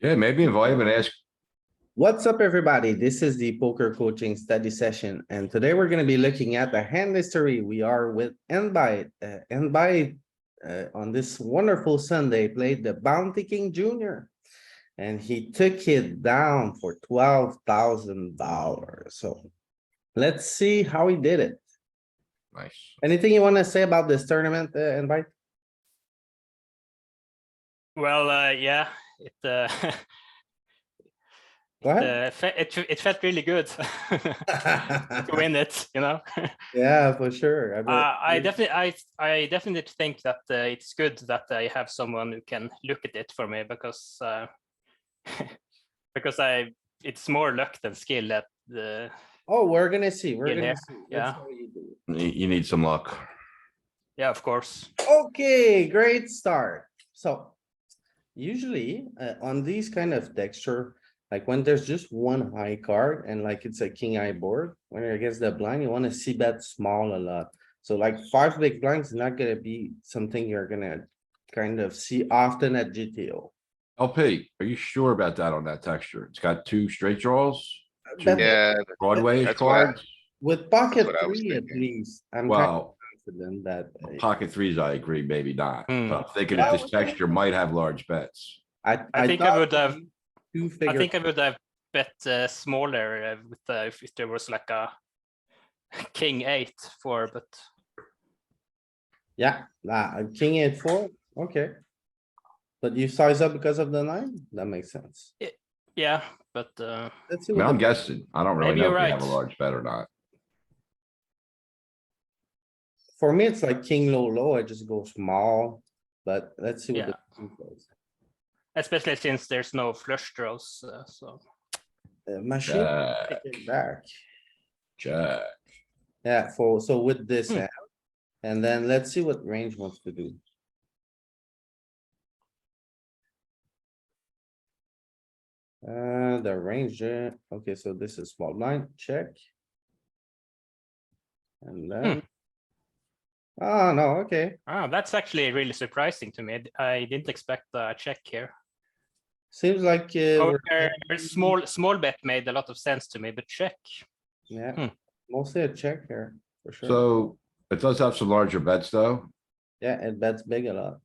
Yeah, maybe invite him and ask. What's up, everybody? This is the poker coaching study session, and today we're gonna be looking at the hand history. We are with Endebyte. Endebyte on this wonderful Sunday played the Bounty King Junior, and he took it down for $12,000. So let's see how he did it. Nice. Anything you want to say about this tournament, Endebyte? Well, yeah, it Go ahead. it felt really good to win it, you know. Yeah, for sure. I definitely think that it's good that I have someone who can look at it for me because because it's more luck than skill at the. Oh, we're gonna see. We're In gonna here, see. Let's yeah. see how you do. You need some luck. Yeah, of course. Okay, great start. So usually on these kind of texture, like when there's just one high card and like it's a king eye board, when you're against the blind, you want to see bet small a lot. So like 5 big blinds is not gonna be something you're gonna kind of see often at GTO. LP, are you sure about that on that texture? It's got two straight draws, two Yeah, Broadway that's what I- cards. With pocket what I was three at thinking. least, I'm kind of Wow, confident that pocket threes, I agree, maybe not. But I'm thinking Well, that this texture might have large bets. I think I thought would have. two I figure. think I would have bet smaller with if there was like a king 8 for, but Yeah, king 8-4, okay. But you size up because of the 9? That makes sense. yeah, but Let's see I mean, what I'm the, guessing. I don't really Maybe know you're if we have a right. large bet or not. for me, it's like king low, I just go small, but let's see what the. Yeah. king does. especially since there's no flush draws, so. Machine, take it back. Check. Yeah, so with this hand, and then let's see what range wants to do. The range, okay, so this is small blind, check. And then. Oh, no, okay. That's actually really surprising to me. I didn't expect a check here. Seems like, Small bet made a lot of sense to me, but check. yeah, mostly a check here, for sure. So it does have some larger bets though. Yeah, it bets big a lot.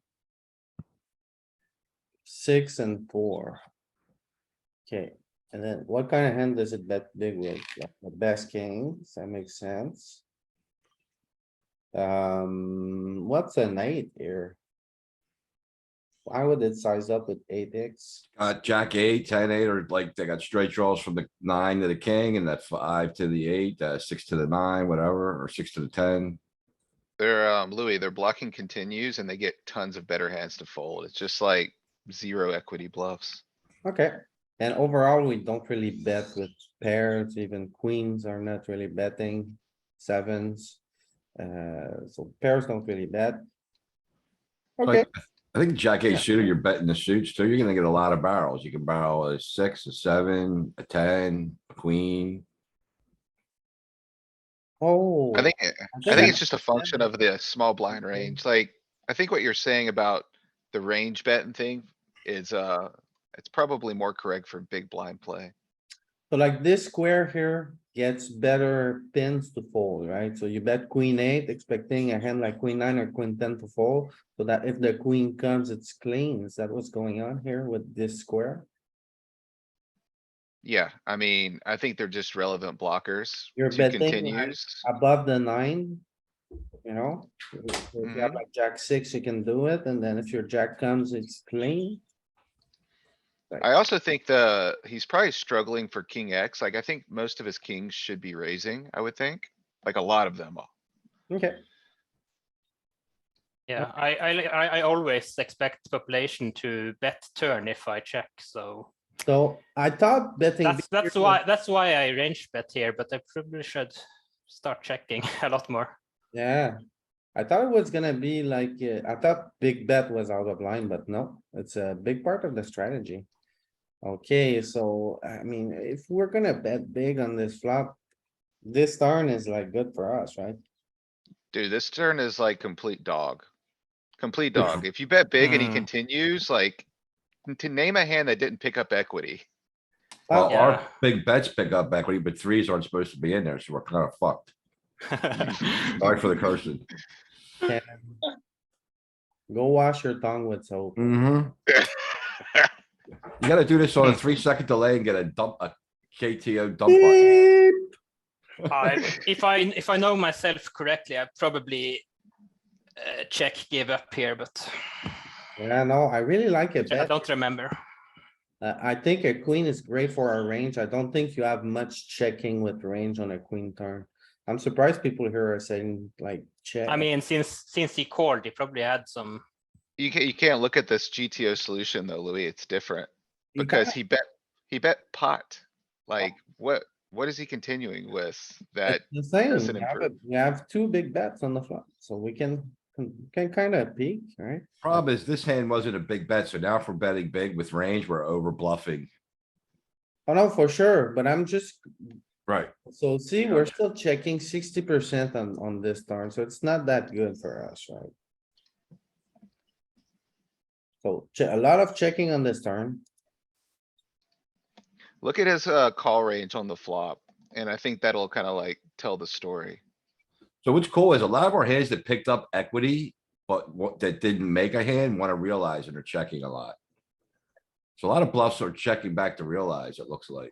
6 and 4. Okay, and then what kind of hand does it bet big with? Like the best kings, that makes sense. What's an 8 here? Why would it size up with 8x? Got jack 8, 10, 8, or like they got straight draws from the 9 to the king and that 5 to the 8, 6 to the 9, whatever, or 6 to the 10. They're, Louis, they're blocking continues and they get tons of better hands to fold. It's just like zero equity bluffs. Okay, and overall, we don't really bet with pairs, even queens are not really betting, sevens. So pairs don't really bet. Okay, Like, I think jack 8 Yeah. suited, you're betting the suits too. You're gonna get a lot of barrels. You can barrel a 6, a 7, a 10, a queen. oh. I think think it's just a function of the small blind range. Like, I think what you're saying about the range betting thing is, it's probably more correct for big blind play. So like this square here gets better pins to fold, right? So you bet queen 8, expecting a hand like queen 9 or queen 10 to fold, so that if the queen comes, it's clean. Is that what's going on here with this square? Yeah, I mean, I think they're just relevant blockers. You're Two betting like continues. above the 9, you know? If you have Mhm. like jack 6, you can do it, and then if your jack comes, it's clean. I also think he's probably struggling for king X. Like, I think most of his kings should be raising, I would think, like a lot of them. Okay, Yeah, I always expect population to bet turn if I check, so so I thought betting. that's why I range bet here, but I probably should start checking a lot more. Yeah, I thought it was gonna be like, I thought big bet was out of line, but no, it's a big part of the strategy. Okay, so I mean, if we're gonna bet big on this flop, this turn is like good for us, right? Dude, this turn is like complete dog. Complete dog. If you bet big and he Hmm. continues, like, to name a hand that didn't pick up equity. Well, Well, our Yeah. big bets pick up equity, but threes aren't supposed to be in there, so we're kind of fucked. Sorry for the cursing. go wash your tongue with soap. Mm-hmm. You gotta do this on a 3-second delay and get a KTO dump button. If I know myself correctly, I probably check give up here, but Yeah, no, I really like it. I don't remember. I think a queen is great for our range. I don't think you have much checking with range on a queen turn. I'm surprised people here are saying like check. I mean, since he called, he probably had some. You can't look at this GTO solution though, Louis. It's different. You Because kinda- he bet pot. Like, what is he continuing with that? It's the same. doesn't We have improve. we have two big bets on the flop, so we can kind of peek, right? Problem is, this hand wasn't a big bet, so now if we're betting big with range, we're over bluffing. Oh, no, for sure, but I'm just, Right. so see, we're still checking 60% on this turn, so it's not that good for us, right? So a lot of checking on this turn. Look at his, call range on the flop. And I think that'll kinda like tell the story. So what's cool is a lot of our hands that picked up equity, but what that didn't make a hand wanna realize and are checking a lot. So a lot of bluffs are checking back to realize, it looks like.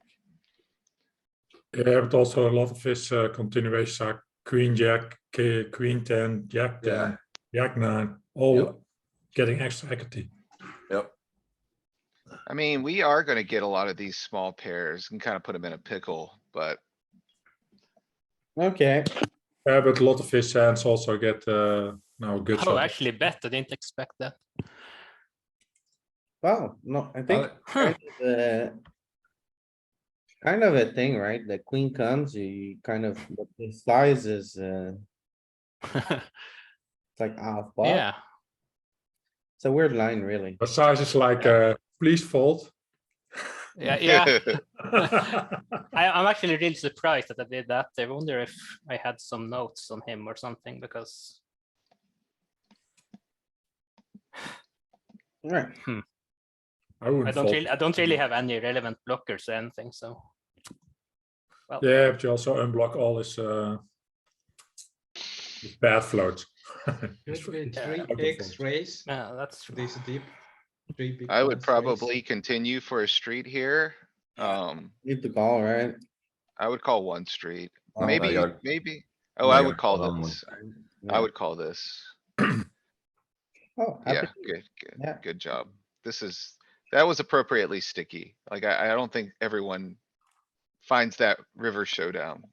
Yeah, but also a lot of his continuations are queen jack, queen 10, jack 10, jack 9, all Yep. getting extra equity. Yep. I mean, we are gonna get a lot of these small pairs and kinda put them in a pickle, but Okay, Yeah, but a lot of his hands also get now good Oh, shot. actually bet. I didn't expect that. well, no, I think Huh. kind of a thing, right? The queen comes, you kind of, but the size is, it's like half pot. Yeah. It's a weird line, really. The size is like, please fold. Yeah, yeah. I'm actually really surprised that I did that. I wonder if I had some notes on him or something because Right, I wouldn't fold. I don't really have any relevant blockers or anything. So, well, Yeah, but you also unblock all his bad floats. Could be Yeah. three Open X folds. raise, yeah, that's true. this deep. Three big I would blinds raise. probably continue for a street here. need to call, right? I would call one street. Oh, Maybe, I got- maybe. I Oh, I got would call called on this. I Yeah. would call this. Oh, Yeah, happy. Yeah. good job. That was appropriately sticky. Like, I don't think everyone finds that river showdown.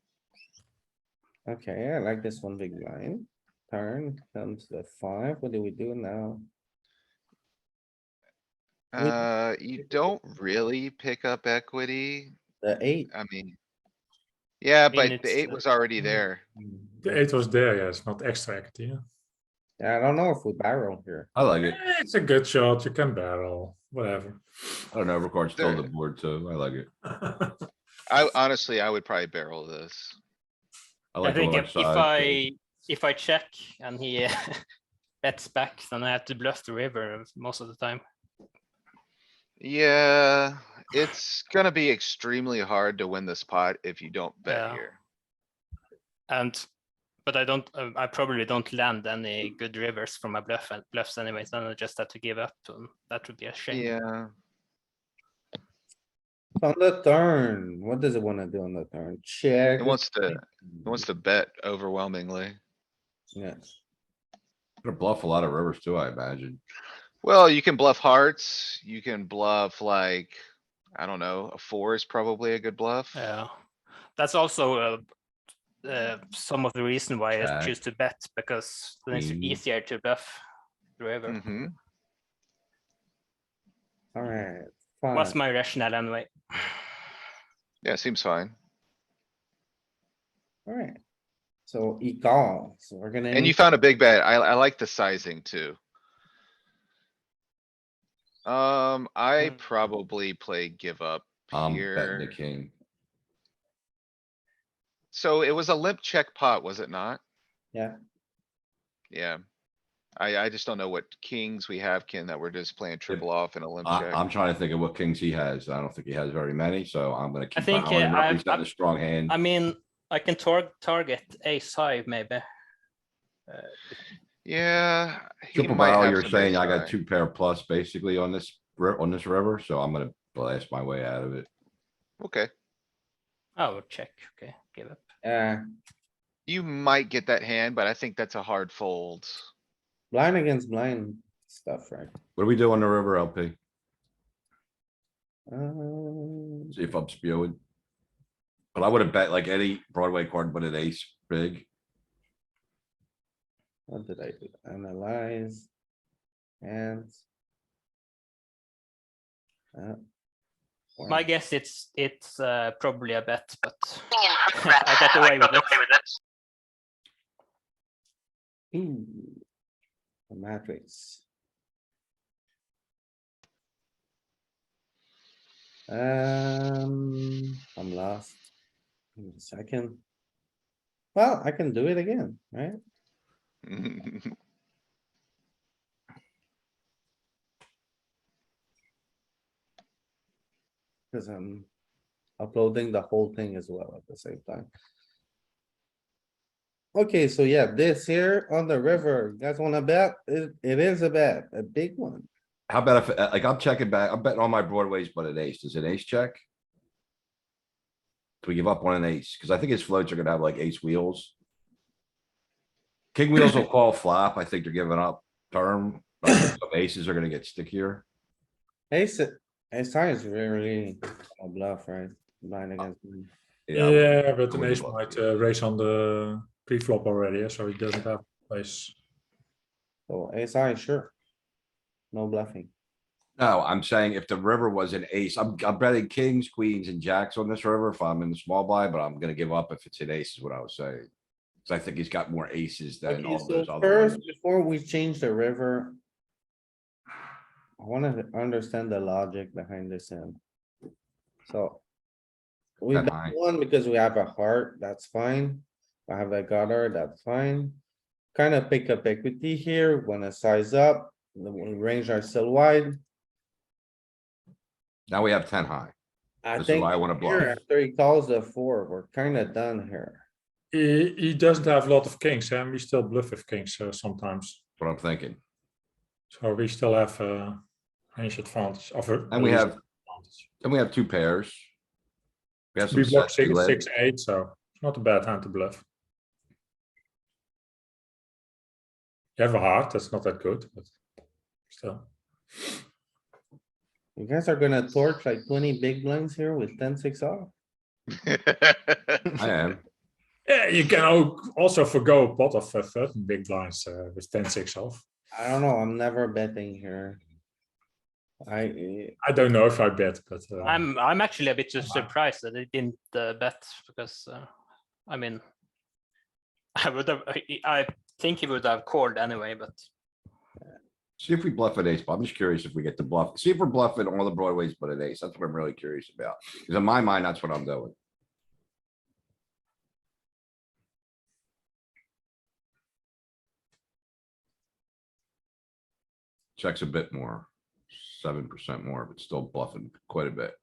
Okay, I like this one big line. Turn comes the 5. What do we do now? You don't really pick up equity. The 8. I mean. Yeah, mean, but the it's, 8 was already there. The 8 was there, yeah, it's not extra equity. Yeah. Yeah, I don't know if we barrel here. I like it. It's a good shot, you can barrel, whatever. I don't know, overcard's still on the board too. I like it. I honestly, I would probably barrel this. I I like the think large size. if I check and he bets back, then I have to bluff the river most of the time. Yeah, it's gonna be extremely hard to win this pot if you don't bet Yeah. here. But I probably don't land any good rivers from my bluffs anyways. Then I just have to give up. And that would be a shame. Yeah, On the turn, what does it wanna do on the turn? Check. it wants to bet overwhelmingly. Yes. Gonna bluff a lot of rivers too, I imagine. Well, you can bluff hearts, you can bluff like, I don't know, a 4 is probably a good bluff. Yeah, that's also some of the reason why I Jack. choose to bet because then it's Queen. easier to bluff the river. Mm-hmm. Alright, What's fine. my rationale anyway? Yeah, seems fine. Alright. So he calls, so we're gonna. And you need- found a big bet. I like the sizing too. I Mm. probably play give up I'm betting the here. king. So it was a limp check pot, was it not? Yeah. Yeah. I just don't know what kings we have, Ken, that we're just playing triple off and a limp check. I'm trying to think of what kings he has. I don't think he has very many, so I'm gonna keep. think, I wanna I- represent a strong hand. I mean, I can target ace high maybe. Yeah. he Triple might barrel, have you're some saying ace I got high. 2 pair plus basically on this, on this river, so I'm gonna blast my way out of it. Okay, Oh, check, okay, give up. you might get that hand, but I think that's a hard fold. Blind against blind stuff, right? What do we do on the river, LP? Uh, See if I'm spewing. But I would have bet like any Broadway card but an ace big. what did I do? Analyze. And. My guess it's probably a bet, but I got away with it. Ooh. The matrix. I'm lost. Give me a second. Well, I can do it again, right? Cause I'm uploading the whole thing as well at the same time. Okay, so yeah, this here on the river, you guys wanna bet? It is a bet, a big one. How about if, like, I'm checking back, I'm betting on my Broadways but an ace. Does an ace check? Do we give up on an ace? Cuz I think his floats are gonna have like ace wheels. King wheels will call flop. I think they're giving up term. I think some aces are gonna get stickier. Ace, ace high is really a bluff, right? Blind against. blind. Yeah, I would- Yeah, but I an wouldn't ace bluff might here. raise on the pre-flop already, so he doesn't have place. So ace high, sure. No bluffing. No, I'm saying if the river was an ace, I'm betting kings, queens and jacks on this river if I'm in the small blind, but I'm gonna give up if it's an ace is what I was saying. So I think he's got more aces than Okay, all so those other first, ones. before we change the river. I wanna understand the logic behind this end. So. We Bet bet high. one because we have a heart, that's fine. I have a gutter, that's fine. Kind of pick up equity here, wanna size up, the range are still wide. Now we have 10 high. I This is think why I wanna here bluff. after he calls the 4, we're kinda done here. He doesn't have a lot of kings, and we still bluff with kings sometimes. That's what I'm thinking. So we still have range advantage. And we have, and we have 2 pairs. We have some We block sets we lit. 6-8, so it's not a bad hand to bluff. You have a heart, that's not that good, but still. You guys are gonna torch like 20 big blinds here with 10-6 off. I am. Yeah, you can also forgo a pot of 13 big blinds with 10-6 off. I don't know, I'm never betting here. I don't know if I bet, but I'm actually a bit surprised that they didn't bet because I mean I would have I think he would have called anyway, but See if we bluff an ace, but I'm just curious if we get to bluff. See if we're bluffing all the Broadways but an ace. That's what I'm really curious about. Cause in my mind, that's what I'm doing. Checks a bit more, 7% more, but still bluffing quite a bit.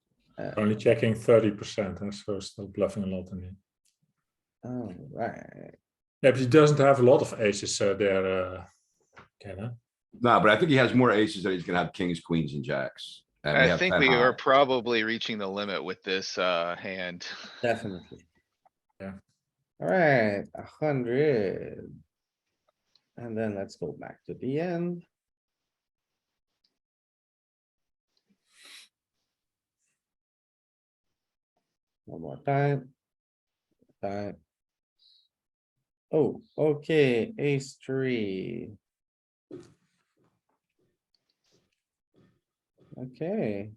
only checking 30%, and so still bluffing a lot in it. Oh, right. Yeah, but he doesn't have a lot of aces there, Ken. No, but I think he has more aces than he's gonna have kings, queens and jacks. And we I have think 10 we high. are probably reaching the limit with this hand. Definitely. Yeah. Alright, 100. And then let's go back to the end. One more time. Time. Oh, okay, ace 3. Okay.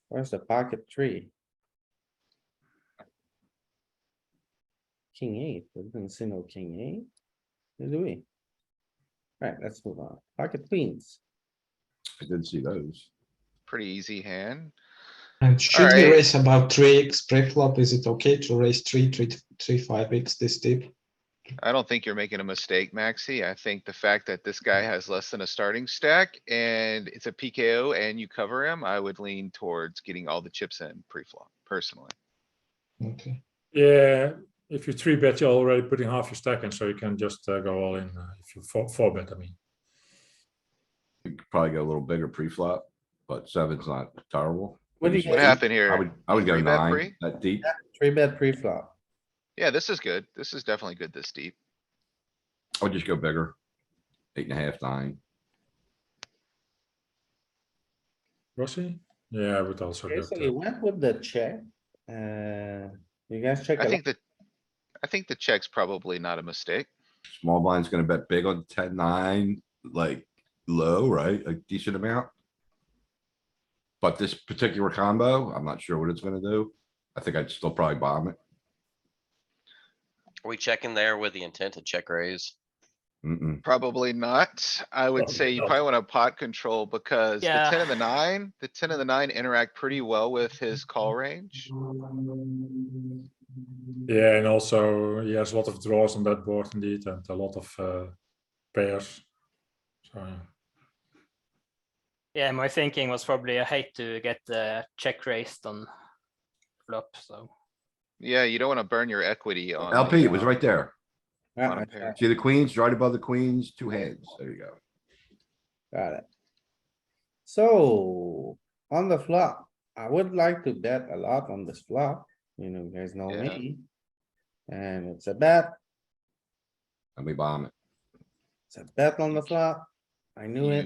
Where's the pocket 3? King 8, we didn't see no king 8. Did we? Right, let's move on. Pocket queens. I did see those. Pretty easy hand. And should we Alright. raise about 3x pre-flop? Is it okay to raise 5x this deep? I don't think you're making a mistake, Maxi. I think the fact that this guy has less than a starting stack and it's a PKO and you cover him, I would lean towards getting all the chips in pre-flop, personally. Okay. Yeah, if you 3-bet, you're already putting half your stack in, so you can just go all in. If you 4-bet, I mean. You could probably go a little bigger pre-flop, but seven's not terrible. What do you What guys- happened I here? would go 3-bet 9, pre? that deep. 3-bet pre-flop. Yeah, this is good. This is definitely good this deep. I would just go bigger. 8.5, 9. Was he? Yeah, I would also Okay, go so to. you went with the check. You guys check. I a think the check's probably not a mistake. Small blind's gonna bet big on 10-9, like low, right? A decent amount. But this particular combo, I'm not sure what it's gonna do. I think I'd still probably bomb it. Are we checking there with the intent to check raise? Mm-mm. Probably not. I would Probably say you not. probably wanna pot control because the Yeah. 10 and the 10 and the 9 interact pretty well with his call range. Yeah, and also he has a lot of draws on that board indeed, and a lot of pairs. So yeah. Yeah, my thinking was probably I hate to get the check raised on flop, so. Yeah, you don't wanna burn your equity on. LP, the, it was right there. Yeah, on a I pair. See the queens, right above the queens, 2 hands. There you go. got it. So, on the flop, I would like to bet a lot on this flop, you know, you guys know Yeah. me. And it's a bet, And we bomb it. it's a bet on the flop. I knew it.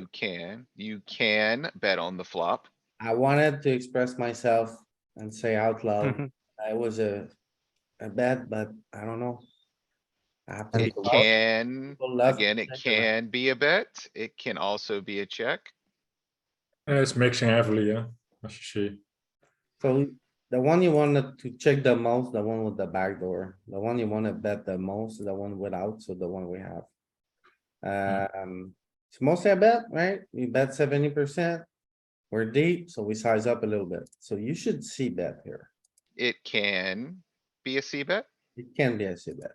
You can bet on the flop. I wanted to express myself and say out loud, I was a bet, but I don't know. I have to It call. can, People love again, it check around. can be a bet. It can also be a check. And it's mixing heavily, yeah, as you see. So the one you wanted to check the most, the one with the back door, the one you wanna bet the most, the one without, so the one we have. It's mostly a bet, right? We bet 70%. We're deep, so we size up a little bit. So you should see bet here. It can be a C bet. It can be a C bet.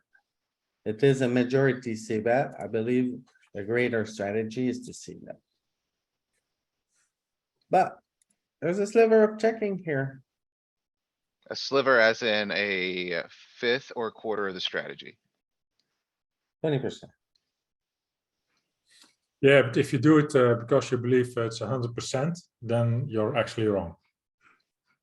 It is a majority C bet. I believe the greater strategy is to see bet. But there's a sliver of checking here. A sliver as in a fifth or quarter of the strategy. 20%. Yeah, but if you do it because you believe it's 100%, then you're actually wrong.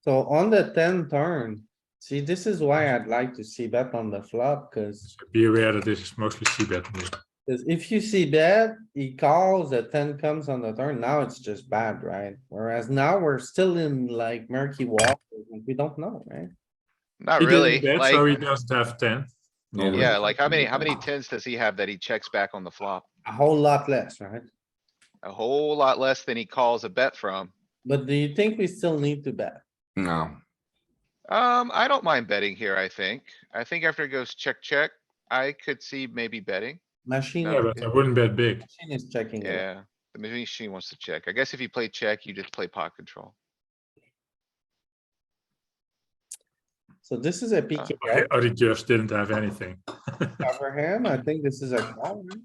So on the 10 turn, see, this is why I'd like to see bet on the flop, cuz So be aware that this is mostly c-bet. if you see bet, he calls, the 10 comes on the turn, now it's just bad, right? Whereas now we're still in like murky water, we don't know, right? Not He really, didn't bet, so he like, doesn't have 10. Yeah, No, yeah, like how many tens does he have that he checks back on the flop? A whole lot less, right? A whole lot less than he calls a bet from. But do you think we still need to bet? No, I don't mind betting here, I think. I think after it goes check, check, I could see maybe betting. Machine, Yeah, but I wouldn't bet big. machine is checking it. Yeah, the machine wants to check. I guess if you play check, you just play pot control. So this is a PK, right? Or he just didn't have anything. Cover him, I think this is a call, right?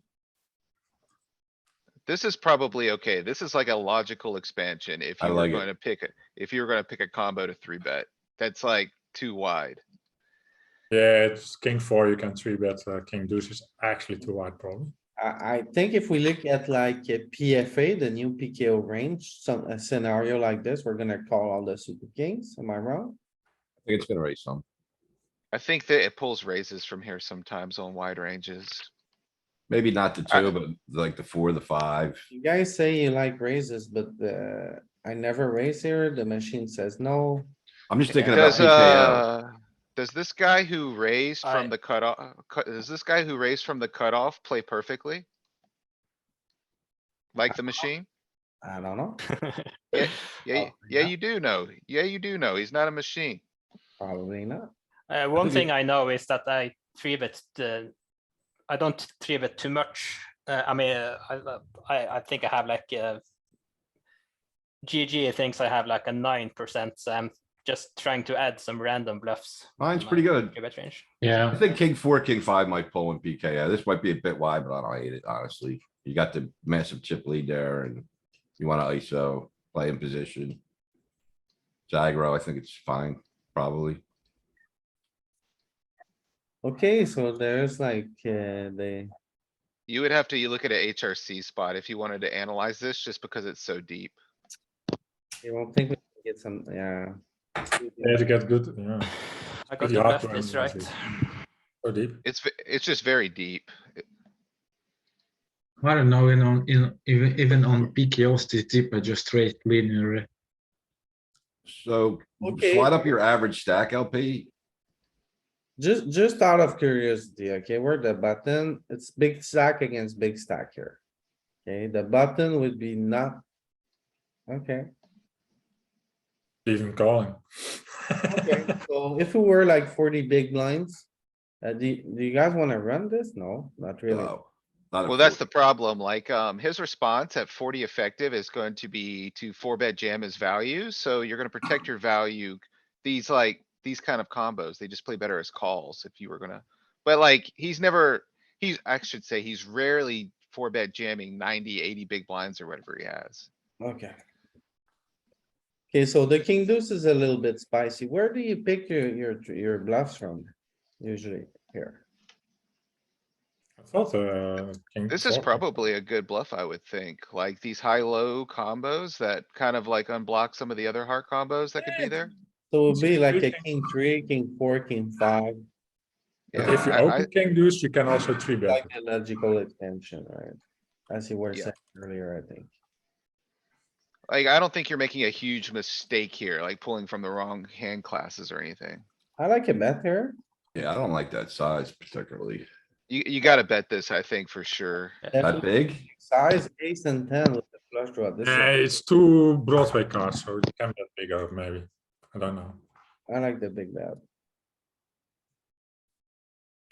This is probably okay. This is like a logical expansion. If I you were like it. going to pick it, if you were gonna pick a combo to 3-bet, that's like too wide. Yeah, it's king 4, you can 3-bet. King deuce is actually too wide, probably. I think if we look at like a PFA, the new PKO range, a scenario like this, we're gonna call all the super kings, am I wrong? I think it's gonna raise some. I think that it pulls raises from here sometimes on wide ranges. Maybe not the 2, but like the 4, the 5. You guys say you like raises, but I never raise here, the machine says no. I'm just thinking about Does, PKO. does this guy who raised I- from the cutoff, does this guy who raised from the cutoff play perfectly? Like the machine? I don't know, Yeah, Probably yeah, not. you do know. Yeah, you do know. He's not a machine. probably not. One think thing I know is that I 3-bet I don't 3-bet too much. I mean, I think I have like GG thinks I have like a 9% just trying to add some random bluffs. Mine's to pretty my good. 3-bet range. I Yeah, think king four, king five might pull in PKO. This might be a bit wide, but I don't hate it, honestly. You got the massive chip lead there and you wanna ISO, play in position. It's aggro, I think it's fine, probably. Okay, so there's like, You would have to, you look at a HRC spot if you wanted to analyze this, just because it's so deep. you don't think we can get some, yeah. Yeah, to get good. Yeah, I got pretty the hard bluff to this analyze right. it. So deep. It's just very deep. I don't know, even on PKOs this deep, I just raised linear. So Okay. slide up your average stack LP. Just out of curiosity, okay, where the button, it's big stack against big stack here. Okay, the button would be not. Okay, Even calling. okay, so if we were like 40 big blinds. Do you guys wanna run this? No, not really. No, not at Well, that's 40. the problem. Like, his response at 40 effective is going to be to 4-bet jam his value, so you're gonna protect your value. These kind of combos, they just play better as calls if you were gonna, but like, I should say, he's rarely 4-bet jamming 90, 80 big blinds or whatever he has. Okay. Okay, so the king deuce is a little bit spicy. Where do you pick your bluffs from? Usually here. I thought king This is four- probably a good bluff, I would think, like these high-low combos that kind of like unblock some of the other heart combos that could be there. So it would It's be a like three a king. king three, king four, king five, But Yeah, if you I, open king deuce, you can also three bet. like a logical extension, right? As you were Yeah. saying earlier, I think. like, I don't think you're making a huge mistake here, like pulling from the wrong hand classes or anything. I like a bet here. Yeah, I don't like that size particularly. You gotta bet this, I think, for sure. That big? Size ace and 10 with the flush draw. This is, It's two Broadway cards, so you can bet bigger maybe. I don't know. I like the big bet.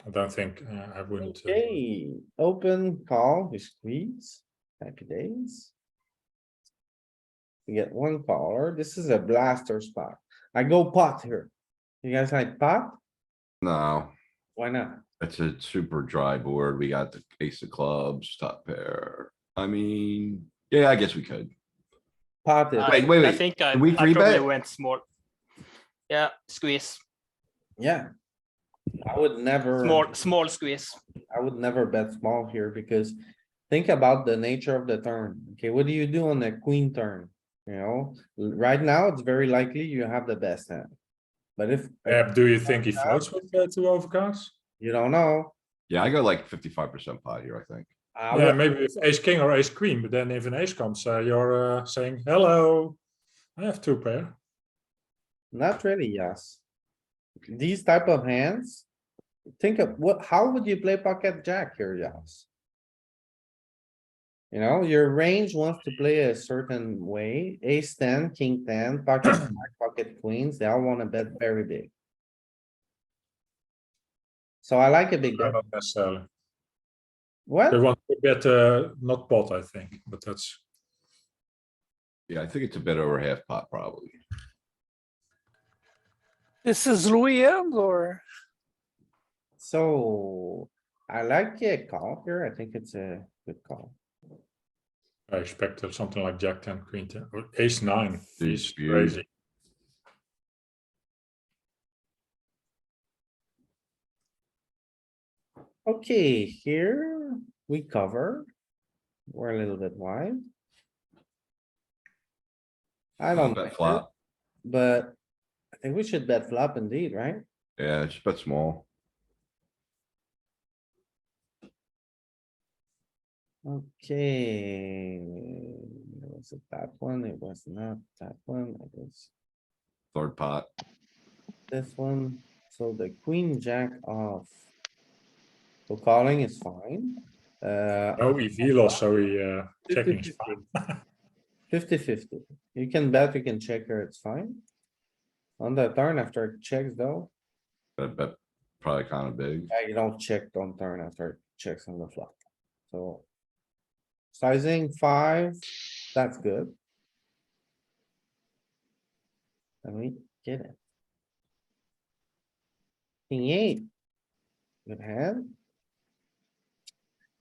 I don't think I wouldn't. Okay, open call, we squeeze, happy days. We get one caller. This is a blaster spot. I go pot here. You guys like pot? No, Why not? it's a super dry board. We got the ace of clubs, top pair. I mean, yeah, I guess we could. Pot is, Wait, wait, I wait. think I Did we three probably bet? went small. Yeah, squeeze, yeah. I would never. small squeeze. I would never bet small here because think about the nature of the turn. Okay, what do you do on the queen turn? You know, right now, it's very likely you have the best hand. But if Do you think he floats with two overcards? you don't know. Yeah, I go like 55% pot here, I think. I Yeah, would- maybe with ace king or ace queen, but then if an ace comes, you're saying, hello, I have two pair. Not really, yes. These type of hands. Think of how would you play pocket jack here, yes? You know, your range wants to play a certain way, ace 10, king 10, pocket jack, pocket queens, they all wanna bet very big. So I like a big bet. Not necessarily. They What? want to bet not pot, I think, but that's Yeah, I think it's a bit over half pot probably. This is Louis end or? So I like a call here. I think it's a good call. I expected something like jack 10, queen 10, or ace 9. He's Dispute. crazy. Okay, here we cover. We're a little bit wide. I don't Bet like it, flop. but I think we should bet flop indeed, right? Yeah, just bet small. Okay. Was it that one? It was not that one. It was Third pot. this one. So the queen jack off. So calling is fine. No EV loss, so he checking is 50-50. fine. 50-50. You can bet, you can check her, it's fine. On the turn after it checks though, Bet probably kind of big. you don't check on turn after it checks on the flop. So. Sizing 5, that's good. I mean, Get it. King eight. Good hand.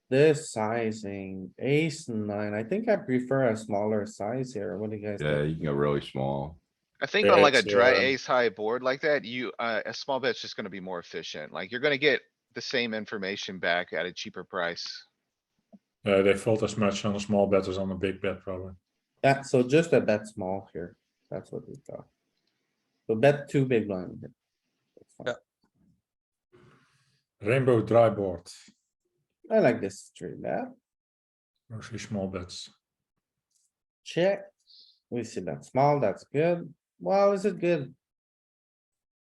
This sizing, ace nine, I think I prefer a smaller size here. What do you guys Yeah, think? you can go really small. I think Yeah, on like a it's, dry ace high board like that, a small bet's just gonna be more efficient. Like, you're gonna get the same information back at a cheaper price. They fold as much on a small bet as on a big bet, probably. Yeah, so just a bet small here. That's what we thought. So bet two big blind. here. That's fine. Rainbow dry board, I like this three bet. mostly small bets. Check. We see bet small, that's good. Well, is it good?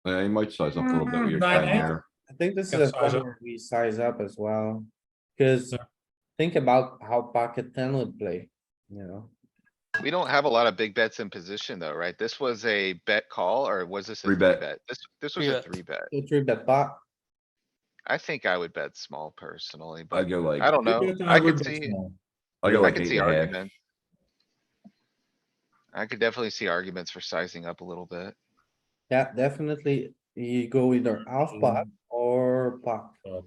Yeah, you might size up a little bit with your Nine, 10 eight. here. I think this is Can a size spot up. where we size up as well. Cause Yeah. think about how pocket ten would play, you know? We don't have a lot of big bets in position though, right? This was a bet call or was this a Three three bet. bet? This was Three a bet. three bet. So three bet pot. I think I would bet small personally, I but go like, I don't know. Big bet, I would could bet see, small. I go I like could eight see and a half. argument. I could definitely see arguments for sizing up a little bit. Yeah, definitely. You go either half pot or pot. But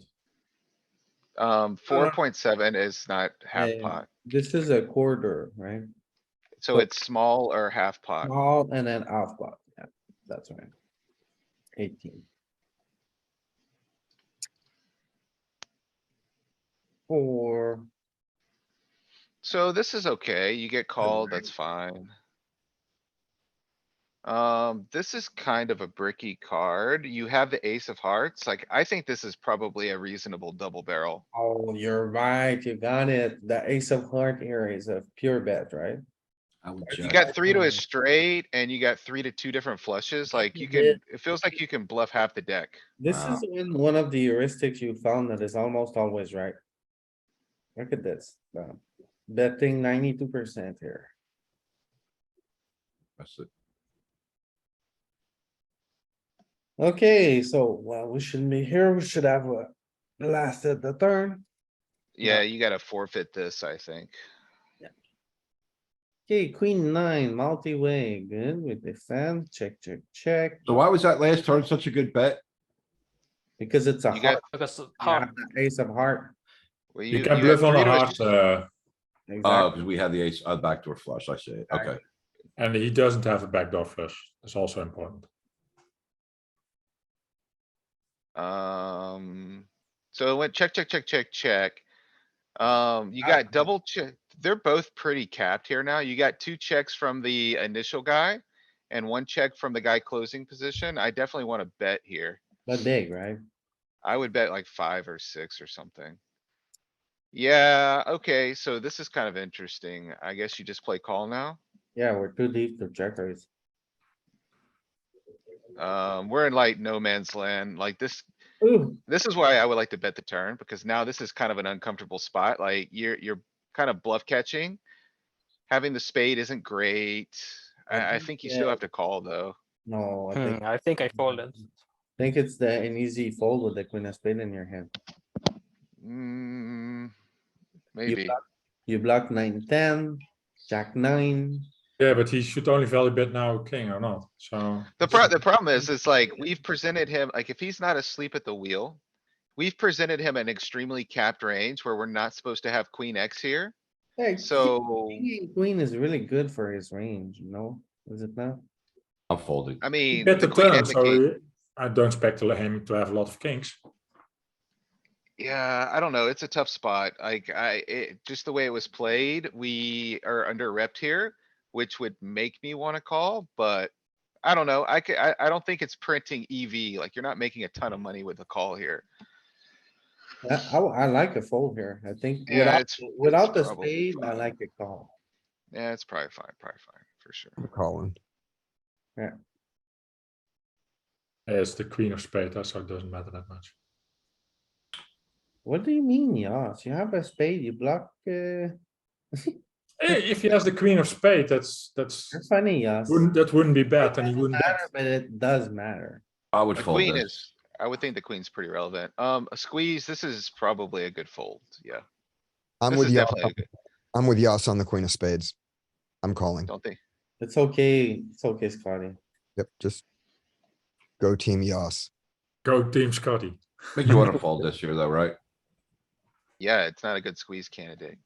4.7 is not half Yeah, pot, this is a quarter, right? so it's small or half pot. Small and then half pot. Yeah, that's right. 18. Or So this is okay. You get called, that's fine. This is kind of a bricky card. You have the ace of hearts. Like, I think this is probably a reasonable double barrel. oh, you're right. You got it. The ace of heart here is a pure bet, right? I would You check. got 3 to a straight and you got 3 to 2 different flushes. Like, you can, it feels like you can bluff half the deck. This is one of the heuristics you found that is almost always right. Look at this. Betting 92% here. That's it. Okay, so, well, we shouldn't be here. We should have lasted the turn. Yeah, you gotta forfeit this, I think. Okay, queen nine, multi-way, good with defend, check, check, check, So why was that last turn such a good bet? because it's a You got- heart. Because You heart, have the ace of heart. Well, you you can got bluff on 3 a to a heart, Oh, Exactly. because we had the ace, backdoor flush. I see it. Okay. and he doesn't have a backdoor flush. That's also important. So it went check, check, check, check, check. You got double check. They're both pretty capped here now. You got 2 checks from the initial guy. And 1 check from the guy closing position. I definitely wanna bet here. But big, right? I would bet like 5 or 6 or something. Yeah, okay, so this is kind of interesting. I guess you just play call now. Yeah, we're too deep to check raise. We're in like no man's land, like this. Ooh, This is why I would like to bet the turn, because now this is kind of an uncomfortable spot, like you're kind of bluff catching. Having the spade isn't great. I think you still have to call though. no, I think I folded. think it's an easy fold with the queen of spade in your hand. Hmm, You maybe. block 9-10, jack 9. Yeah, but he should only value bet now king or not, so. The problem is like, we've presented him, like, if he's not asleep at the wheel. We've presented him an extremely capped range where we're not supposed to have queen X here. Hey, So, king and queen is really good for his range, no? Is it not? I'm folding. I mean, Bet the the queen turn, and the king. so I don't expect him to have a lot of kings. Yeah, I don't know. It's a tough spot. Like just the way it was played, we are under repped here, which would make me wanna call, but. I don't know. I don't think it's printing EV. Like, you're not making a ton of money with a call here. I like a fold here. I think Yeah, without the probably spade, I fine. like a call. Yeah, it's probably fine, for sure. I'm calling. It's the queen of spades, so it doesn't matter that much. What do you mean, Yas? You have a spade, you block, If he has the queen of spades, that's you're funny, Yas. that wouldn't be bad, and he Doesn't wouldn't matter, bet. but it does matter. I would The fold queen this. is, I would think the queen's pretty relevant. A squeeze, this is probably a good fold, yeah. I'm This with is you. definitely a good, I'm with Yas on the queen of spades. I'm calling. don't think. It's okay, Scotty. Yep, just Go team Yas. Go team Scotty. I think you wanna fold this here though, right? Yeah, it's not a good squeeze candidate.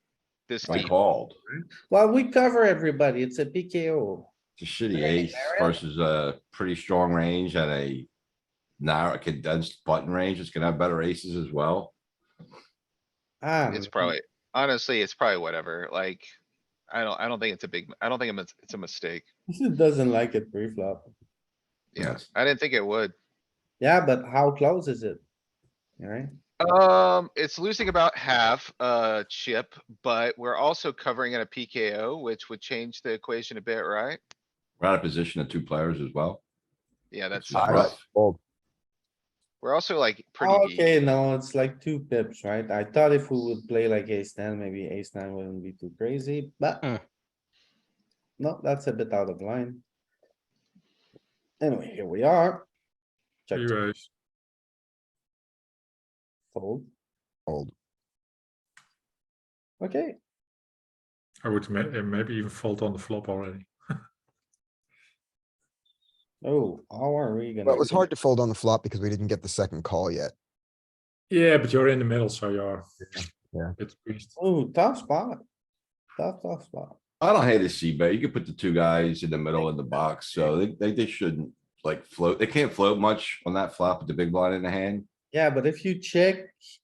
This I deep. called. Well, we cover everybody. It's a PKO. It's a shitty ace versus a pretty strong range and a narrow condensed button range. It's gonna have better aces as well. It's probably, honestly, it's probably whatever, like, I don't think it's a big, I don't think it's a mistake. It doesn't like it pre-flop. Yeah, Yes. I didn't think it would. Yeah, but how close is it? Alright, It's losing about half, chip, but we're also covering at a PKO, which would change the equation a bit, right? We're out of position of two players as well. Yeah, that's, is I rough. fold. we're also like pretty deep. okay, no, it's like 2 pips, right? I thought if we would play like ace ten, maybe ace nine wouldn't be too crazy, but. Hmm. No, that's a bit out of line. Anyway, here we are. Check, check, Anyways, fold. Fold. Okay, I would maybe even fold on the flop already. oh, how are we gonna? Well, it was hard to fold on the flop because we didn't get the second call yet. Yeah, but you're in the middle, so you're. Yeah. It's squeezed. Oh, tough spot. Tough spot. I don't hate a C bet. You could put the two guys in the middle in the box, so they shouldn't like float. They can't float much on that flop with the big blind in the hand. Yeah, but if you check,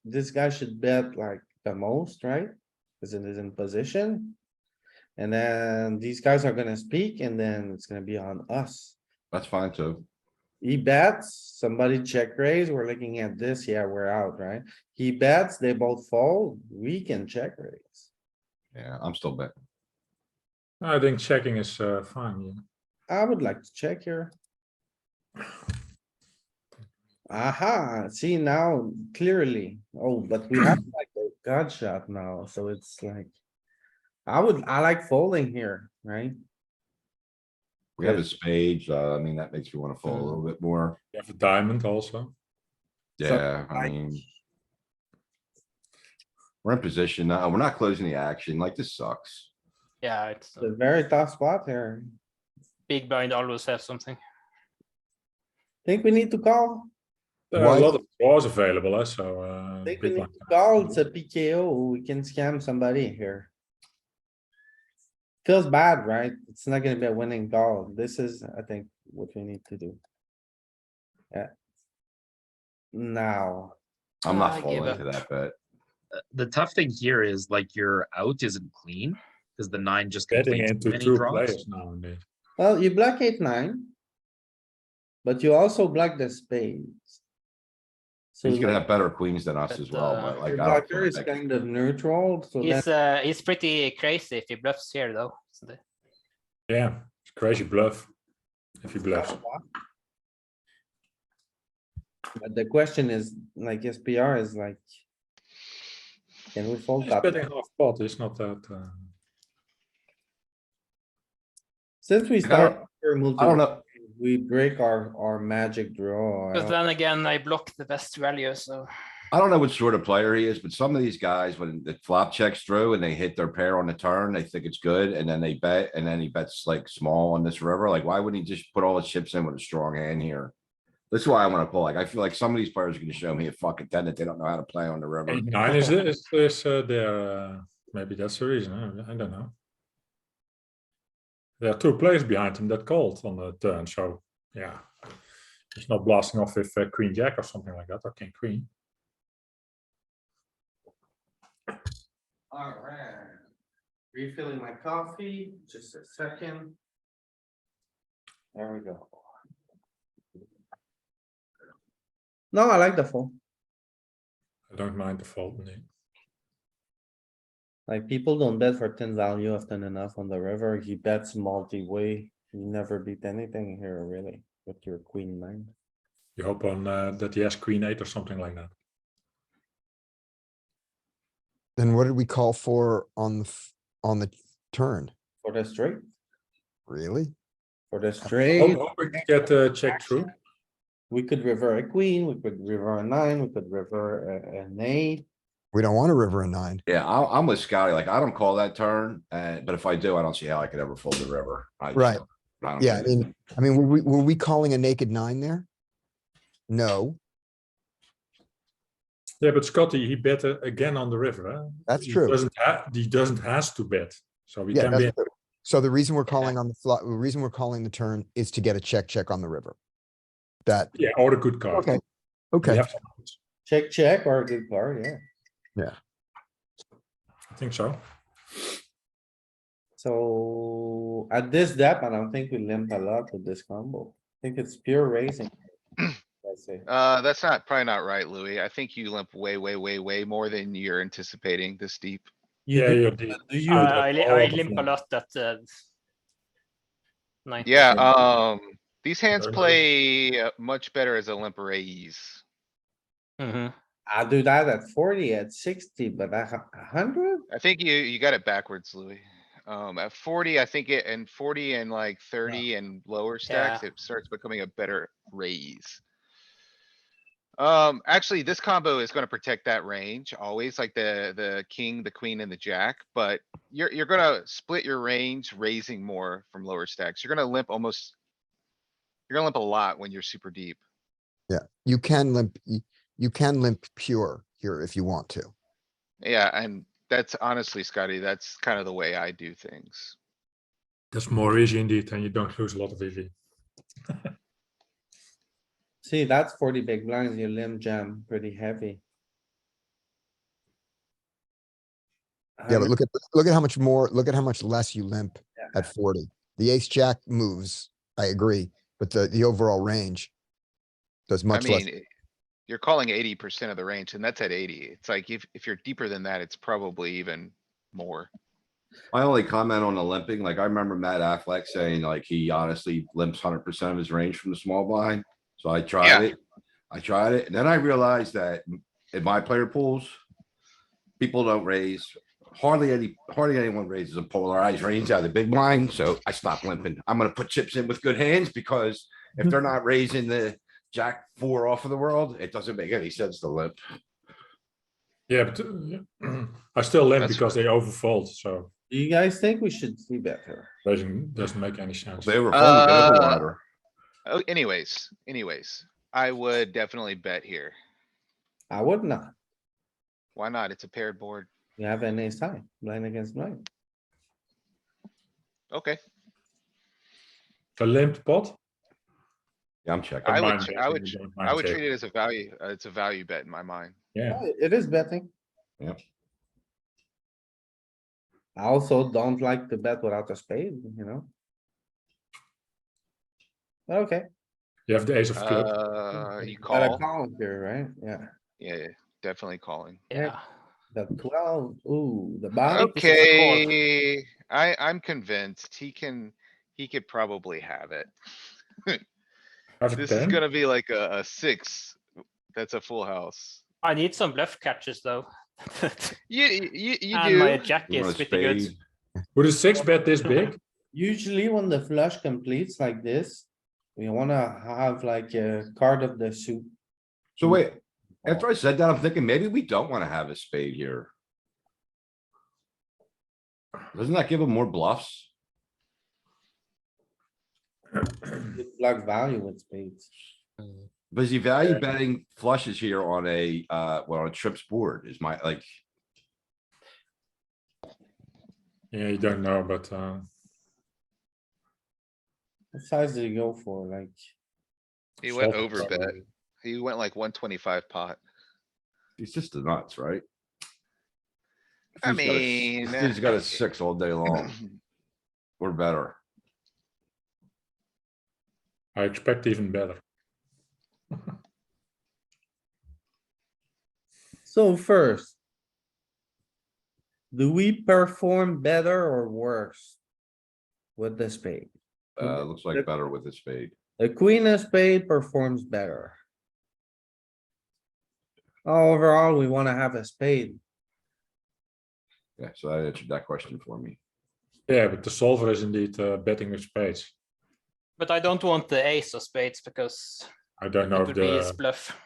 this guy should bet like the most, right? Cause it is in position. And then these guys are gonna speak and then it's gonna be on us. That's fine too. He bets, somebody check raise, we're looking at this, yeah, we're out, right? He bets, they both fold, we can check raise. Yeah, I'm still betting. I think checking is fine. Yeah. I would like to check here. Aha, see now clearly. Oh, but we have like a gut shot now, so it's like. I like folding here, right? We have a Yes. spade, I mean, that makes me wanna fold a little bit more. You have a diamond also. Yeah, I like- mean. We're in position now. We're not closing the action. Like, this sucks. Yeah, it's It's a very tough spot here. big blind always have something. Think we need to call? There are Why- a lot of draws available, so. Think we big need blind. to call? It's a PKO. We can scam somebody here. Feels bad, right? It's not gonna be a winning call. This is, I think, what we need to do. Yeah. Now, I'm not I give falling up. to that bet. The tough thing here is like your out isn't clean because the 9 just Getting completes into many two draws. players now indeed. well, you block 8-9. But you also block the spades. So He's gonna like, have better queens than us But, as well, but like. your I don't blocker feel is like- kind of neutral, so then, He's pretty crazy if he bluffs here though. isn't it? Yeah, it's crazy bluff. If he bluffs. but the question is, like, SPR is like. Can we fold He's top? betting half pot, it's not that. Since we I start. don't- I don't know. We break our magic draw. I But don't- then again, I block the best value, so. I don't know what sort of player he is, but some of these guys, when the flop checks through and they hit their pair on the turn, they think it's good, and then they bet, and then he bets like small on this river. Like, why wouldn't he just put all the chips in with a strong hand here? That's why I wanna call. Like, I feel like some of these players are gonna show me a fucking ten that they don't know how to play on the river. 8-9 is there. Maybe that's the reason. I don't know. There are two players behind him that called on the turn, so yeah. He's not blasting off with Queen Jack or something like that, or King Queen. Alright. Refilling my coffee, just a second. There we go. No, I like the fold. I don't mind the fold. indeed. Like, people don't bet for 10 value often enough on the river. He bets multi-way. You never beat anything here, really, with your queen nine. You hope on that he has Queen 8 or something like that. Then what did we call for on on the turn? For the straight, Really? for the straight, Hoping to get checked through. we could river a queen, we could river a 9, we could river an 8. We don't want a river a 9. Yeah, I'm with Scotty. Like, I don't call that turn, but if I do, I don't see how I could ever fold the river. I just Right. don't- I don't Yeah, get it. I mean, were we calling a naked 9 there? No, Yeah, but Scotty, he bet again on the river. Huh? That's true. He doesn't has to bet, so we yeah, can that's win. true. So the reason we're Yeah. calling on the flop, the reason we're calling the turn is to get a check on the river. That, Yeah, or the good card. okay, We okay, have some outs. Check or a good card, yeah. I think so. So at this depth, I don't think we limp a lot with this combo. I think it's pure raising. Let's say. That's probably not right, Louis. I think you limp way more than you're anticipating this deep. You Yeah, do, you're but deep. do you? I all the limp a flop. lot at 90. Yeah, these hands Very nice. play much better as a limp raise. Mhm. I do that at 40, at 60, but at 100? I think you got it backwards, Louis. At 40, I think and 40 and like 30 and lower stacks, Yeah. it starts becoming a better raise. Actually, this combo is gonna protect that range always, like the king, the queen and the jack, but you're gonna split your range raising more from lower stacks. You're gonna limp almost. You're gonna limp a lot when you're super deep. yeah, you can limp, you can limp pure here if you want to. Yeah, and that's honestly, Scotty, that's kind of the way I do things. That's more easy indeed, and you don't lose a lot of EV. See, that's 40 big blinds, you limb jam pretty heavy. Yeah, but look at how much more, look at how much less you limp Yeah. at 40. The ace jack moves, I agree, but the overall range does I much less. mean, you're calling 80% of the range and that's at 80. It's like if you're deeper than that, it's probably even more. My only comment on the limping, like I remember Matt Affleck saying like he honestly limps 100% of his range from the small blind. So I tried it. I tried it and then I realized that in my player pools, people don't raise. Hardly anyone raises a polarized range out of the big blind, so I stopped limping. I'm gonna put chips in with good hands because if they're not raising the jack 4 off of the world, it doesn't make any sense to limp. Yeah, but I still limp That's because they overfold, so Do you guys think we should see better? raising doesn't make any sense. They were folding a little Uh, wider. Oh, anyways, I would definitely bet here. I would not. Why not? It's a paired board. You have an ace high, blind against blind. Okay, A limped pot. Yeah, I'm checking. I would, mind I betting, would, you don't I mind would treat checking. it as a value. It's a value bet in my mind. Yeah, It is betting. Yep. I also don't like to bet without a spade, you know? Okay, you have the ace of clubs. You got a call. call here, right? Yeah, Yeah, definitely calling. Yeah. the 12, ooh, the bottom. this is a call. Okay, I'm convinced he could probably have it. Have a This is 10. gonna be like a 6. That's a full house. I need some bluff catches though. You And my do. jack You want is a pretty good. spade? Would a 6 bet this big? Usually when the flush completes like this, we wanna have like a card of the suit. So wait, after I said that, I'm thinking maybe we don't wanna have a spade here. Doesn't that give him more bluffs? It block value with spades. But is he value betting flushes here on a, well, on a trips board is my, like, Yeah, you don't know, but What size do you go for? Like, He went Salt over bet. probably. He went like 125 pot. he's just the nuts, right? I If he's got a s- mean, if He's got a 6 all day long, or better. I expect even better. so first. Do we perform better or worse? With the spade? Looks like better with a spade. The queen of spade performs better. Overall, we wanna have a spade. Yeah, so that answered that question for me. Yeah, but the solver is indeed betting with spades. But I don't want the ace of spades because I don't know it if would be his the bluff.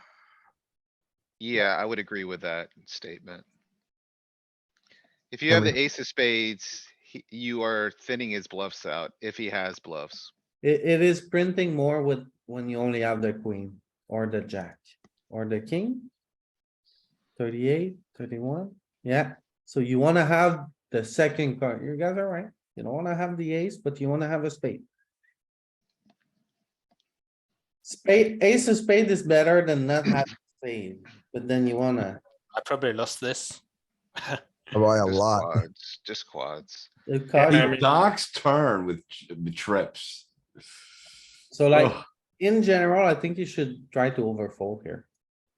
yeah, I would agree with that statement. If you And have we- the ace of spades, you are thinning his bluffs out if he has bluffs. It is printing more with, when you only have the queen. or the jack, or the king. 38, 31. Yeah, so you wanna have the second card. You guys are right. You don't wanna have the ace, but you wanna have a spade. Spade, ace of spade is better than not having spade, but then you wanna. I probably lost this. By a Just lot. quads, just quads. It Yeah, costs I you- mean- Doc's turn with trips. So like, Ugh. in general, I think you should try to overfold here.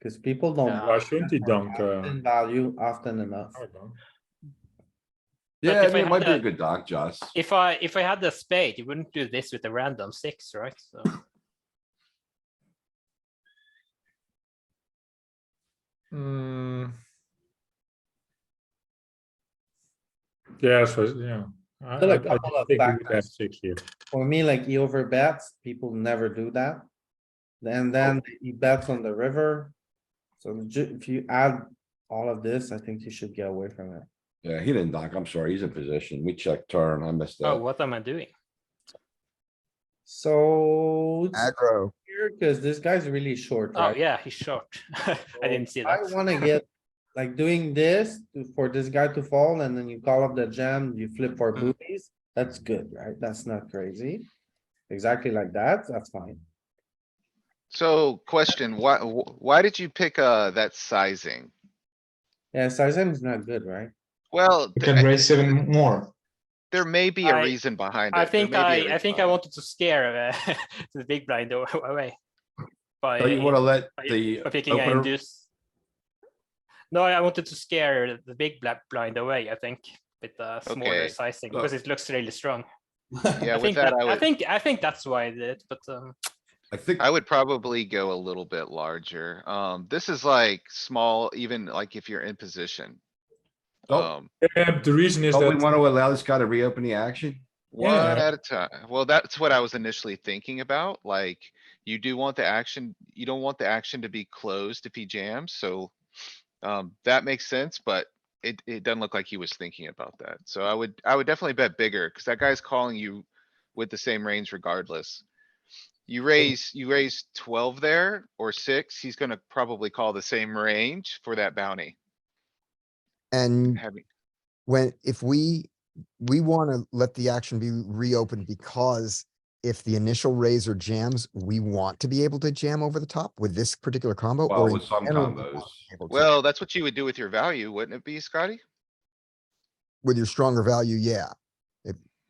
Cause people don't. Yeah. Why shouldn't he dunk? In value often enough. I don't know. Yeah, I if I mean, it had might be a a- good doc, Joss. If I had the spade, you wouldn't do this with a random 6, right? So Mm. Yeah, so yeah. Still a I couple of think we would have factors. 6 here. For me, like he overbets, people never do that. Then he bets on the river. So if you add all of this, I think you should get away from it. Yeah, he didn't dock. I'm sorry. He's in position. We checked turn. I missed oh, that. what am I doing? So it's Aggro. here because this guy's really short, Oh right? yeah, he's short. I didn't see I that. wanna get, like doing this for this guy to fall and then you call up the jam, you flip for Mm. boobies. That's good, right? That's not crazy. Exactly like that, that's fine. So question, why did you pick, that sizing? Yeah, sizing is not good, right? Well, You can raise even more. there may be a I- reason behind it. I There think may be a I reason think I behind it. wanted to scare the big blind away by So you wanna let by- the by picking an opener, induce. No, I wanted to scare the big black blind away, I think, with the smaller Okay. sizing because it looks really strong. Yeah, I with think that, I think that's why I did it, but I think, I would probably go a little bit larger. This is like small, even like if you're in position. Don't- Yeah, but the reason is don't we that wanna allow this guy to reopen the action? One Yeah. at a time. Well, that's what I was initially thinking about, like, you do want the action, you don't want the action to be closed if he jams, so. That makes sense, but it doesn't look like he was thinking about that, so I would definitely bet bigger, cuz that guy's calling you with the same range regardless. You raise 12 there or 6, he's gonna probably call the same range for that bounty. And Having, if we wanna let the action be reopened because if the initial raise or jams, we want to be able to jam over the top with this particular combo Well, or. in with some general, we combos. want to be able to. well, that's what you would do with your value, wouldn't it be, Scotty? With your stronger value, yeah.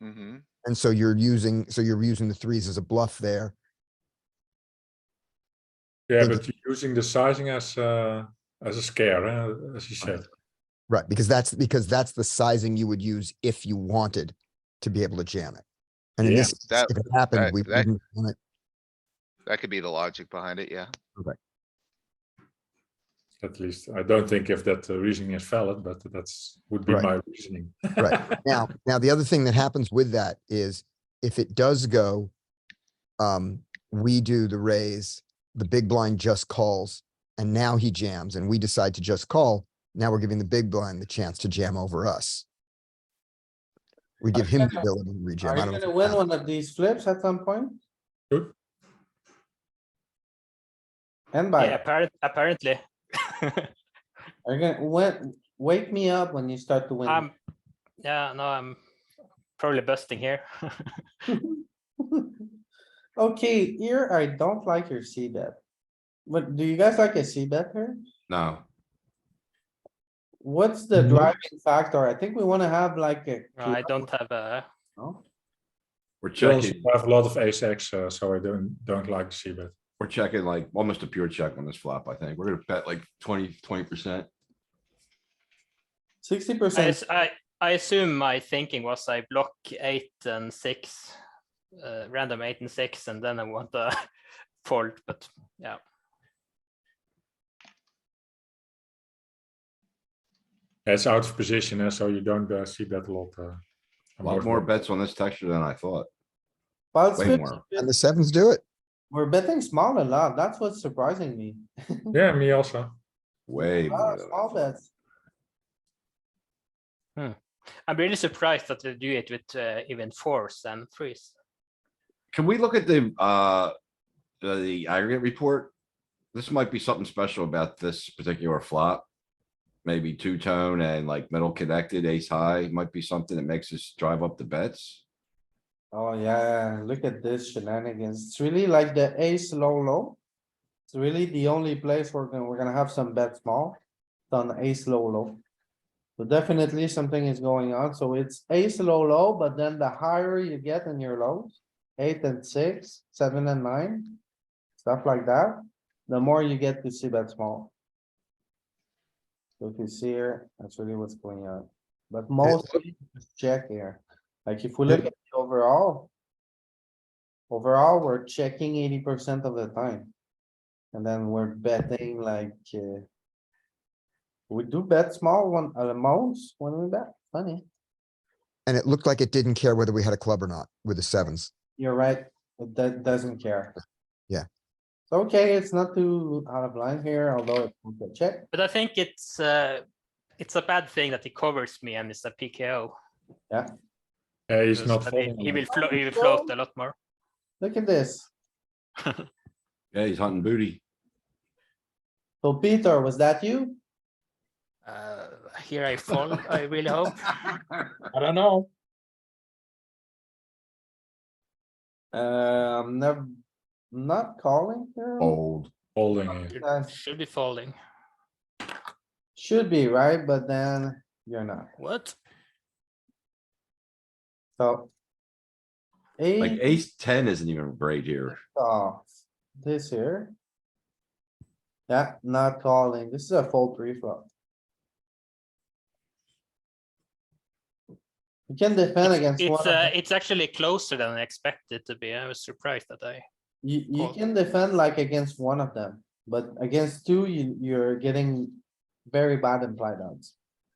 Mm-hmm. And so you're using the threes as a bluff there. yeah, think- but you're using the sizing as a scare, as you said. Right, because that's the sizing you would use if you wanted to be able to jam it. And in Yeah, this, case, that- if it happened, we that- wouldn't jam it. That could be the logic behind it, yeah. At least I don't think if that reasoning is valid, but would be Right. my reasoning. Right. Now the other thing that happens with that is if it does go, we do the raise, the big blind just calls, and now he jams and we decide to just call. Now we're giving the big blind the chance to jam over us. We give him the ability to rejam. Are I you don't know gonna if win that- one of these flips at some point? Good. And yeah, by, apparently. are you gonna, wake me up when you start to win. Yeah, no, I'm probably busting here. Okay, here I don't like your C bet. But do you guys like a C bet here? No, What's the No. driving factor? I think we wanna have like a. No, I don't have a. No? we're You also checking, have a lot of ace X, so I don't like to see that. we're checking like almost a pure check on this flop, I think. We're gonna bet like 20%. 60%. I assume my thinking was I block 8 and 6, random 8 and 6, and then I want to fold, but yeah. It's out of position, so you don't see that a lot. A lot more bets on this texture than I thought. Well, it's Way 50, more. And the sevens do it. we're betting small a lot. That's what's surprising me. Yeah, me also. Way more. than I Small thought. bets. I'm really surprised that they do it with even 4s and 3s. Can we look at the aggregate report? This might be something special about this particular flop. Maybe two-tone and like middle connected, ace high might be something that makes us drive up the bets. Oh yeah, look at this shenanigans. It's really like the ace low. It's really the only place we're gonna have some bet small. It's on ace low. So definitely something is going on. So it's ace low, but then the higher you get in your lows, 8 and 6, 7 and 9. Stuff like that, the more you get to see bet small. So if you see here, that's really what's going on. But mostly just check here. Like if we look at the overall. Overall, we're checking 80% of the time. And then we're betting like, we do bet small one, most when we bet, funny. And it looked like it didn't care whether we had a club or not with the sevens. You're right, that doesn't care. Yeah. Okay, it's not too out of line here, although it's a check. But I think it's a bad thing that he covers me and it's a PKO. Yeah, he's because not then folding. he will float a lot more. Look at this. Yeah, he's hunting booty. So Peter, was that you? Here I fall, I really hope. I don't know. I'm never, not calling here. Fold. Folding here. Should be folding. Should be, right? But then you're not. What? So. Like Eight ace 10 isn't even great here. off. This here. Yeah, not calling. This is a fold pre-flop. You can defend against one of them. It's actually closer than I expected to be. I was surprised that I. You call. can defend like against one of them, but against two, you're getting very bad implied odds.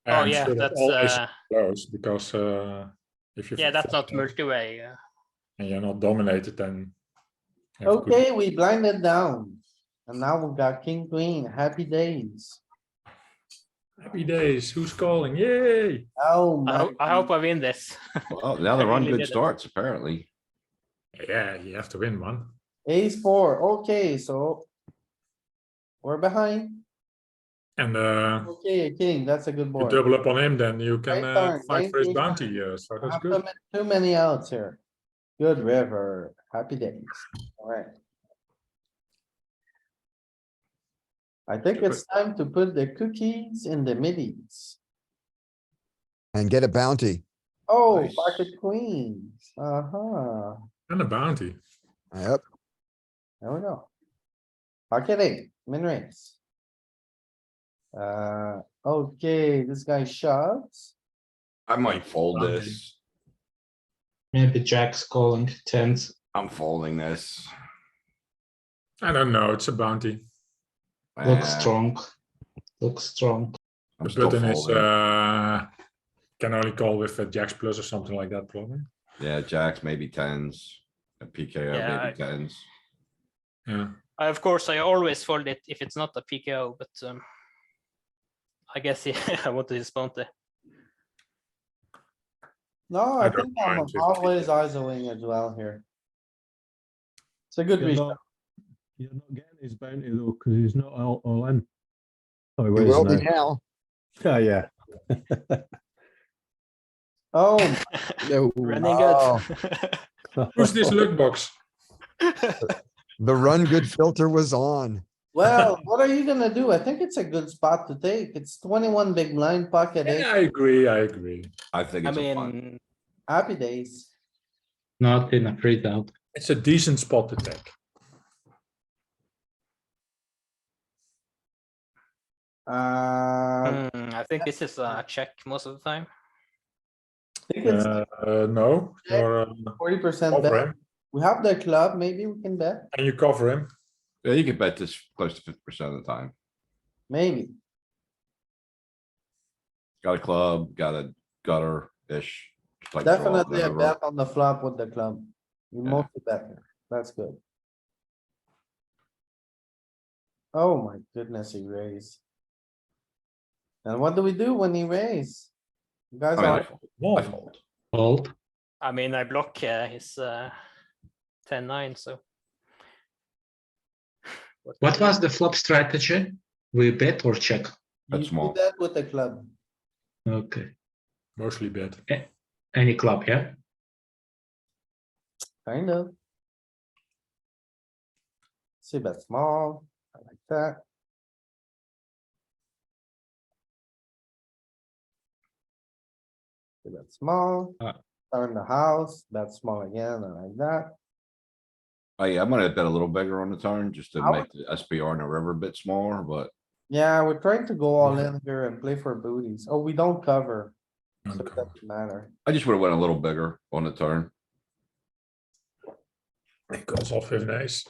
Oh, And yeah, should have that's, always close because if you Yeah, that's not fold multi-way. and you're not dominated, then you have good- Okay, we blinded down. And now we've got king, queen, happy days. Happy days. Who's calling? Yay! Oh I hope I win this. Well, now the run really good did it. starts, apparently. Yeah, you have to win one. Ace four, okay, so. We're behind. And Okay, king, that's a good you board. double up on him, then you can Great turn, fight for his great bounty. turn. So that's Not good. Too many outs here. Good river, happy days, alright. I think it's time to put the cookies in the middies. And get a bounty. Oh, Nice. pocket queens, uh-huh, And a bounty. Yep. there we go. Pocket eight, min raise. Okay, this guy shoves. I might fold Bounty. this. Maybe Jack's calling tens. I'm folding this. I don't know. It's a bounty. Looks Ah, strong. Looks strong. I'm The still button is folding. can only call with a jacks plus or something like that, probably. Yeah, jacks, maybe tens. A PKO, Yeah, maybe tens. Yeah. Of course, I always fold it if it's not a PKO, but I guess I want to his bounty. No, I I don't think I'm mind if- always ISOing as well here. It's a good reason. You're not getting his bounty though, because he's not all in. Oh, he You was will be now. now. Oh, yeah. Oh, No. Running Oh, good. Who's this loot box? the run good filter was on. well, what are you gonna do? I think it's a good spot to take. It's 21 big blind pocket eight, Yeah, I agree. I agree. I think I it's a fun. mean, happy days. Not in a free out. It's a decent spot to take. I think this is a check most of the time. I think it's No, Check. you're 40% cover bet. him, We have the club, maybe we can bet, and you cover him. Yeah, you can bet this close to 50% of the time. maybe. Got a club, got a gutter-ish. like draw, Definitely a whatever. bet on the flop with the club. You Yeah. mostly bet here. That's good. Oh my goodness, he raised. And what do we do when he raise? You guys I mean, I are, fold. I fold. Fold. I mean, I block his 10-9, so What was the flop strategy? We bet or check? Bet You do small. that with the club. Okay. Mostly bet. Any club, yeah? Kind of. See, bet small, I like that. See, bet small, turn the house, bet small again, I like that. Oh yeah, I'm gonna bet a little bigger on the turn just to I make the SPR in the river a bit smaller, but Yeah, we're trying to go all in here and play for booties. Oh, we don't cover. So Don't it cover. doesn't matter. I just would've went a little bigger on the turn. He calls off with an ace.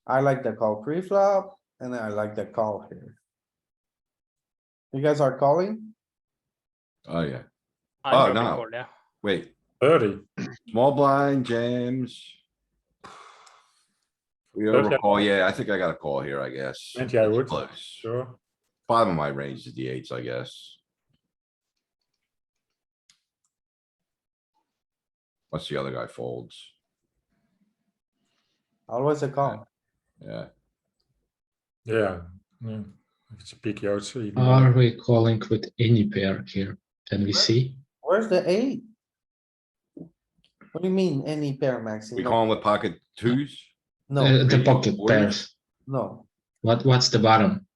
I like the call pre-flop and I like the call here. You guys are calling? Oh yeah, I'm Oh, probably no. called, yeah. wait, 30. small blind jams. We Thirty. overcall, yeah, I think I got a call here, I guess. 20 I It's would. close. Sure. Bottom of my range is the eights, I guess. What's the other guy folds? Always a call. Yeah, Yeah. Yeah. If it's a PKO, it's even Are more. we calling with any pair here? Can we see? Where's the eight? What do you mean, any pair, Maxi? we No, call him with pocket twos? No, The Three pocket quarters? pairs. no. What's the bottom?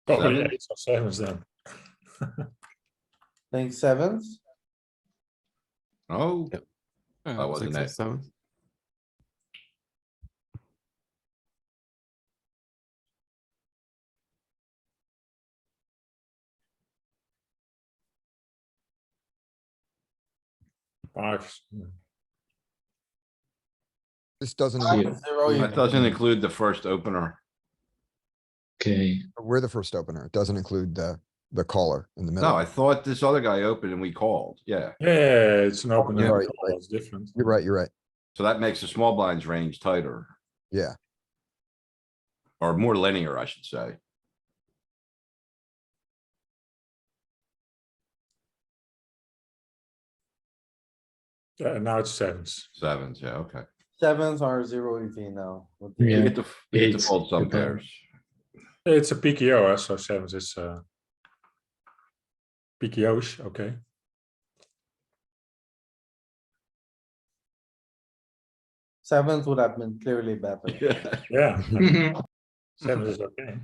Probably Seven? 8s or 7s then. Think sevens? Oh, Yep. that wasn't Six it. or seven. Fives. Yeah. This doesn't, See. Zero, That doesn't include the first opener. Okay. we're the first opener. It doesn't include the caller in the middle. No, I thought this other guy opened and we called, yeah. Yeah, it's an open you're end right, call, right. it's different. You're right, you're right. So that makes the small blinds range tighter, Yeah. or more linear, I should say. Yeah, now it's 7s. Sevens, yeah, okay. sevens are zero EV now. with the- We Yeah. get to, we get to Eights, fold some you bet. pairs. It's a PKO, so 7s is PKOs, okay. Sevens would have been clearly better. Yeah. Yeah, Mhm. 7s is okay.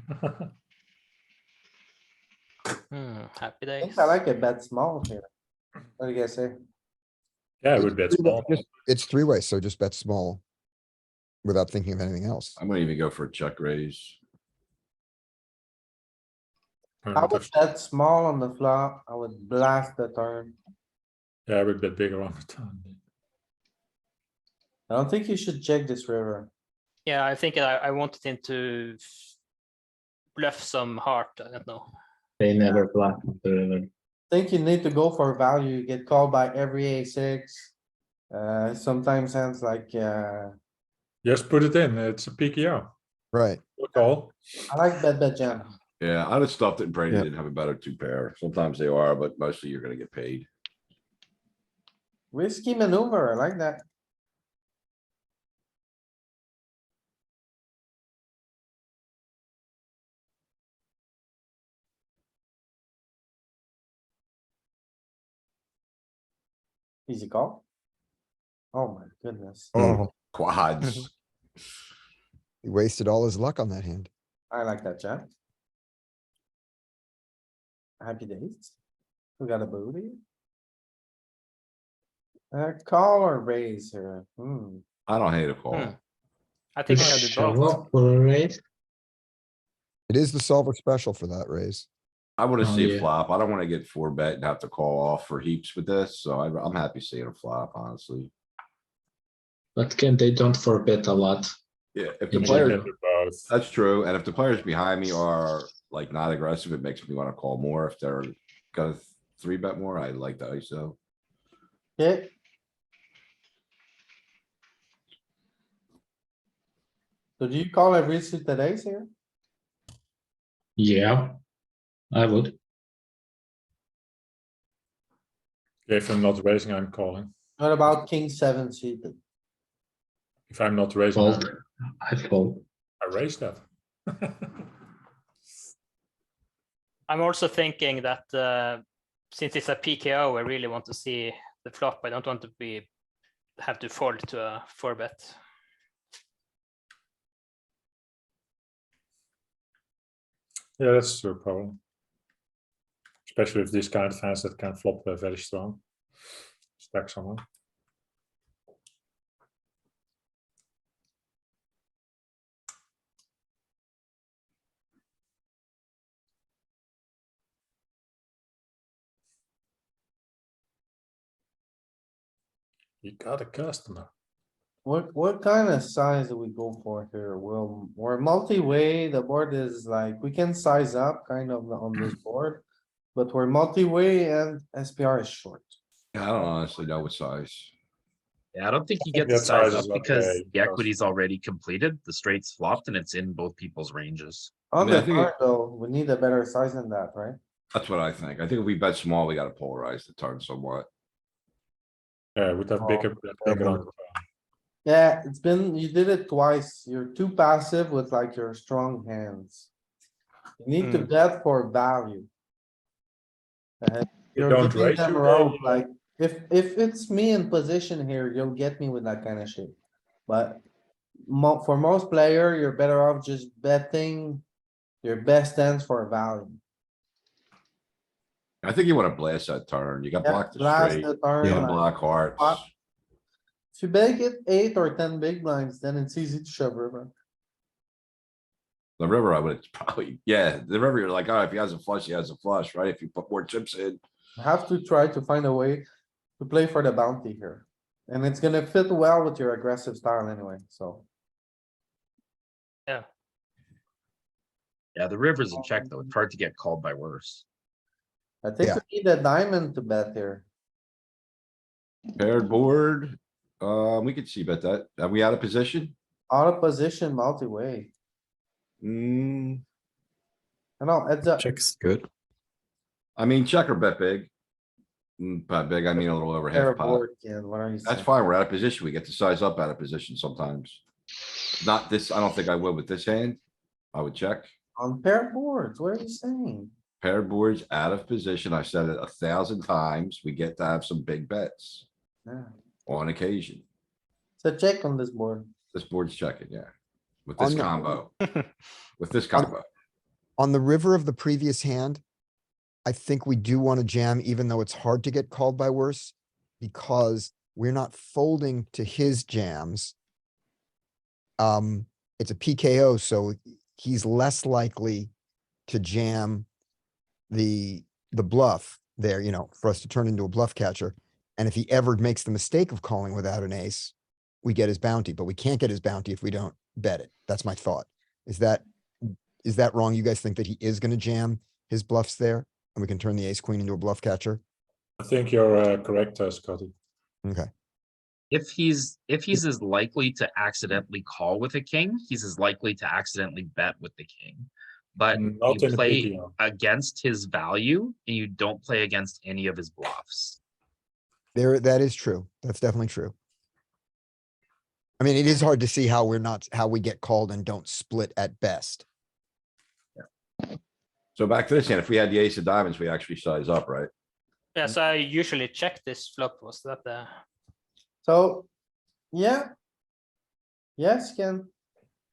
Happy I days. think I like a bet small here. What do you guys say? Yeah, I would bet small. It's three-way, so just bet small. Without thinking of anything else. I'm gonna even go for a check raise. I would bet small on the flop. I would blast the turn. Yeah, I would bet bigger on the turn. I don't think you should check this river. Yeah, I think I wanted him to bluff some heart, I don't know. They never bluff on the river. Think you need to go for value, you get called by every a6. Sometimes hands like, Just put it in, it's a PKO. Right. Good call. I like bet jam. Yeah, I'd have stuffed it and prayed he Yep. didn't have a better two pair. Sometimes they are, but mostly you're gonna get paid. Risky maneuver, I like that. Easy call. Oh my goodness. Oh, Quads. he wasted all his luck on that hand. I like that jam. Happy days. We got a booty. Call or raise here. I don't hate a call. I think I did Shove both. up for a raise. It is the solver special for that raise. I wanna Oh, see a yeah. flop. I don't wanna get four bet and have to call off for heaps with this, so I'm happy seeing a flop, honestly. But can they don't forbet a lot? Yeah, if the In players, general. Do both. that's true, and if the players behind me are like not aggressive, it makes me wanna call more. If they're gonna three bet more, I like the ISO. Okay. So do you call every suit today's here? Yeah, I would. If I'm not raising, I'm calling. What about king seven suited? If I'm not raising, Fold. I fold. I raise that. I'm also thinking that since it's a PKO, I really want to see the flop. I don't want to have to fold to a 4-bet. Yeah, that's true, problem. Especially with this kind of hands that can flop very strong. Stack someone. You got a customer. What kind of size do we go for here? We're multi-way, the board is like, we can size up kind of on this board. But we're multi-way and SPR is short. I don't honestly know what size. Yeah, I don't think you think get to that size size up is because okay, the because- equity's already completed, the straight's flopped, and it's in both people's ranges. On mean, I the think it- turn though, we need a better size than that, right? That's what I think. I think if we bet small, we gotta polarize the turn somewhat. Yeah, would have bigger, bigger on. Yeah, you did it twice. You're too passive with like your strong hands. You need to bet for value. You're don't giving raise them your wrong, game, like, if it's me in position here, you'll get me with that kind of shit. But for most player, you're better off just betting your best hands for value. I think you wanna blast that turn. You got Yeah, blocked the blast straight, the you turn, got like, block hearts. pot. If you bake it 8 or 10 big blinds, then it's easy to shove river. The river, I would probably, yeah, the river, you're like, oh, if he has a flush, he has a flush, right? If you put more chips in. Have to try to find a way to play for the bounty here. And it's gonna fit well with your aggressive style anyway, so. Yeah, the river's in check though. It's hard to get called by worse. I think Yeah. we need a diamond to bet here. Paired board, we could see bet that. Are we out of position? Out of position multi-way. Hmm, I know, it's a, Check's good. I mean, check or bet big. Bet big, I mean a little over pair half of pot. board, Ken, what are you That's saying? fine. We're out of position. We get to size up out of position sometimes. Not this, I don't think I would with this hand. I would check. On pair boards, what are you saying? Paired boards out of position. I've said it 1,000 times. We get to have some big bets Yeah, on occasion. it's a check on this board. This board's checking, yeah. With this On the- combo. With this combo. On the river of the previous hand, I think we do want to jam even though it's hard to get called by worse. Because we're not folding to his jams. It's a PKO, so he's less likely to jam the bluff there, you know, for us to turn into a bluff catcher. And if he ever makes the mistake of calling without an ace, we get his bounty, but we can't get his bounty if we don't bet it. That's my thought. Is that wrong? You guys think that he is gonna jam his bluffs there? And we can turn the ace queen into a bluff catcher? I think you're correct, Scotty. Okay, If he's as likely to accidentally call with a king, he's as likely to accidentally bet with the king. But Not you in a play PKO. against his value and you don't play against any of his bluffs. that is true. That's definitely true. I mean, it is hard to see how we get called and don't split at best. So back to this hand, if we had the ace of diamonds, we actually size up, right? Yeah, so I usually check this flop. Was that the? So, yeah. Yes, Ken.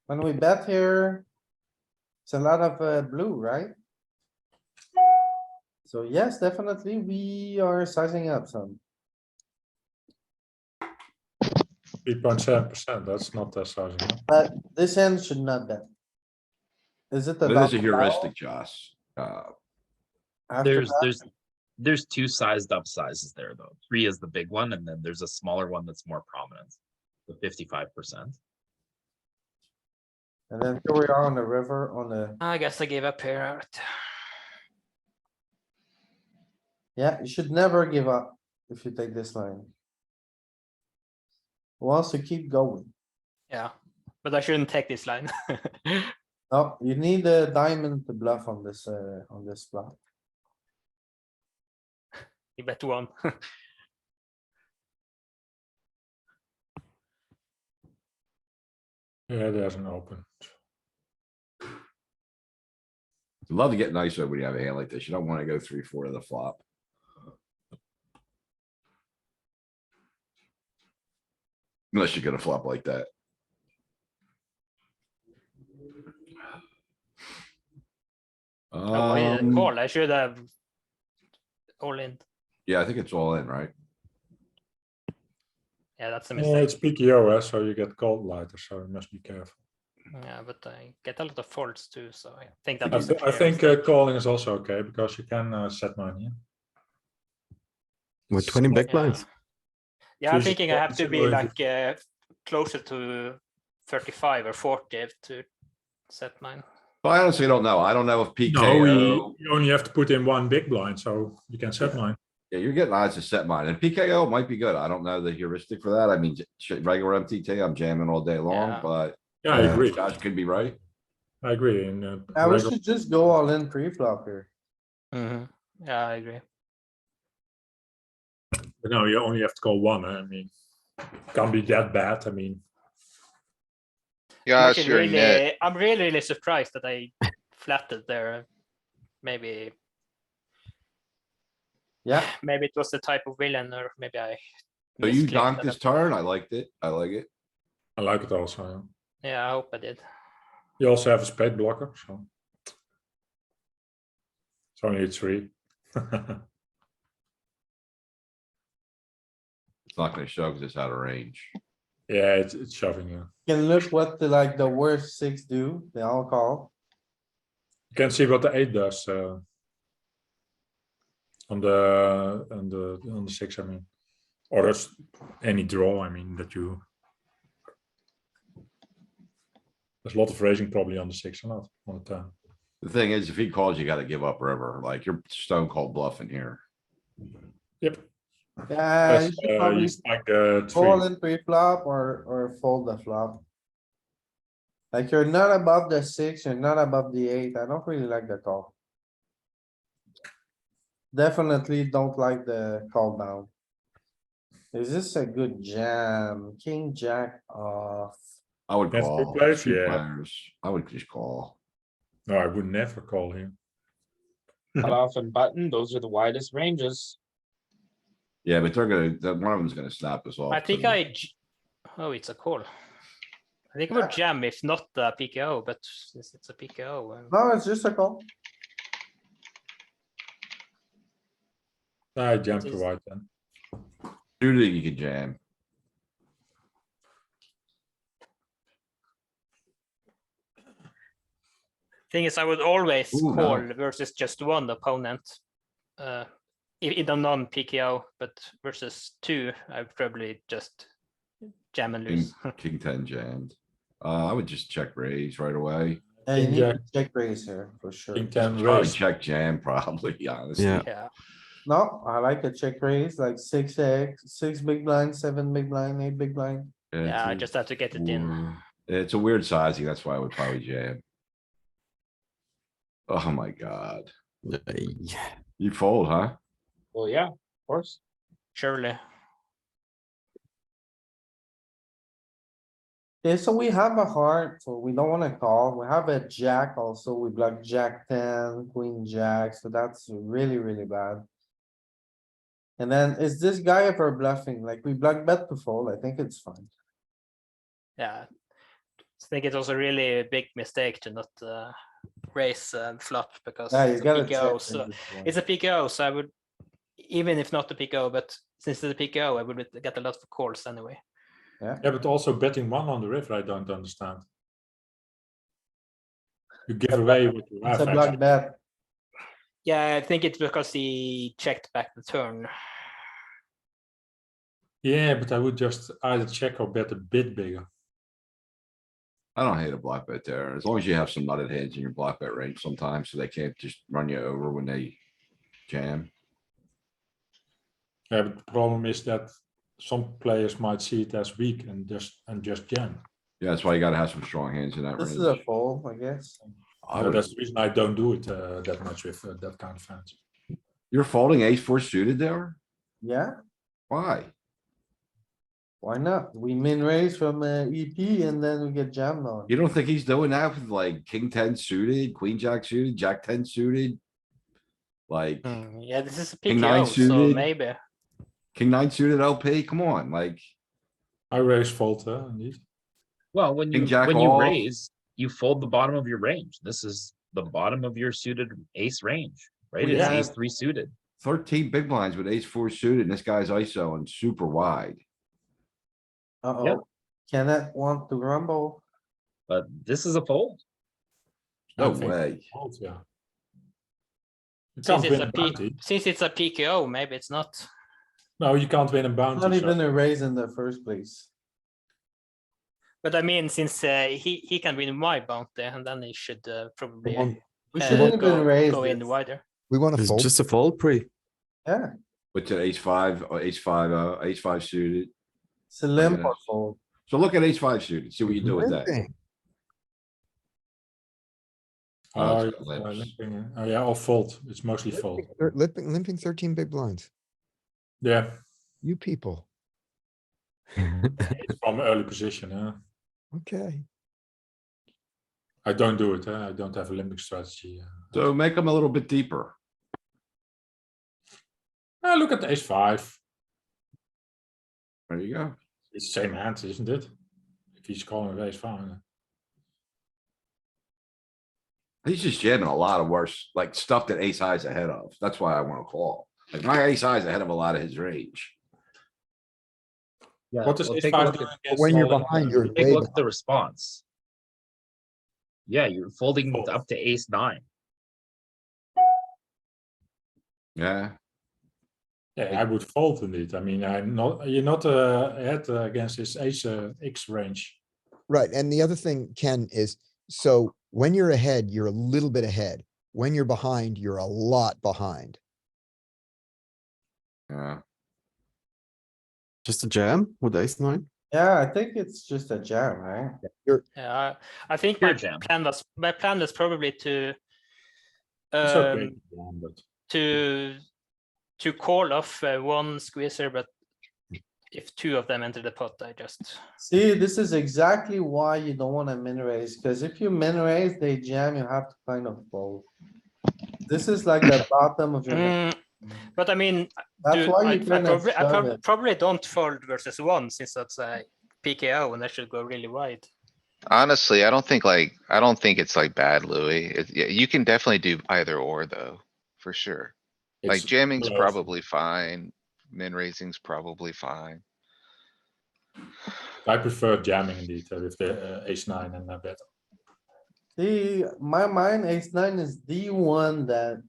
When we bet here. It's a lot of blue, right? So yes, definitely, we are sizing up some. 3.7%, that's not sizing up. But this end should not bet. Is it But it about? is a the heuristic, Josh. barrel after that? There's two sized up sizes there though. 3 is the big one and then there's a smaller one that's more prominent. The 55%. And then here we are on the river on the, I guess I gave up here. Out. yeah, you should never give up if you take this line. Wants to keep going. Yeah, but I shouldn't take this line. Oh, you need a diamond to bluff on this flop. You bet one. Yeah, there's an open. I'd love to get nicer when you have a hand like this. You don't wanna go 3-4 to the flop. Unless you're gonna flop like that. Oh, I didn't call. I should have all in. Yeah, I think it's all in, right? Yeah, that's a Yeah, mistake. it's PKO, so you get called lighter, so you must be careful. Yeah, but I get a lot of folds too, so I think that I, was a I clear think mistake. calling is also okay because you can set money. Yeah? With 20 big Yeah. blinds. Yeah, I'm So you thinking I should- have to be similar like closer to 35 or 40 to set mine. But I honestly don't know. I don't know if No, PKO, you only have to put in one big blind, so you can set mine. yeah, you're getting odds to set mine and PKO might be good. I don't know the heuristic for that. I mean, regular MTT, I'm jamming all day long, Yeah. but. Yeah, I agree. Josh could be right. I agree. In I we regular- should just go all in pre-flop here. Yeah, I agree. but no, you only have to call one. I mean, can't be that bad. I mean, Gosh, you're net. I'm really surprised that I flatted there. Maybe Yeah, maybe it was the type of villain, or maybe I. So you misclicked donked at this a- turn. I liked it. I like it. I like it also. Yeah. Yeah, I hope I did. You also have a spade blocker, so it's only a 3. It's not gonna show because it's out of range. Yeah, it's shoving. Yeah. you can look what the worst six do, they all call. You can see what the 8 does on the 6. I mean, or there's any draw. I mean that you. There's a lot of raising probably on the 6 or not on the 10. The thing is, if he calls, you gotta give up river. Like you're stone cold bluffing here. Yep. Yeah, you Plus, should probably you spike the 3. fold in pre-flop or fold the flop. Like you're not above the 6, you're not above the 8. I don't really like the call. Definitely don't like the call down. Is this a good jam? King, jack off. I would That's two call. players, Two yeah. players. I would just call. No, I would never call him. Cut off and button, those are the widest ranges. Yeah, but they're gonna, one of them's gonna snap us off. I think too. Oh, it's a call. I think I would jam if not the PKO, but since it's a PKO. No, it's just a call. I jump to Just- white then. Suited, you could jam. Thing is, I would always Ooh, call no. versus just one opponent. In a non-PKO, but versus 2, I would probably just jam and King, lose. king 10 jammed. I would just check raise right away. Yeah, you King, need to jack. check raise here for sure. King 10 Probably raise. check jam, probably, honestly. Yeah. Yeah, No, I like a check raise, like 6x, 6 big blind, 7 big blind, 8 big blind. yeah, I it's just have to get it in. It's a weird sizing. That's why I would probably jam. Oh my god. You fold, huh? Well, yeah, of course. Surely. Okay, so we have a heart, so we don't wanna call. We have a jack also. We block jack 10, queen jack, so that's really, really bad. And then is this guy ever bluffing? Like we block bet to fold, I think it's fine. Yeah. I think it was a really big mistake to not raise and flop because Yeah, you it's a gotta PKO. check. So at this point. it's a PKO, so I would, even if not the PKO, but since it's a PKO, I would get a lot of calls anyway. Yeah, but also betting 1 on the river, I don't understand. You give away what you It's have. a block actually. bet. Yeah, I think it's because he checked back the turn. Yeah, but I would just either check or bet a bit bigger. I don't hate a block bet there, as long as you have some nutted hands in your block bet range sometimes, so they can't just run you over when they jam. Yeah, but the problem is that some players might see it as weak and just jam. Yeah, that's why you gotta have some strong hands in that This is a range. fold, I guess. I would- That's the reason I don't do it that much with that kind of hands. You're folding ace 4 suited there? Yeah, Why? Why not? We min raise from EP and then we get jammed on. You don't think he's doing that with like king ten suited, queen jack suited, jack ten suited? Like Yeah, this is a King nine PKO, so suited. maybe. king nine suited LP, come on, like I raise fold, indeed. Well, when King you, jack when you off. raise, you fold the bottom of your range. This is the bottom of your suited ace range, right? We It's have- ace three suited. 13 big blinds with ace four suited and this guy's ISO and super wide. Yep. Uh-oh. Kenneth want to rumble. But this is a fold. No I think way. fold, yeah. You Since can't it's win a a bounty. since it's a PKO, maybe it's not. No, you can't win a bounty. Not so- even a raise in the first place. But I mean, since he can win my bounty, and then he should probably We shouldn't even raise go in this. wider. We want to It's fold. just a fold pre. Yeah, With the ace five or ace five, ace five suited. it's a limp Yeah. or fold. So look at ace five suited, see what you do with that. Limping. Oh, Oh, it's got yeah, limps. limping, oh yeah, or fold. It's mostly fold. Limping 13 big blinds. Yeah, You people. it's from early position, Okay. I don't do it, I don't have a limping strategy. So make them a little bit deeper. Look at the ace five. There you go. It's the same hand, isn't it? If he's calling with ace five. He's just jamming a lot of worse, like stuff that ace high's ahead of. That's why I wanna call. Like my ace high's ahead of a lot of his range. Yeah. What does well, ace take a five look do at- against When you're all in- behind, you're Take way a look at behind. the response. Yeah, you're folding Fold. up to ace nine. Yeah, Yeah, I would fold indeed. I mean, you're not ahead against his ace X range. Right. And the other thing, Ken, is so when you're ahead, you're a little bit ahead. When you're behind, you're a lot behind. yeah. Just a jam with ace nine. Yeah, I think it's just a jam, right? Yeah, I think Pure my jam. plan was probably to It's okay. But to call off one squeezer, but if two of them enter the pot, I just See, this is exactly why you don't wanna min raise, cuz if you min raise, they jam, you have to kind of fold. This is like the bottom of your, but I mean, that's do- why I, you kind of I shove it. probably don't fold versus one since that's a PKO and I should go really wide. Honestly, I don't think it's like bad, Louis. Yeah, you can definitely do either or though, for sure. Like it's jamming's close. probably fine. Min raising's probably fine. I prefer jamming indeed with the ace nine and better. See, my mind, ace nine is the one that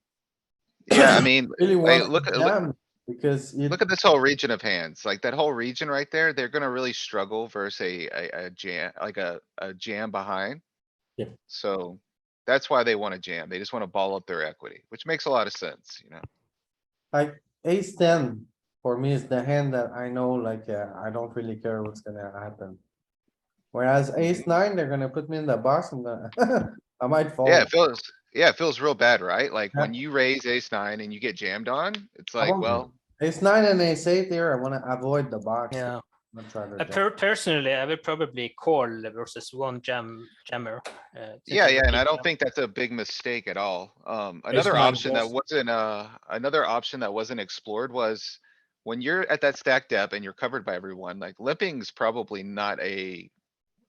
Yeah, I mean, really like, wants to jam. Because you, look at this whole region of hands, like that whole region right there, they're gonna really struggle versus a jam, like a jam behind. Yeah. So that's why they wanna jam. They just wanna ball up their equity, which makes a lot of sense, you know? like, ace ten, for me is the hand that I know, like, I don't really care what's gonna happen. Whereas ace nine, they're gonna put me in the box, I'm gonna, I might fall. Yeah, it feels real bad, right? Like Yeah. when you raise ace nine and you get jammed on, it's I like, won't- well, Ace nine and ace eight here, I wanna avoid the box. Yeah. I'm gonna try to jam. Personally, I would probably call versus one jammer. since yeah, it's a and I don't PKO. think that's a big mistake at all. Another nine option that was- wasn't, another option that wasn't explored was when you're at that stack depth and you're covered by everyone, like limping's probably not a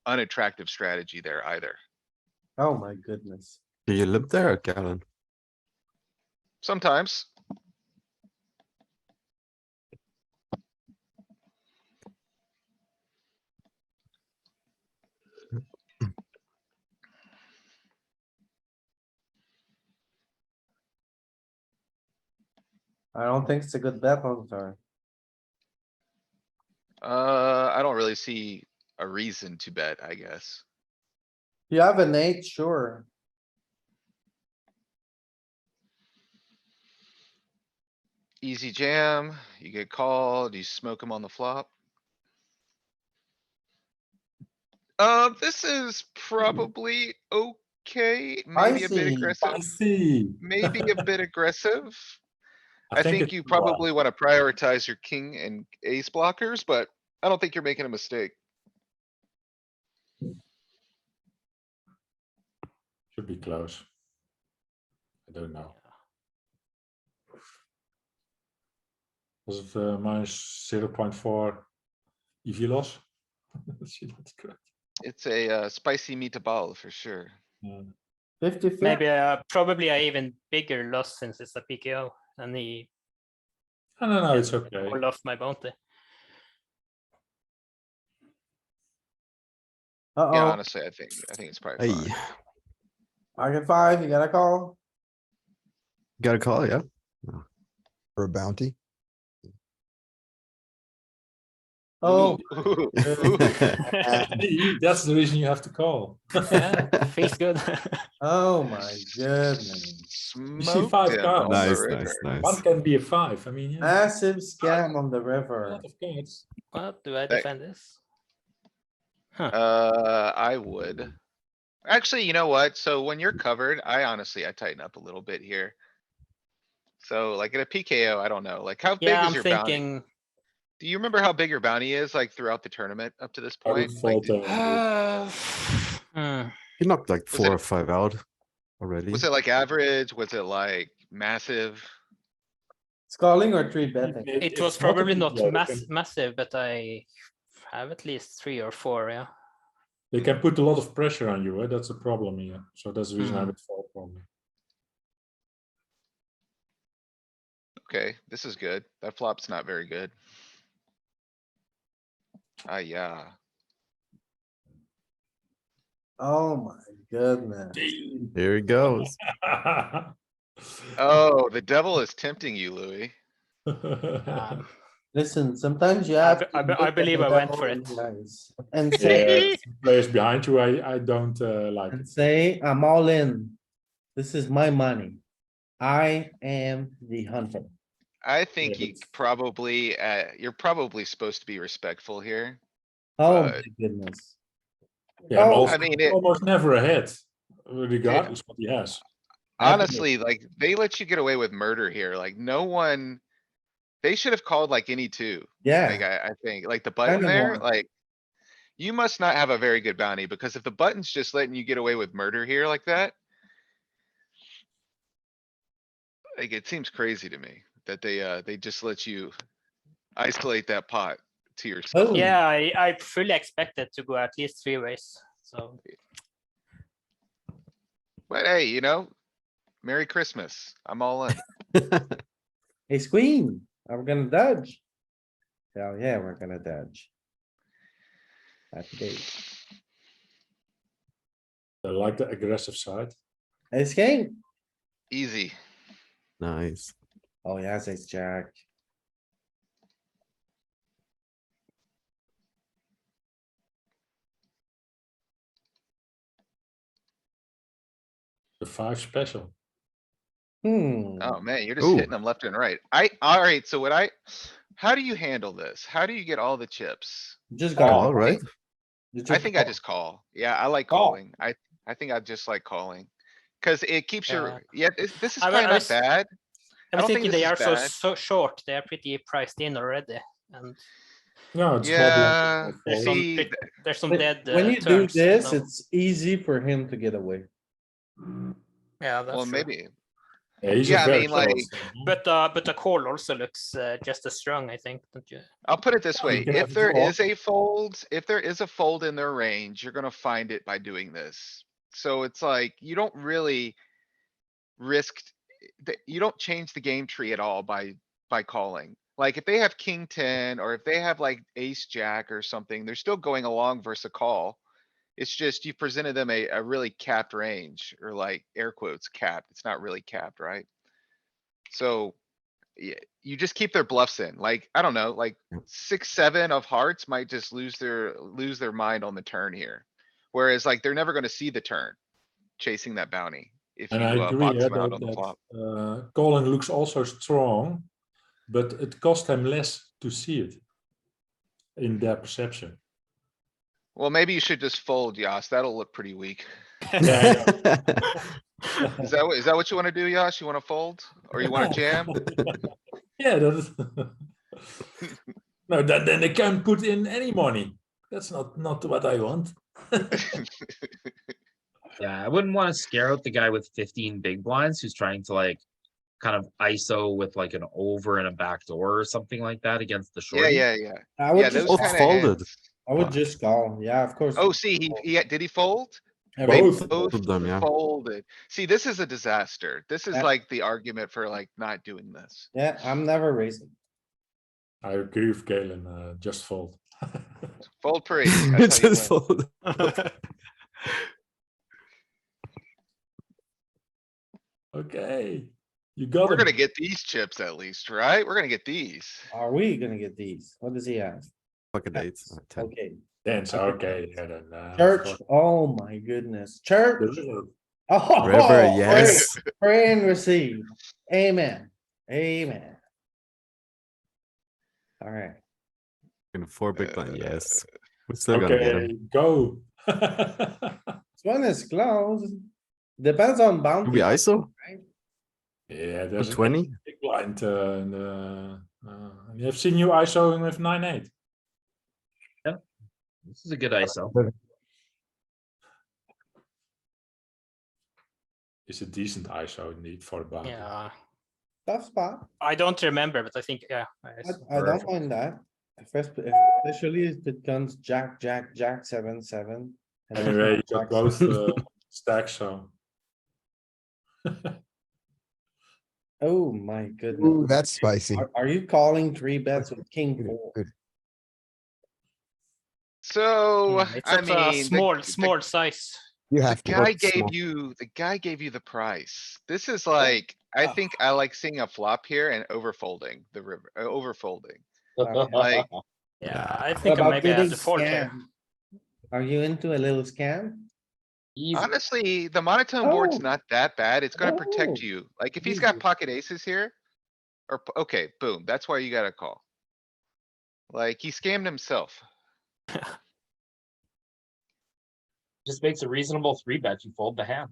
unattractive strategy there either. Oh my goodness. Do you limp there, Galen? Sometimes. I don't think it's a good bet on turn. I don't really see a reason to bet, I guess. You have an eight, sure. Easy jam, you get called, you smoke him on the flop. This is probably okay, maybe a bit Spicy. aggressive, See. maybe a bit aggressive. I think it's you too wide. probably wanna prioritize your king and ace blockers, but I don't think you're making a mistake. Should be close. I don't know. Was it minus 0.4 EV loss? Shit, that's correct. It's a spicy meatball for sure. 50-50. Maybe probably a even bigger loss since it's a PKO and he No, it's okay. called off my bounty. Yeah, Uh-oh, honestly, I think it's probably Hey, fine. pocket five, you gotta call. got a call, yeah. For a bounty. Oh, Ooh, That's the reason you have to call. Yeah, feels good. oh my goodness. You see 5 smoked him cards. on the Nice, river. nice, nice. One can be a 5. I mean, yeah. Massive scam on the A river. lot of cards. What do I defend this? I would. Actually, you know what? So when you're covered, I tighten up a little bit here. So like at a PKO, I don't know, like how big Yeah, is I'm your bounty? thinking. Do you remember how big your bounty is like throughout the tournament up to this I would point? Like, fold He knocked like Was 4 it- or 5 out already. was it like average? Was it like massive? It's calling or three betting. It it's was not a probably big not deal. They can- massive, but I have at least 3 or 4, yeah. They can put a lot of pressure on you, that's a problem here. So that's the reason I Hmm. would fold probably. Okay, this is good. That flop's not very good. Yeah. Oh my goodness. Here he goes. Oh, the devil is tempting you, Louis. Um, Listen, sometimes you I have. be- to I be- look I at believe the I went devil for in it. the eyes And say, Yeah, players behind you, I don't like and it. say, I'm all in. This is my money. I am the hunter. I think Yeah, you but- probably, you're probably supposed to be respectful here. Oh my But- goodness. Yeah, I'm Oh, also I mean, it- almost never ahead, regardless what he has. Honestly, like, they let you get away with murder here, like, no one. They should have called like any two. Like, Yeah, I think, like the button Kinda there, more. like. You must not have a very good bounty, because if the button's just letting you get away with murder here like that. Like, it seems crazy to me that they just let you isolate that pot to yourself. Oh. yeah, I fully expected to go at least 3 ways, so. But hey, Merry Christmas. I'm all in. Ace queen, are we gonna dodge? Hell yeah, we're gonna dodge. Happy days. I like the aggressive side. Ace king. Easy. Nice. Oh yeah, ace jack. The 5 special. Oh man, you're just Ooh. hitting them left and right. Alright, so how do you handle this? How do you get all the chips? Just Call, got. right? I think I just call. Yeah, I like Call. calling. I think I just like calling. Cause it keeps your, Yeah. this is I probably not was- bad. I I'm don't think thinking this they is are bad. so short, they are pretty priced in already, and No, it's Yeah, there's see, some, there's some When dead when you do turns, this, so- it's easy for him to get away. Yeah, that's well, true. maybe. Yeah, he's Yeah, a I very mean, like, short, But the call also looks just as strong, I think, don't you? I'll put it this Yeah, you way, can have if a there draw. is a fold in their range, you're gonna find it by doing this. So it's like, you don't really risk, you don't change the game tree at all by calling. Like, if they have king 10, or if they have like ace jack or something, they're still going along versus a call. It's just you presented them a really capped range, or like air quotes capped. It's not really capped, right? So, yeah, you just keep their bluffs in. Like, I don't know, like 6, 7 of hearts might just lose their mind on the turn here. Whereas like, they're never gonna see the turn, chasing that bounty. If And I you agree box yeah, them out on the that, flop. calling looks also strong, but it costs them less to see it in their perception. Well, maybe you should just fold, Yas. That'll look pretty weak. Yeah, Is that what you wanna do, Yas? You wanna fold? Or you wanna jam? Yeah, that is. No, then they can put in any money. That's not what I want. Yeah, I wouldn't want to scare out the guy with 15 big blinds who's trying to like kind of ISO with like an over and a back door or something like that against the Yeah, shorty. yeah, yeah. I would Yeah, just, those Both kinda folded. hands. I would just call. Yeah, of course. Oh, see, did he fold? They Both. both of them, yeah. folded. See, this is a disaster. This is Yeah. like the argument for like not doing this. Yeah, I'm never raising. I agree with Galen. Just fold. Fold pre. That's how you Just win. fold. Okay, you got We're him. gonna get these chips at least, right? We're gonna get these. Are we gonna get these? What does he have? Pocket eights. 10. Okay, Tens, okay. Yeah, then, church, of course. oh my goodness, church. The river. Oh, River, pray- yes. Pray and receive. Amen. Amen. Alright, In 4 big blind, yes. We're still gonna get Okay, him. go. this one is close. Depends on Do bounty. we ISO? Yeah, there's For 20? a big blind. In the, we have seen you ISO with 9-8. This is a good ISO. It's a decent ISO indeed for the bounty. Yeah, Tough spot. I don't remember, but I think, yeah. I don't mind that. Especially if it comes jack, 7, 7. and then Anyway, you jack got both seven. stacks, so. Oh my Ooh, goodness. that's spicy. Are you calling 3 bets with king Good, 4? good. So, It's I such a mean, small size. You the have to. guy What's gave small? you the price. This is like, I Ah. think I like seeing a flop here and overfolding the river, overfolding. Okay. Like, Yeah, I What think I about maybe have getting to fold here. scammed? Are you into a little scam? Easy. honestly, the monotone board's Oh. not that bad. It's gonna Oh. protect you. Like, if he's got Easy. pocket aces here. Okay, boom, that's why you gotta call. Like, he scammed himself. Just makes a reasonable 3-bet. You fold the hand.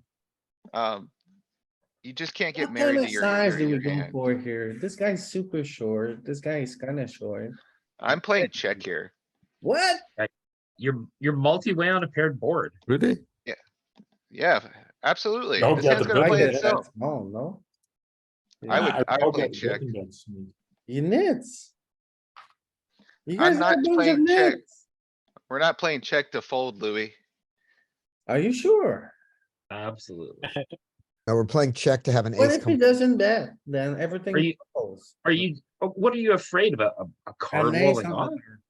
You just can't get What married kind to of your, size do we your go hand. for here? This guy's super short. This guy is kinda short. I'm playing check here. What? You're multi-way on a paired board. Really? Yeah, absolutely. Don't This get hand's the gonna button play bet. itself. Oh, no. I would, Yeah, I don't would play get check. button bets. You nits. You I'm guys not are a bunch of playing check. nits. We're not playing check to fold, Louis. Are you sure? Absolutely. No, we're playing check to have an What ace if he come. doesn't bet? Then everything Are you- goes. What are you afraid about? A card An ace rolling on the off? turn.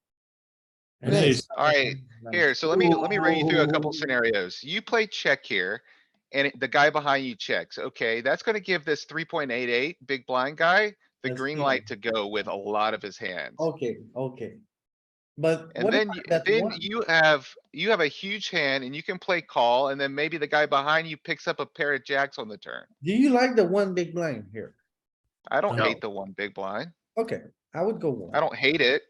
An ace. Alright, here, so let me run you through a couple scenarios. You play check here. And the guy behind you checks. Okay, that's gonna give this 3.88 big blind guy the Let's green see. light to go with a lot of his hands. Okay, okay. But And what then, about that then one? you have a huge hand and you can play call and then maybe the guy behind you picks up a pair of jacks on the turn. Do you like the one big blind here? I don't No. hate the one big blind. Okay, I would go I one. don't hate it.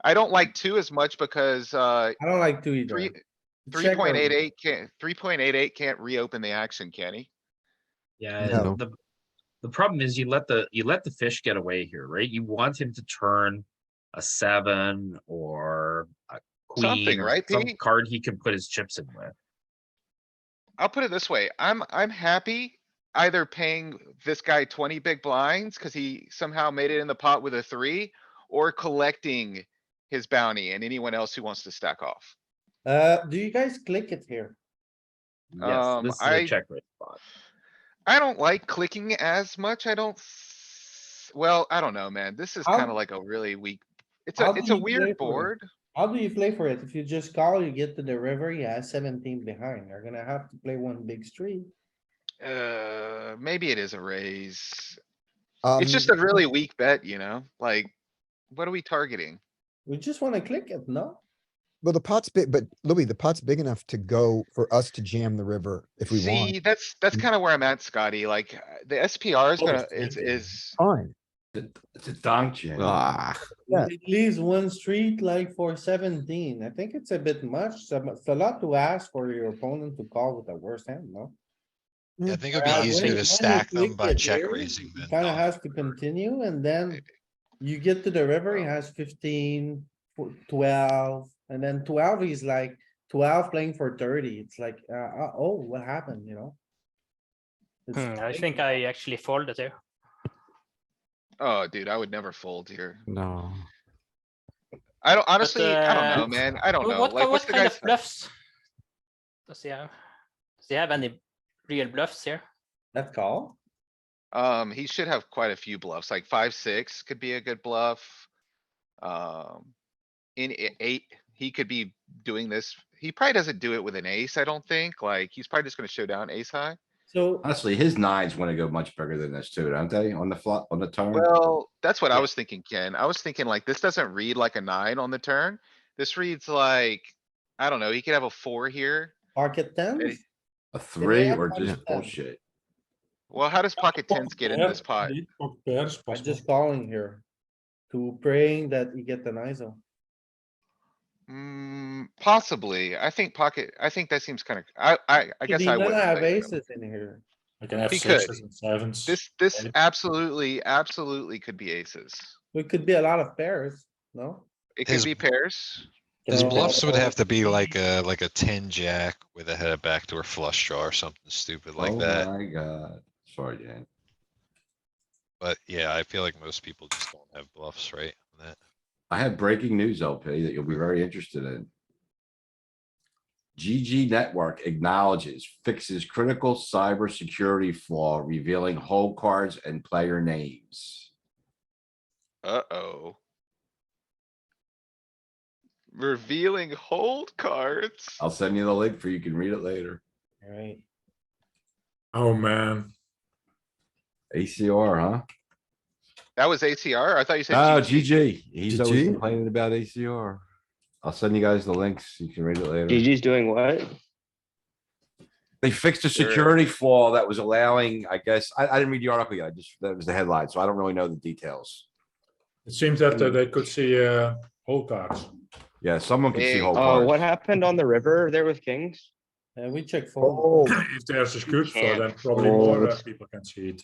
I don't like two as much because, I don't like two either. Check or- 3.88 can't reopen the action, can he? Yeah, No. the problem is you let the fish get away here, right? You want him to turn a 7 or a queen Something, or right, some Pete? card he can put his chips in with. I'll put it this way, I'm happy either paying this guy 20 big blinds cuz he somehow made it in the pot with a 3. Or collecting his bounty and anyone else who wants to stack off. Do you guys click it here? Yes, this is a check raise spot. I don't like clicking as much. I don't. Well, I don't know, man. This is How- kinda like a really weak. It's how a, do it's a you play weird for it? board. How do you play for it? If you just call, you get to the river, you have 17 behind. You're gonna have to play one big street. Maybe it is a raise. Um, It's just a really weak bet, you know, like, what are we targeting? We just wanna click it, no? well, the pot's big, but Louis, the pot's big enough to go for us to jam the river if we want. See, that's kinda where I'm at, Scotty. Like, the SPR is gonna, is, Fine. It's a donk jam. Ah, Yeah. It leaves one street like for 17. I think it's a bit much. It's a lot to ask for your opponent to call with the worst hand, no? Yeah, I think it'd Yeah, be easier when to you stack them click by it check here, raising you than Kinda not. has to continue and then. You get to the river, he has 15, 12, and then 12, he's like 12 playing for 30. It's like, oh, what happened, you know? It's I think I actually folded here. Oh, dude, I would never fold here. No. I don't, honestly, I don't know, uh, man. I don't know. What, Like, what's what the kind guy's? of bluffs does he have? Does he have any real bluffs here? That call. He should have quite a few bluffs, like 5-6 could be a good bluff. In 8, he could be doing this. He probably doesn't do it with an ace, I don't think. Like, he's probably just gonna show down ace high. So Honestly, his nines wanna go much bigger than this too, don't they? On the flop, on the turn? Well, that's what I Yeah. was thinking, Ken. I was thinking like, this doesn't read like a 9 on the turn. This reads like, I don't know, he could have a 4 here. pocket tens, A 3 have or much just ten? bullshit? Well, how does pocket tens get into this pot? Pocket pairs I'm possible. just calling here. To praying that you get an ISO. Possibly. I think that seems kinda, I Could guess he I not wouldn't have play it. aces in here? I can have He could. sixes and sevens. This Eight. absolutely could be aces. It could be a lot of pairs, no? It could His- be pairs. His So- bluffs would have to be like a 10 jack with a head of backdoor flush draw or something stupid like Oh that. my god. Sorry, Dan. But yeah, I feel like most people just don't have bluffs, right? on that. I have breaking news, LP, that you'll be very interested in. GG Network acknowledges fixes critical cybersecurity flaw revealing whole cards and player names. Uh-oh. Revealing hold cards. I'll send you the link for you can read it later. Alright, Oh man, ACR, huh? That was ACR? I thought you said. Oh, GG. GG. He's always GG? complaining about ACR. I'll send you guys the links. You can read it later. GG's doing what? They fixed a Sure. security flaw that was allowing, I guess, I didn't read the article yet. That was the headline, so I don't really know the details. it seems that they could see whole cards. Yeah, someone can see Big. whole Oh, cards. what happened on the river there with kings? and we check fold. If there's a good for, can't then probably more fold. people can see it.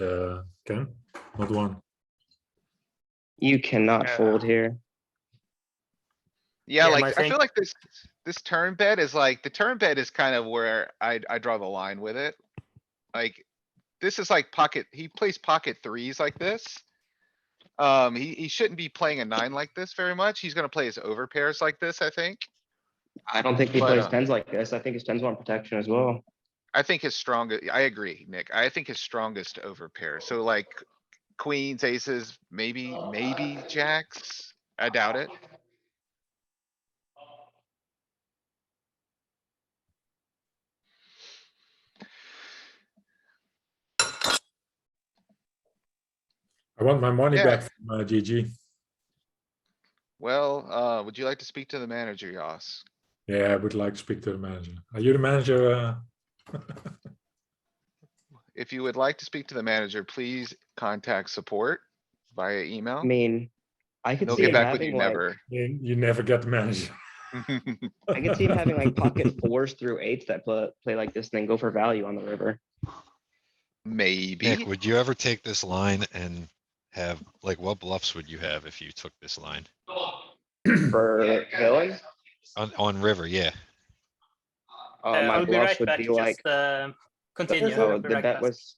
Ken, not one. You cannot fold here. Yeah, Yeah, like, I I think- feel like this turn bet is like, the turn bet is kind of where I draw the line with it. Like, this is like pocket, he plays pocket threes like this. He shouldn't be playing a 9 like this very much. He's gonna play his over pairs like this, I think. I don't think he But, plays tens like this. I think his tens want protection as well. I think his strongest, I agree, Nick. I think his strongest over pair. So like queens, aces, maybe jacks. I doubt it. I want my money Yeah. back from GG. Well, would you like to speak to the manager, Yoss? Yeah, I would like to speak to the manager. Are you the manager? If you would like to speak to the manager, please contact support via email. I mean, I could They'll see get him back with you having like, never. You never get the manager. I could see him having like pocket fours through eights that play like this and then go for value on the river. Maybe. Nick, would you ever take this line and have, like, what bluffs would you have if you took this line? For villain, On river, yeah. my I'll be bluffs right would back. be Just like, continue. oh, I'll be the right bet back. was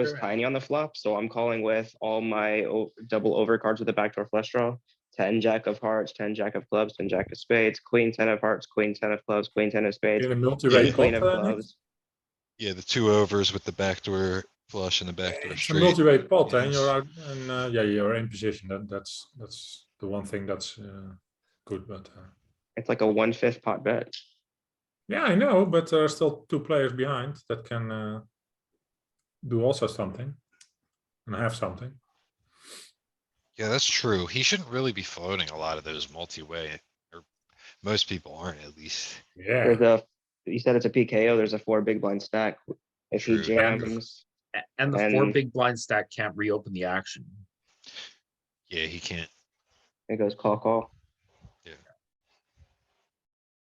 Correct. tiny on the flop, so I'm calling with all my double over cards with the backdoor flush draw. 10 jack of hearts, 10 jack of clubs, 10 jack of spades, queen 10 of hearts, queen 10 of clubs, queen 10 of spades, In a king multi-way queen pot, of Nick? clubs. Yeah, the 2 overs with the backdoor flush and the backdoor It's a straight. multi-way pot, and Yes. you're out, and yeah, you're in position. That's the one thing that's good. But It's like a 1/5 pot bet. yeah, I know, but there are still 2 players behind that can do also something and have something. Yeah, that's true. He shouldn't really be floating a lot of those multi-way, or most people aren't at least. Yeah, There's a, you said it's a PKO, there's a 4 big blind stack. If he True. jams, And the 4 And- big blind stack can't reopen the action. Yeah, he can't. it goes call.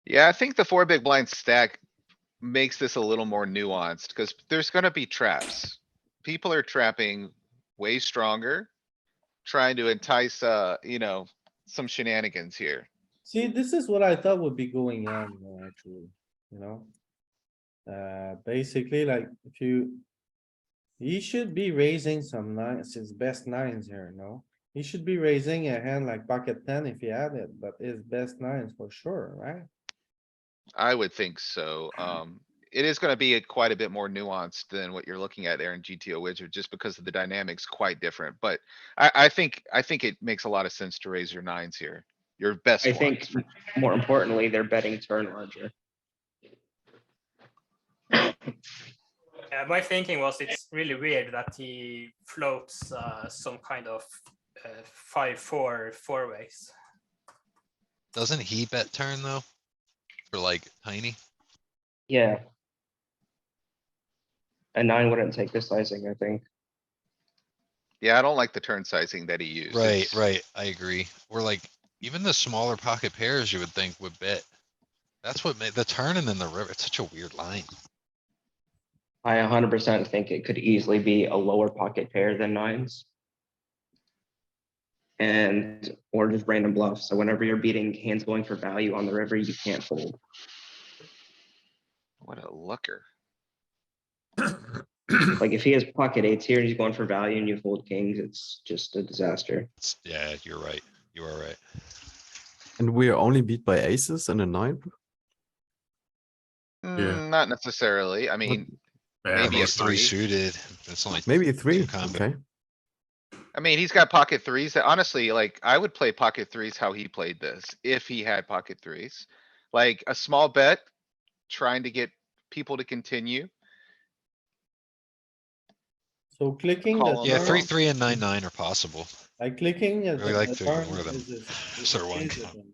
Yeah, I think the 4 big blind stack makes this a little more nuanced, cuz there's gonna be traps. People are trapping way stronger. trying to entice, you know, some shenanigans here. See, this is what I thought would be going on, actually, you know? Basically, like, if you. He should be raising some nines, his best nines here, no? He should be raising a hand like pocket ten if he had it, but his best nines for sure, right? I would think so. It is gonna be quite a bit more nuanced than what you're looking at there in GTO Wizard, just because of the dynamics quite different, but I think it makes a lot of sense to raise your nines here. Your best I ones. think more importantly, they're betting turn larger. My thinking was it's really weird that he floats some kind of 5-4 four ways. Doesn't he bet turn though? For like tiny? Yeah. A 9 wouldn't take the sizing, I think. Yeah, I don't like the turn sizing that he used. Right, It's- right, I agree. Or like, even the smaller pocket pairs you would think would bet. That's what made the turn and then the river, it's such a weird line. I 100% think it could easily be a lower pocket pair than 9s. And, or just random bluffs. So whenever you're beating hands going for value on the river, you can't fold. What a looker. Like if he has pocket 8s here and he's going for value and you fold kings, it's just a disaster. Yeah, you're right. You are right. And we are only beat by aces and a 9. Not necessarily. I mean, Yeah, maybe a Maybe three three. suited. That's only. Maybe a 3. two combo. Okay. I mean, he's got pocket threes that honestly, like, I would play pocket threes how he played this, if he had pocket threes. Like a small bet, trying to get people to continue. So clicking Call the him. Yeah, turn, 3-3 and 9-9 are possible. like clicking at Really the like the to turn ignore them. is Sir one. okay with him.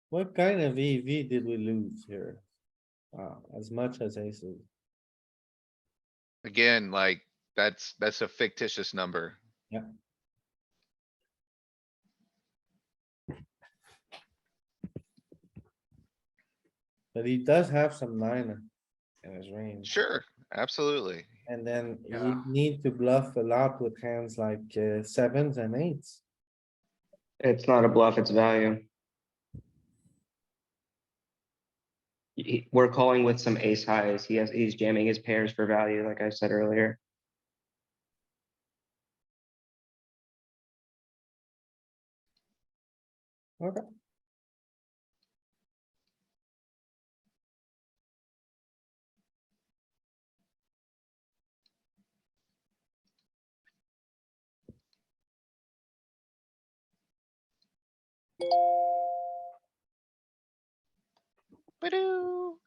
What kind of EV did we lose here? As much as aces. Again, like, that's a fictitious number. Yeah. But he does have some nine in his range. Sure, absolutely. And then Yeah. you need to bluff a lot with hands like sevens and eights. It's not a bluff, it's value. We're calling with some ace highs. He's jamming his pairs for value, like I said earlier. Okay. Ba-doo.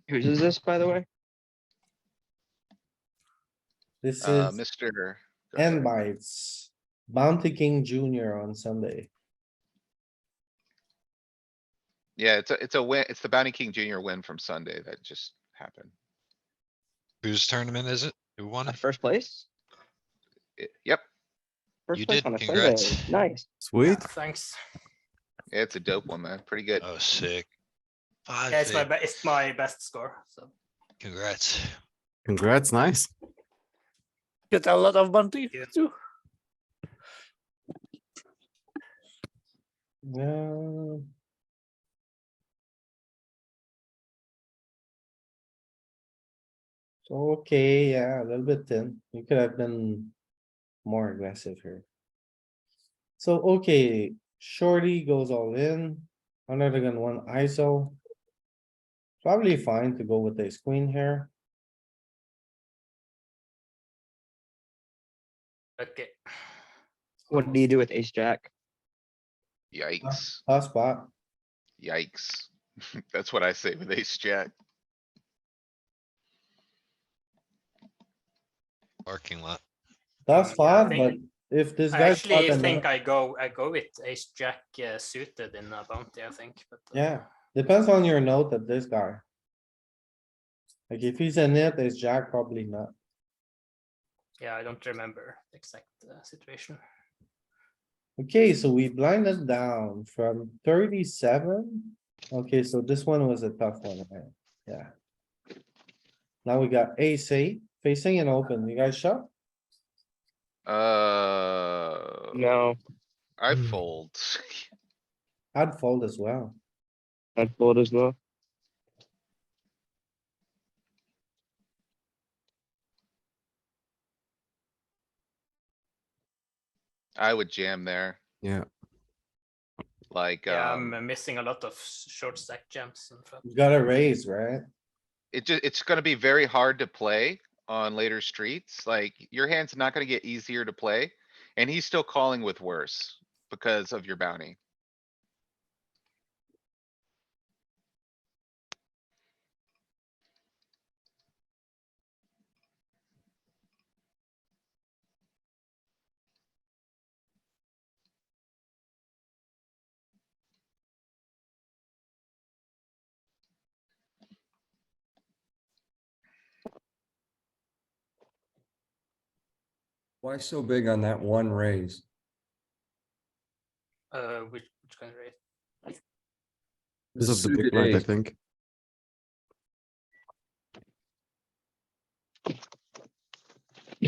Whose is this, by the way? This is Mr. go ahead. Endebytes, Bounty King Junior on Sunday. Yeah, it's a win. It's the Bounty King Junior win from Sunday that just happened. Whose tournament is it? Who won it? First place? Yep, First You place did, on a congrats. Sunday. Nice. Sweet. Thanks. yeah, it's a dope one, man. Pretty good. Oh, sick. Five. Yeah, it's big. it's my best score. So Congrats. Congrats. Nice. Get a lot of bounty Yeah. too. Yeah. So, okay, yeah, a little bit thin. You could have been more aggressive here. So, okay, shorty goes all in, under the gun one ISO. Probably fine to go with ace queen here. okay. What do you do with ace jack? Yikes, Tough spot. yikes. That's what I say with ace jack. Parking lot. Tough I spot, but think- if this I guy's. actually spot think enough- I go with ace jack suited in a bounty. I think, but Yeah, Depends on your note of this guy. Like if he's a nit, it's jack, probably not. Yeah, I don't remember the exact situation. Okay, so we blinded down from 37. Okay, so this one was a tough one, right? Yeah. Now we got ace eight facing an open. You guys shot? No, I fold. I'd fold as well. I'd fold as well. I would jam there, Yeah. like, Yeah, I'm missing a lot of short stack jumps in front. You gotta raise, right? it's gonna be very hard to play on later streets. Like, your hand's not gonna get easier to play. And he's still calling with worse because of your bounty. Why so big on that one raise? Which kind of rate? This is the big Suited blind, I ace. think.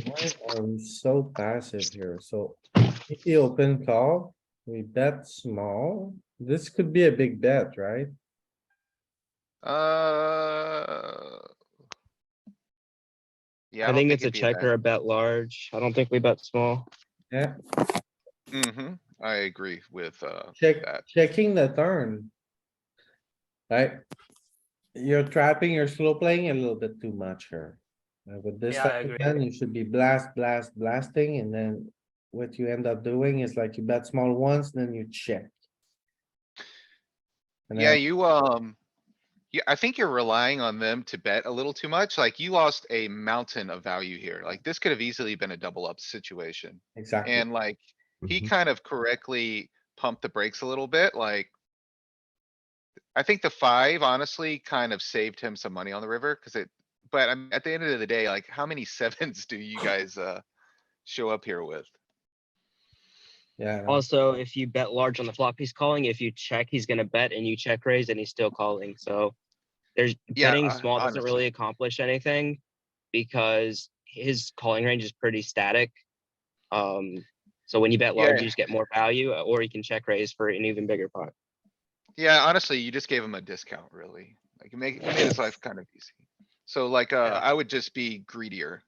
Why are we so passive here? So if the open call, we bet small. This could be a big bet, right? Yeah, I think it's a it'd be check or a bet large. I don't think we bet small. Yeah, Mm-hmm, I agree with, check, that. checking the turn. Right? You're trapping, you're slow playing a little bit too much here. With this Yeah, I type of agree. hand, you should be blasting, and then what you end up doing is like you bet small once, then you check. And Yeah, then, yeah, I think you're relying on them to bet a little too much. Like, you lost a mountain of value here. Like, this could have easily been a double up situation. exactly, And like, he Mhm. kind of correctly pumped the brakes a little bit, like. I think the 5 honestly kind of saved him some money on the river, cuz but at the end of the day, like, how many sevens do you guys, show up here with? yeah. Also, if you bet large on the flop he's calling, if you check, he's gonna bet and you check raise and he's still calling, so. There's Yeah, betting small doesn't honestly. really accomplish anything because his calling range is pretty static. So when you bet large, Yeah. you just get more value, or you can check raise for an even bigger pot. Yeah, honestly, you just gave him a discount, really. Like, you made his life kind of easy. So like, Yeah. I would just be greedier.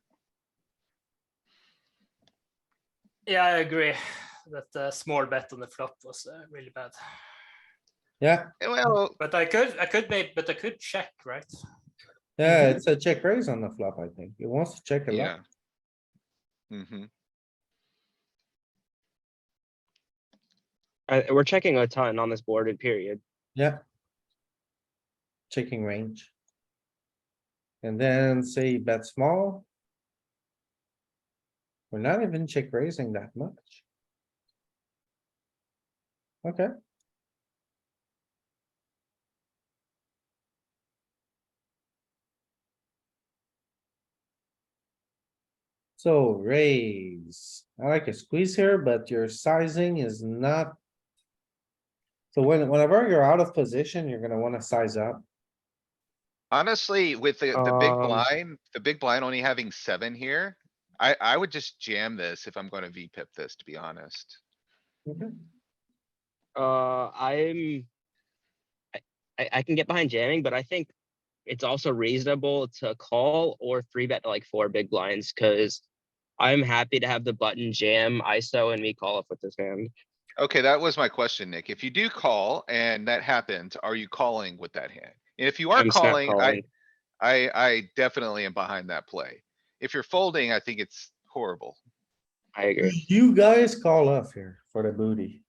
Yeah, I agree that the small bet on the flop was really bad. Yeah, Well, But I could check, right? yeah, it's a check raise on the flop, I think. He wants to check a lot. yeah. Mm-hmm. We're checking a ton on this board in period. Yeah. Checking range. And then say bet small. We're not even check raising that much. Okay. So raise. I like a squeeze here, but your sizing is not. So whenever you're out of position, you're gonna wanna size up. Honestly, with the Um, big blind only having 7 here. I would just jam this if I'm gonna VPip this, to be honest. Okay. I can get behind jamming, but I think it's also reasonable to call or three bet to like 4 big blinds, cuz I'm happy to have the button jam ISO and me call up with this hand. Okay, that was my question, Nick. If you do call and that happens, are you calling with that hand? And if you are I'm snap calling, calling. I definitely am behind that play. If you're folding, I think it's horrible. I agree. You guys call off here for the booty.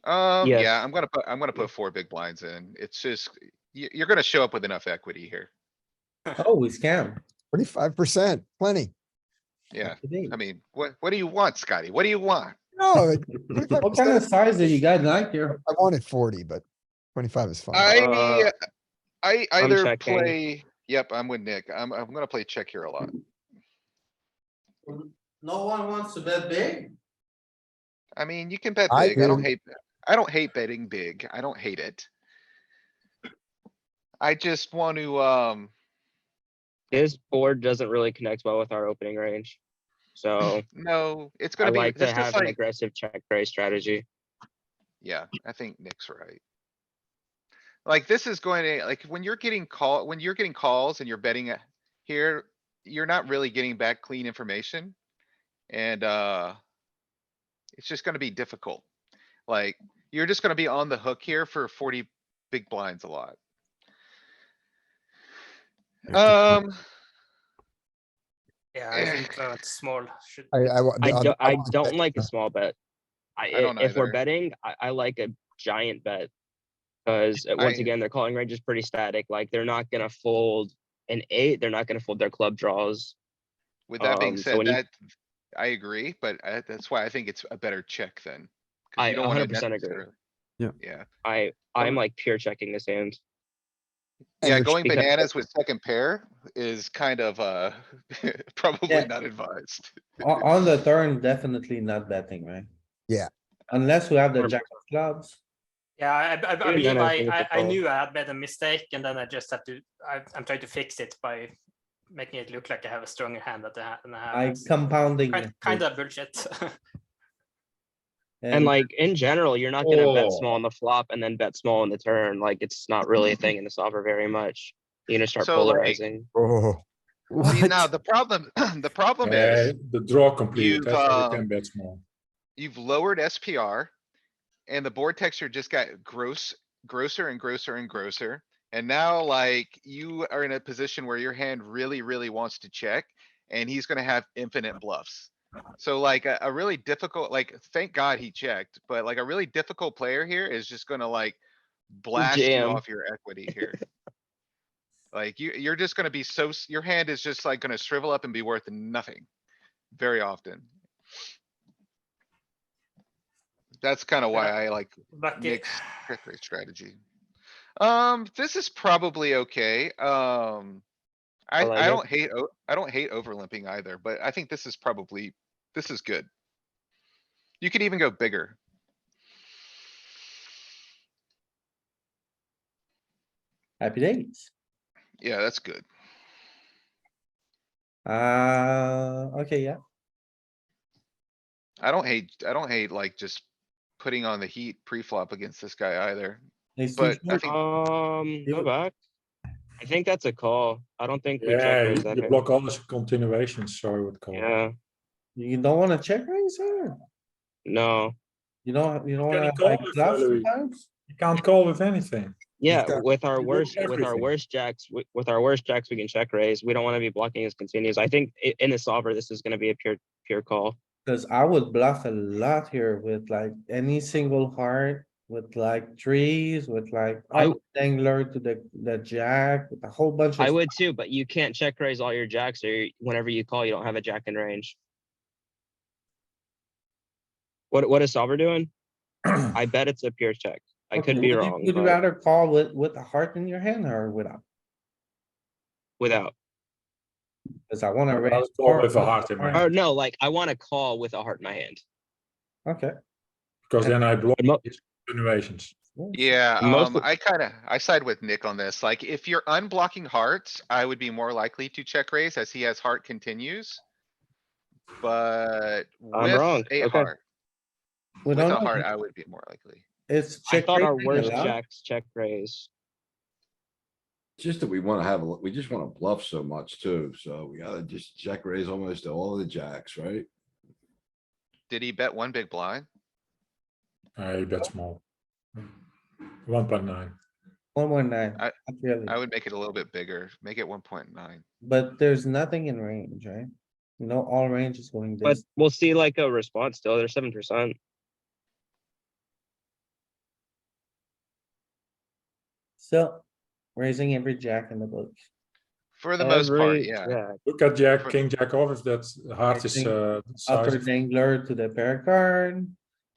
Yeah, Yes. I'm gonna put 4 big blinds in. It's just, you're gonna show up with enough equity here. Oh, we scam. 25%, plenty. Yeah, Today. I mean, what do you want, Scotty? What do you want? No, What kind of 25%, size do you guys like here? I wanted 40, but 25 is fine. I I'm either checking. play, yep, I'm with Nick. I'm gonna play check here a lot. No one wants to bet big? I mean, you can bet I big. I don't do. hate betting big. I don't hate it. I just want to, His board doesn't really connect well with our opening range. So no, it's I gonna be, like to this is have an like, aggressive check raise strategy. yeah, I think Nick's right. Like, this is going to, like, when you're getting calls and you're betting here, you're not really getting back clean information. And, it's just gonna be difficult. Like, you're just gonna be on the hook here for 40 big blinds a lot. Yeah, I think that small should. I don't like a small bet. I don't If we're either. betting, I like a giant bet. Cause once I- again, their calling range is pretty static. Like, they're not gonna fold an 8, they're not gonna fold their club draws. With that being So said, when you, that, I agree, but that's why I think it's a better check then. 'Cause I you don't wanna 100% agree. necessarily- Yeah. Yeah, I'm like pure checking this hand. yeah, you're going because- bananas with second pair is kind of, probably Yeah. not advised. On the turn, definitely not betting, right? Yeah. Unless we have the 100%. jack of clubs. Yeah, I Even believe then, I think it's a I call. knew I had made a mistake, and then I just have to. I'm trying to fix it by making it look like I have a stronger hand than I have. I compounding. Kind of bullshit. And like, in general, you're not gonna bet Oh. small on the flop and then bet small on the turn. Like, it's not really a thing in the solver very much. You're gonna start So, like, polarizing. Oh, See, now the problem, the problem is, The draw completed, you've, that's why you can bet small. you've lowered SPR. And the board texture just got grosser and grosser and grosser. And now like you are in a position where your hand really, really wants to check and he's gonna have infinite bluffs. So like a really difficult, like, thank God he checked, but like a really difficult player here is just gonna like blast you Jam. off your equity here. Like you're just gonna be so, your hand is just like gonna shrivel up and be worth nothing very often. That's kinda why I like But Nick's check raise strategy. This is probably okay. like I it. don't hate, I don't hate over limping either, but I think this is probably, this is good. You could even go bigger. Happy days. Yeah, that's good. Okay, yeah. I don't hate like just putting on the heat pre-flop against this guy either. Ace But two I suit. think, Go back. I think that's a call. I don't think we check Yeah, raise you that you hand. block all the continuations, so I would call. Yeah, You don't wanna check raise here? no. You don't Can wanna you call like with bluff Louis? sometimes? You can't call with anything. Yeah, got- with our you worst, block with our everything. worst jacks, with our worst jacks, we can check raise. We don't wanna be blocking his continues. I think in the solver, this is gonna be a pure call. Cause I would bluff a lot here with like any single heart, with like trees, with like I- dangler to the jack, with a whole bunch I of. would too, but you can't check raise all your jacks or whenever you call, you don't have a jack in range. What is solver doing? I bet it's a pure check. I could Okay, be would you- wrong, Would you but rather call with a heart in your hand or without? without. Cause I wanna I raise. would call more with a heart in my heart. Or hand, no, like I wanna call with a heart in my hand. Okay. because then I block And mo- his continuations. yeah, Most of- I side with Nick on this. Like, if you're unblocking hearts, I would be more likely to check raise as he has heart continues. But I'm with wrong. a Okay. heart, We with don't a know. heart, I would be more likely. It's I check. thought our raising worst allowed. jacks check raise. It's just that we wanna have, we just wanna bluff so much too, so we gotta just check raise almost all the jacks, right? Did he bet one big blind? I bet small. 1.9. 1.9, I- not really, I would make it a little bit bigger, make it 1.9. but there's nothing in range, right? You know, all range is going But this. we'll see like a response still. There's 7%. So raising every jack in the book. For the most part, Every yeah. jack. Look at Jack, For- King, Jack off if that heart is think the Upper size of. dangler to the pair card.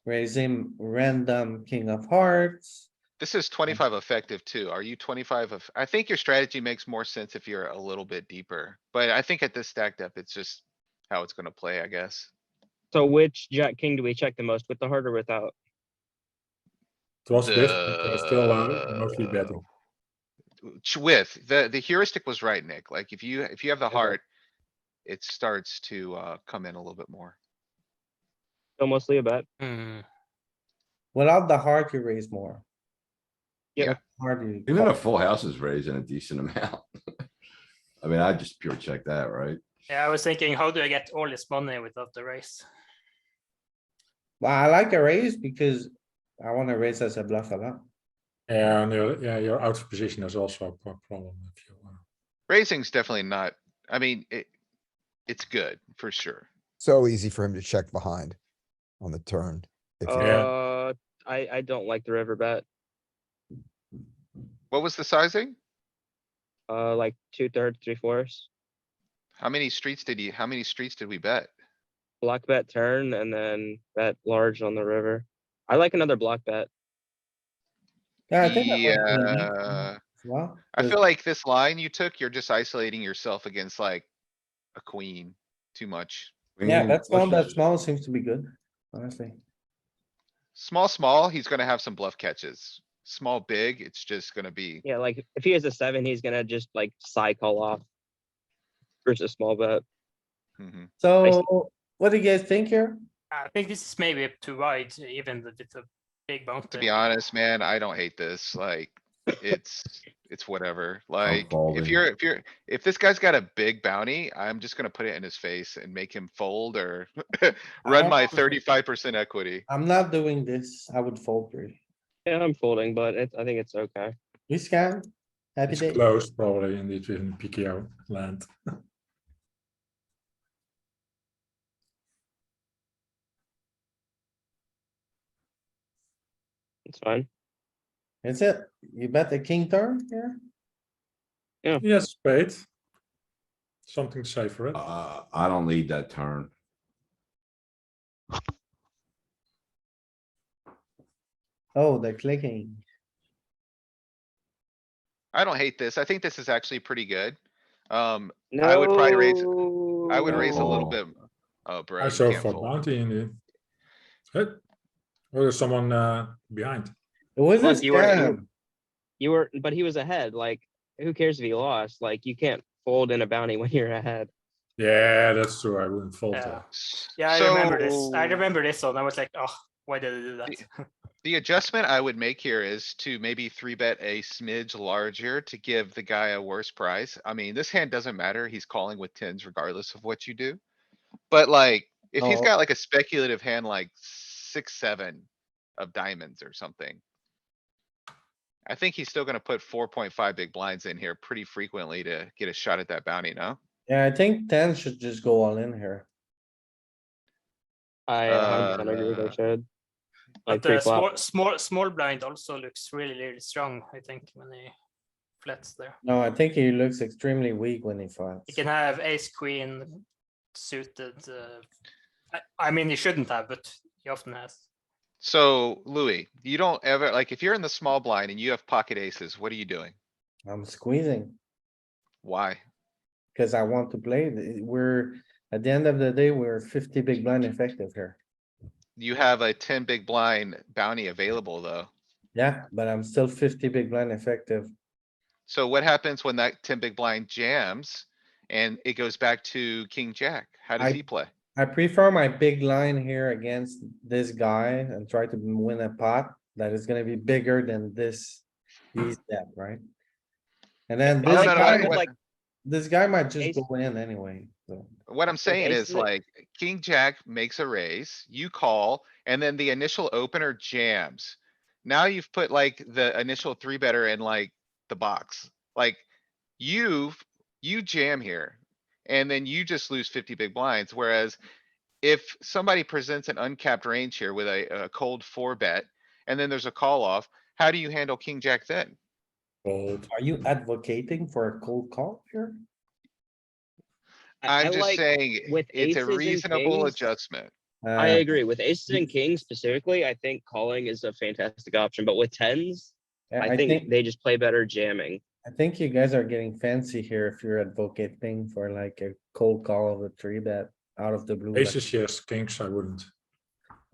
Raising random king of hearts. This is 25 effective too. Are you 25 of, I think your strategy makes more sense if you're a little bit deeper, but I think at this stack depth, it's just how it's gonna play, I guess. So which Jack King do we check the most, with the heart or without? It was with, but still mostly The- betting. With, the heuristic was right, Nick. Like if you have the Okay. heart, it starts to, come in a little bit more. So mostly a bet. Hmm. Without the heart, you raise more. Yeah. With the heart, you Even call. a full house is raising a decent amount. I mean, I just pure check that, right? Yeah, I was thinking, how do I get all this money without the raise? Well, I like a raise because I wanna raise as a bluff a lot. And your out of position is also a problem if you. Raising's definitely not, I mean, it's good for sure. So easy for him to check behind on the turn. If you- Yeah. I don't like the river bet. What was the sizing? Like 2/3, 3/4. How many streets did we bet? Block bet turn and then bet large on the river. I like another block bet. Yeah, I think. that might be enough Yeah, as Well, I 'cause- feel like this line you took, you're just isolating yourself against like a queen too much. yeah, Queen that small, that flushes. small seems to be good, honestly. Small, he's gonna have some bluff catches. Small, big, it's just gonna be, Yeah, like if he has a 7, he's gonna just like cycle off. Versus small bet. mhm. So what do you guys think here? I think this is maybe too wide, even with a big bounty. To be honest, man, I don't hate this, like, it's whatever, like, if folding. if this guy's got a big bounty, I'm just gonna put it in his face and make him fold or run my 35% equity. I'm not doing this. I would fold three. Yeah, I'm folding, but I think it's okay. We scan. Happy It's day. close probably indeed within PKO land. It's fine. That's it. You bet the king turn here? Yes, spade. Something to say for it. I don't lead that turn. Oh, the clicking. I don't hate this. I think this is actually pretty good. I would probably raise, I would raise a little No. bit. Oh, bro, I you saw can't for fold. bounty indeed. Hey. Oh, there's someone behind. It was a Look, you were- scam. You were, but he was ahead. Like, who cares if he lost? Like, you can't fold in a bounty when you're ahead. Yeah, that's true. I wouldn't fold Yeah. there. Yeah, I remember this. I So- remember this one. I was like, oh, why did I do that? The adjustment I would make here is to maybe three bet a smidge larger to give the guy a worse price. I mean, this hand doesn't matter. He's calling with tens regardless of what you do. But like, if he's Oh. got like a speculative hand, like 6-7 of diamonds or something. I think he's still gonna put 4.5 big blinds in here pretty frequently to get a shot at that bounty, no? Yeah, I think 10 should just go all in here. I 100% agree they should. Like But the pre-flop. small blind also looks really strong, I think, when he flats there. No, I think he looks extremely weak when he flats. He can have ace queen suited. I mean, he shouldn't have, but he often has. So Louis, you don't ever, like, if you're in the small blind and you have pocket aces, what are you doing? I'm squeezing Why? because I want to play. We're, at the end of the day, we're 50 big blind effective here. You have a 10 big blind bounty available, though. Yeah, but I'm still 50 big blind effective. So what happens when that 10 big blind jams and it goes back to king jack? How does I- he play? I prefer my big line here against this guy and try to win a pot that is gonna be bigger than this. He's dead, right? And then I this like no, no, guy, calling with, like, this guy might just ace- go in anyway, so. What I'm saying aces is it- like, king jack makes a raise, you call, and then the initial opener jams. Now you've put like the initial three better in like the box, like you jam here. And then you just lose 50 big blinds, whereas if somebody presents an uncapped range here with a cold four bet, and then there's a call off, how do you handle king jack then? Fold. Are you advocating for a cold call here? I I'm just like saying, with it's a aces and reasonable kings, adjustment. I agree. With aces and kings specifically, I think calling is a fantastic option, but with tens, Yeah, I think they just play better jamming. I think you guys are getting fancy here if you're advocating for like a cold call of a three bet out of the blue. like, Aces, yes, kings, I wouldn't.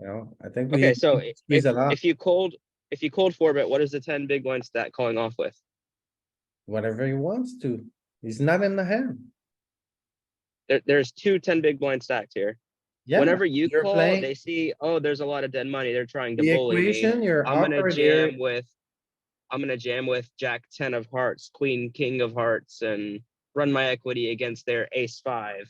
You know, I think we. Okay, so squeeze a lot, if you cold 4-bet, what is the 10 big blind stack calling off with? whatever he wants to. He's not in the hand. There's 10 big blind stacks here. Yeah. Whenever you you're call, playing they see, oh, there's a lot of dead money. They're trying to the bully me. equation, you're I'm gonna operating. jam with Jack 10 of hearts, Queen King of hearts, and run my equity against their Ace 5.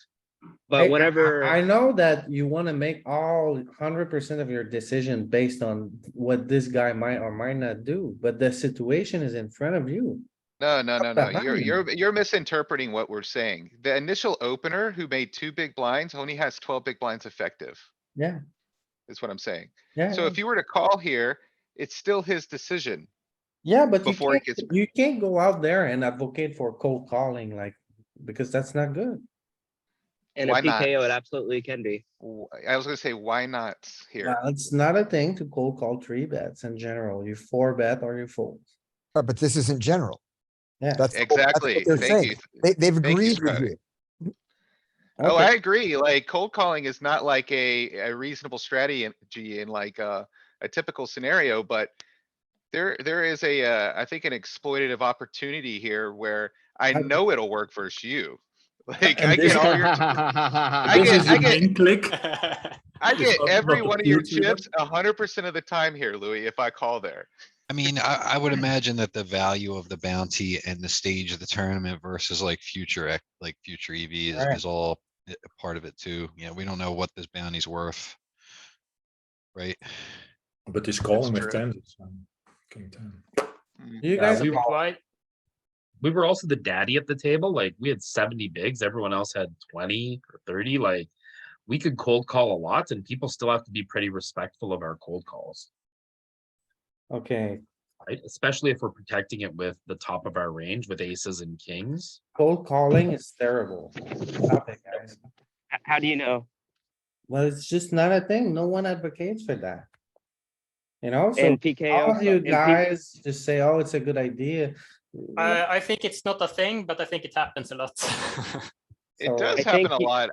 But Hey, whenever I know that you wanna make all 100% of your decision based on what this guy might or might not do, but the situation is in front of you. No, behind you're misinterpreting what we're saying. The initial opener who made 2 big blinds only has 12 big blinds effective, Yeah, is what I'm saying. yeah, So if you were to call here, it's still his decision. yeah, but before it gets- you can't go out there and advocate for cold calling like, because that's not good. in a Why not? PKO, it absolutely can be. I was gonna say, why not here? Well, it's not a thing to cold call three bets in general. You four bet or you fold. But this isn't general. Yeah. That's the whole- that's what Exactly. they're Thank saying. you. They've Thank you, agreed with Scotty. you. Oh, Okay. I agree. Like cold calling is not like a reasonable strategy in like a typical scenario, but there is I think an exploitative opportunity here where I know it'll work versus you. Like And I this- get all your, I This is get, the main click. I It's get not- every not one the of your future, but- chips 100% of the time here, Louis, if I call there. I mean, I would imagine that the value of the bounty and the stage of the tournament versus like future, like future EV Alright. is all a part of it too. You know, we don't know what this bounty's worth. Right? But he's calling with true. 10. King 10. You Yeah, guys, we- call. Why? We were also the daddy at the table. Like we had 70 bigs. Everyone else had 20 or 30. Like we could cold call a lot and people still have to be pretty respectful of our cold calls. okay, Right? Especially if we're protecting it with the top of our range with aces and kings. cold calling is terrible. Stop it, guys. How do you know? Well, it's just not a thing. No one advocates for that. You know, so And PKO. all of you in P- guys just say, oh, it's a good idea. I think it's not a thing, but I think it happens a lot. It So does I happen think a lot.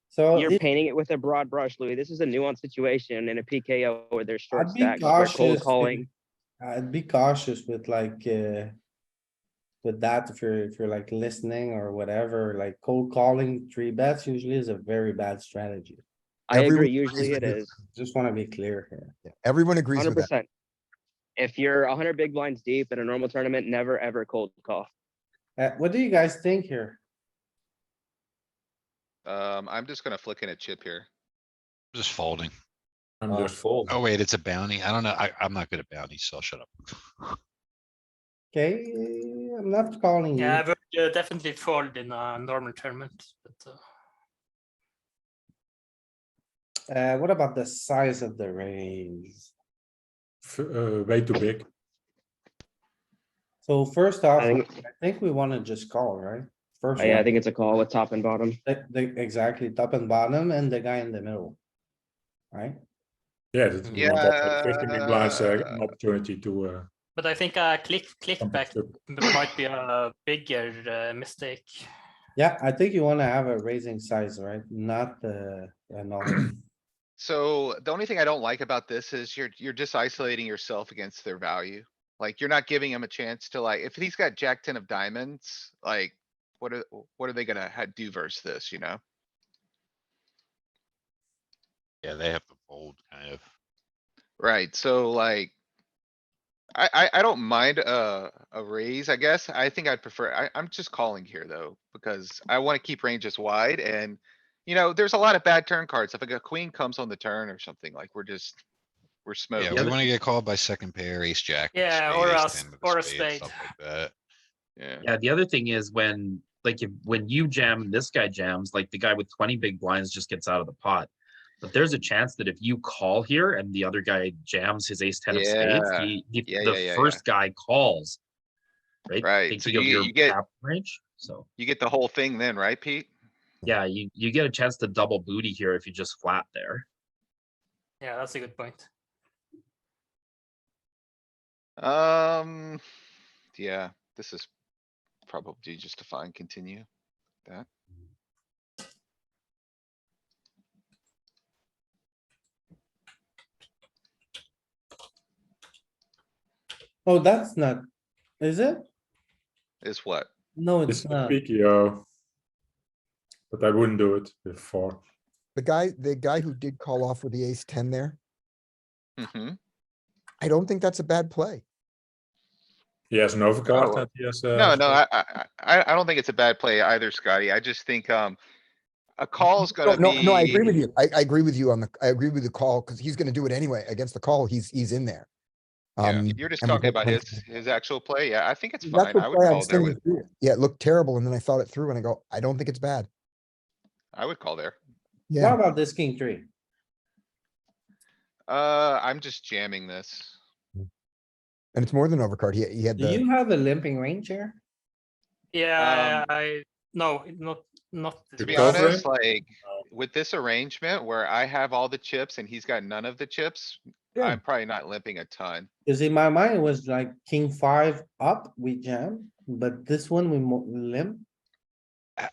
So You're if- painting it with a broad brush, Louis. This is a nuanced situation in a PKO where there's short I'd be stacks, where cold cautious. calling. I'd be cautious with like, with that, if you're like listening or whatever, like cold calling three bets usually is a very bad strategy. I Everyone agree, agrees usually with it you. is. Just wanna be clear here. Yeah, everyone agrees Hundred with that. percent. If you're 100 big blinds deep in a normal tournament, never ever cold call. What do you guys think here? I'm just gonna flick in a chip here. Just folding. I'm just folding. Oh wait, it's a bounty. I don't know. I'm not good at bounties, so I'll shut up. Okay, I'm not calling you. Yeah, I would definitely fold in a normal tournament. But, What about the size of the raise? Way too big. So first off, I I think- think we wanna just call, right? First Yeah, I one, think it's a call with top and bottom. exactly, top and bottom and the guy in the middle. Right? Yeah, that we want also 50 big blinds an Yeah. opportunity to. but I think a click come back to- might be a bigger mistake. Yeah, I think you wanna have a raising size, right? Not a normal. So the only thing I don't like about this is you're just isolating yourself against their value. Like, you're not giving him a chance to like, if he's got jack 10 of diamonds, like, what are they gonna do versus this, you know? Yeah, they have to fold kind of. Right, so like. I don't mind a raise, I guess. I think I'd prefer, I'm just calling here though, because I wanna keep ranges wide and. You know, there's a lot of bad turn cards. If like a queen comes on the turn or something, like we're smoked. Yeah, we wanna get called by second pair, ace jack. with a Yeah, spade, or ace a 10 with or a spade, spade. Stuff like that. Yeah. Yeah, the other thing is when when you jam and this guy jams, like the guy with 20 big blinds just gets out of the pot. But there's a chance that if you call here and the other guy jams his ace 10 of spades, Yeah. the first guy calls. Right? Right, Thinking so of you- your you get- cap range. So You get the whole thing then, right, Pete? yeah, you get a chance to double booty here if you just flat there. Yeah, that's a good point. Yeah, this is probably just a fine continue that. Oh, that's not, is it? Is what? No, This it's is not. PKO. But I wouldn't do it with 4. The guy who did call off with the ace 10 there, Mm-hmm. I don't think that's a bad play. He has an overcard Oh, and he has. No, I don't think it's a bad play either, Scotty. I just think, a call is No, gonna no, I agree with be, you. I agree with you on I agree with the call, because he's gonna do it anyway. Against the call, he's in there. yeah, you're just and we talking got about plenty- his actual play. Yeah, I think it's That's fine. what I would play I call was there with, thinking through. Yeah, it looked terrible, and then I thought it through and I go, I don't think it's bad. I would call there. What Yeah, about this king three? I'm just jamming this. and it's more than overcard. He had Do the, you have a limping range here? Yeah, no, not. To be cover honest, him? like, with this arrangement where I have all the chips and he's got none of the chips, Yeah. I'm probably not limping a ton. Cause in my mind, it was like king five up, we jam, but this one we limp.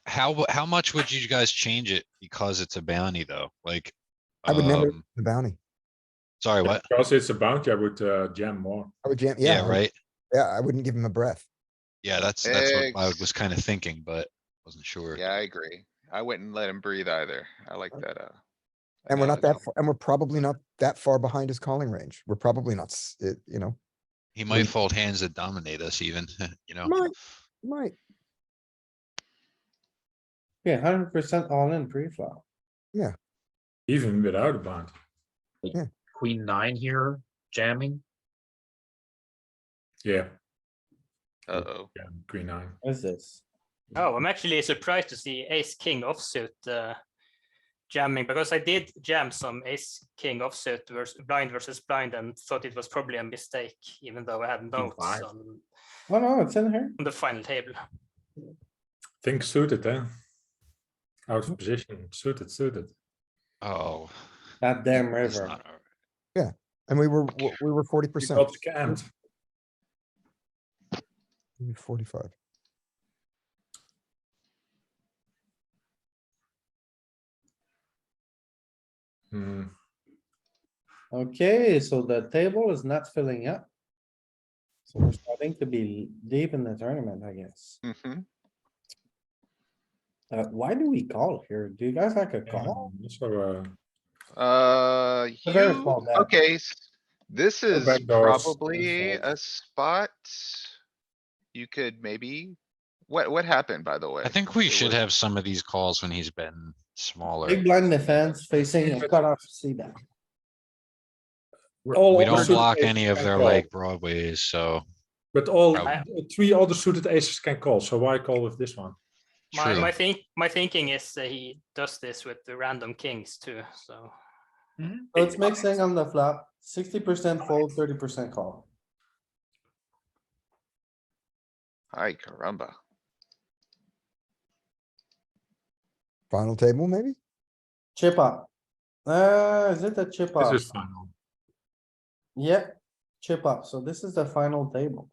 How much would you guys change it because it's a bounty though? Like, I would never, um, the bounty. sorry, what? Because it's a bounty, I would jam more. I would jam, yeah. Yeah, right? Yeah, I wouldn't give him a breath. Yeah, that's what I Ex- was kind of thinking, but wasn't sure. Yeah, I agree. I wouldn't let him breathe either. I like that, And we're not analogy. that, and we're probably not that far behind his calling range. We're probably not, He might fold hands that dominate us even, you know? might. Yeah, 100% all in pre-flop. Even without a bounty. Queen 9 here jamming. Yeah, Uh-oh. yeah, Queen 9. What is this? Oh, I'm actually surprised to see ace king offsuit jamming, because I did jam some ace king offsuit versus blind and thought it was probably a mistake, even though I had notes five. on Oh, no, it's in here. the final table. Think suited, eh? Out of position, suited. Oh. That damn that's river. not all right. And we were 40%. We got scammed. 45. Hmm. Okay, so the table is not filling up. So we're starting to be deep in the tournament, I guess. Mhm. Why do we call here? Do you guys like a call? So, A very You, small bet. okay, this is backdoors, probably and folds. a spot. You could maybe, what happened, by the way? I think we It should was- have some of these calls when he's been smaller. Big blind defense facing a cutoff C bet. all We other don't suited block aces any of can their call. like broadways, so But all Probably. 3 other suited aces can call, so why call with this one? true. My thinking is that he does this with the random kings too, so. So it's mixing on the flop, 60% fold, 30% call. Ay, caramba. Final table, maybe? Chip up. Is it the chip up? This is final. Yeah, chip up. So this is the final table.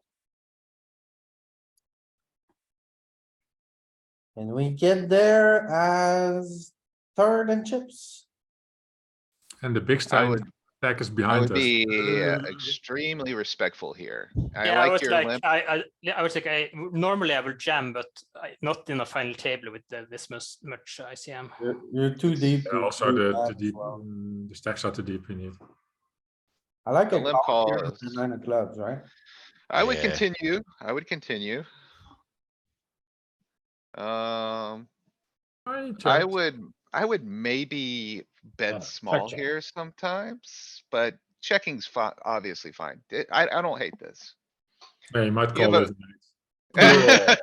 And we get there as third and chips. And the big I stack would, stack is I behind would us. be extremely respectful here. I Yeah, I like was your like, limp. I was like, normally I will jam, but not in a final table with this much ICM. You're too deep. Yeah, to also do the that as deep, well. the stacks are too deep in it. I like The a limp call here call with the is- 9 of clubs, right? I would Yeah. continue. I would continue. I would maybe bet small check. here sometimes, but checking's fine, obviously fine. I don't hate this. Yeah, you might You call have it.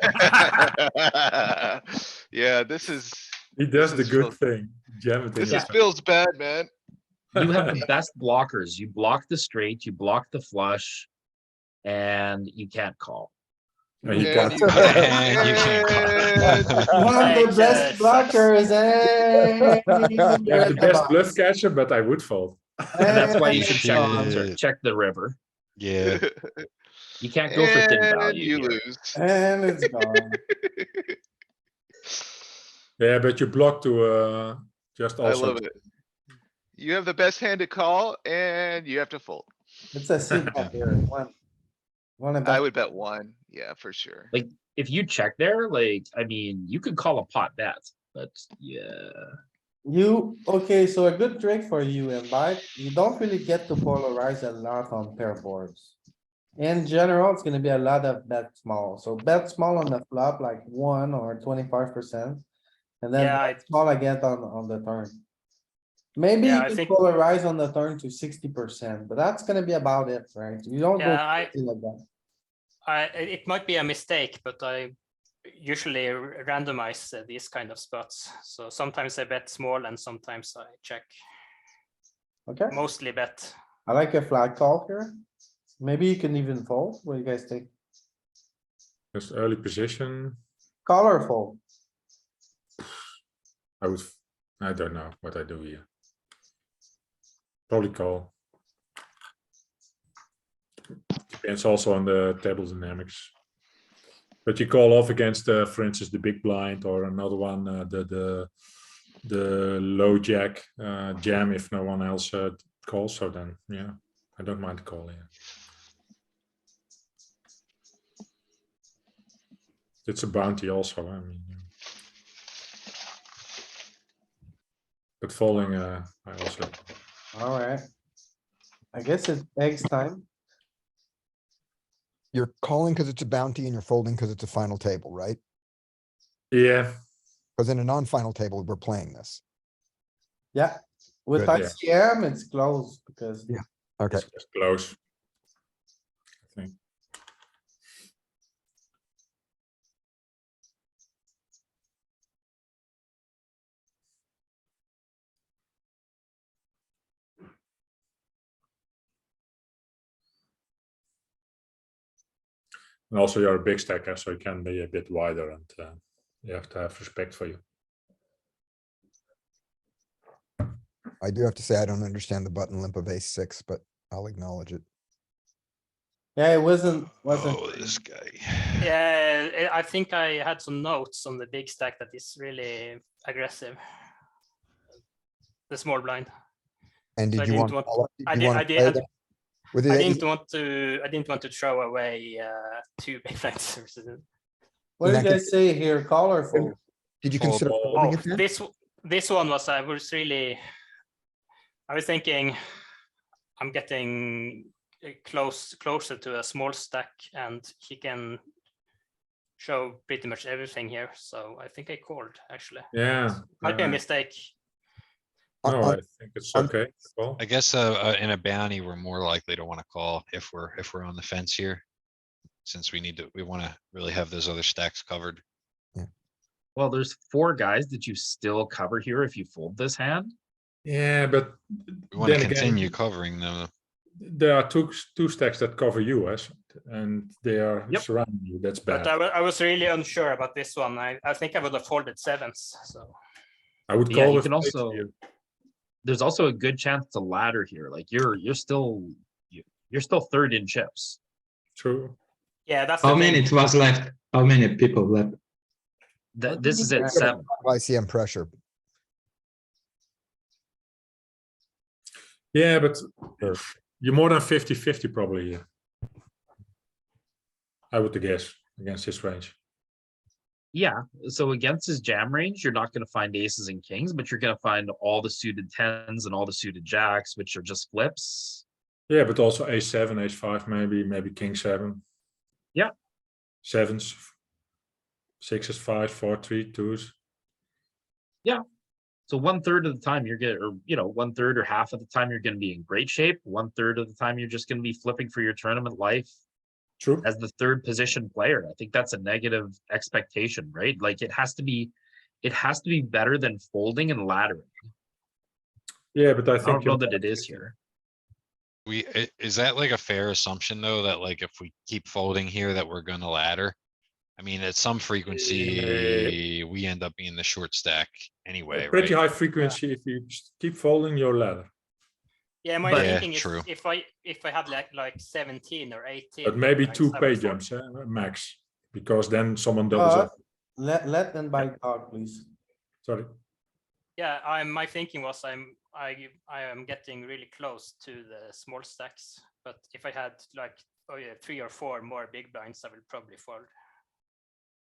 Yeah, this is, He does the is good real- thing. Jam it in. this is feels bad, man. You have the best blockers. You block the straight, you block the flush, and you can't call. No, he And can't. you can't- And you can't call. One of the Hey, best sucks. blockers, eh? You have the best bluff catcher, but I would fold. And that's why you Eh, should Shit. check the river. Yeah, You can't go for thin And value you here. lose. And it's gone. Yeah, but you block to just I also. love it. You have the best hand to call and you have to fold. It's a C bet here. One I bet. would bet one, yeah, for sure. Like, if you check there, like, I mean, you could call a pot bet, but yeah. Okay, so a good trick for you, Endebyte, you don't really get to polarize a lot on pair boards. In general, it's gonna be a lot of bet small, so bet small on the flop, like 1 or 25%. And then Yeah, bet small again on the turn. Maybe Yeah, you I can think- polarize on the turn to 60%, but that's gonna be about it, right? You don't go Yeah, crazy like that. it might be a mistake, but I usually randomize these kind of spots. So sometimes I bet small and sometimes I check. Okay, Mostly bet. I like a flag call here. Maybe you can even fold. What do you guys think? Just early position. Call or fold? I don't know what I do here. Probably call. Depends also on the table dynamics. But you call off against, for instance, the big blind or another one, the low jack jam if no one else calls. So then, yeah, I don't mind calling. It's a bounty also. I mean, but folding, I also. Alright. I guess it's eggs time. You're calling because it's a bounty and you're folding because it's a final table, right? Yeah, Because in a non-final table, we're playing this. Yeah, with Good, yeah. ICM, it's close because. Yeah. Okay. it's close. I think. And also you're a big stacker, so you can be a bit wider and you have to have respect for you. I do have to say, I don't understand the button limp of ace six, but I'll acknowledge it. Yeah, it wasn't. Oh, this guy. Yeah, I think I had some notes on the big stack that is really aggressive. The small blind. And So did you want? I did you want to play that with I the didn't want to throw away two big blinds. What do you in that guys say here? Call or fold? Did you Fold. consider Oh, folding it there? this one was I was thinking I'm getting closer to a small stack and he can show pretty much everything here. So I think I called actually. Yeah. Might be a mistake. No, On- I think it's okay. Well, I guess in a bounty, we're more likely to want to call if we're on the fence here. Since we want to really have those other stacks covered. Well, there's 4 guys that you still cover here if you fold this hand. yeah, but We want to then again, continue covering them. there are two stacks that cover you, and they are Yep. surrounding you. That's But bad. I was really unsure about this one. I think I would have folded sevens. So I would But yeah, call you with can ace also- here. There's also a good chance to ladder here. Like you're still third in chips. True. yeah, that's How the many thing. it was left? How many people left? This is at 7. ICM pressure. Yeah, but Sure. you're more than 50-50 probably here. I would guess against his range. Yeah, so against his jam range, you're not going to find aces and kings, but you're going to find all the suited 10s and all the suited jacks, which are just flips. Yeah, but also ace 7, ace 5, maybe king 7. Yeah. Sevens, 6s, 5, 4, 3, 2s. So 1/3 of the time you're getting, or 1/3 or half of the time you're going to be in great shape. 1/3 of the time you're just going to be flipping for your tournament life True. as the third position player. I think that's a negative expectation, right? Like it has to be better than folding and laddering. Yeah, but I I think don't know you're that more it than is 50. here. Is that like a fair assumption though, that like if we keep folding here, that we're gonna ladder? I mean, at some frequency, we end up being the short stack anyway, Pretty right? high frequency. If you just keep folding your ladder. Yeah, my But- Yeah, thinking is true. if I had like 17 or 18. But maybe blinds, two I would pay fold. jumps, max, because then someone doubles up. Let them buy talk, please. Sorry. Yeah, my thinking was I am getting really close to the small stacks, but if I had like 3 or 4 more big blinds, I will probably fold.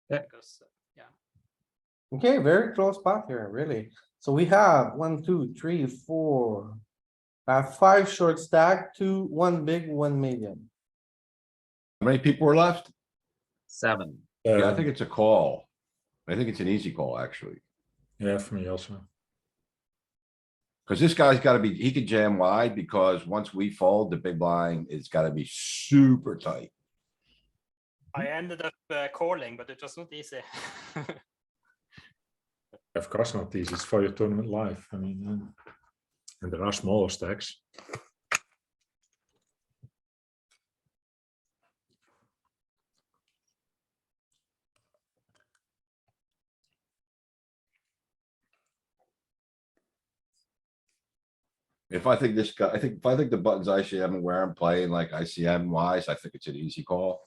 Yeah. Because Okay, very close spot here, really. So we have 1, 2, 3, 4. Have 5 short stack, 2, 1 big, 1 medium. How many people are left? 7. Yeah, I think it's a call. I think it's an easy call, actually. Yeah, for me also. Cause this guy's gotta be, he could jam wide because once we fold, the big blind is gotta be super tight. I ended up calling, but it was not easy. Of course not easy. It's for your tournament life. I mean, and there are smaller stacks. If I think this guy, if I think the buttons ICM and where I'm playing like ICM wise, I think it's an easy call.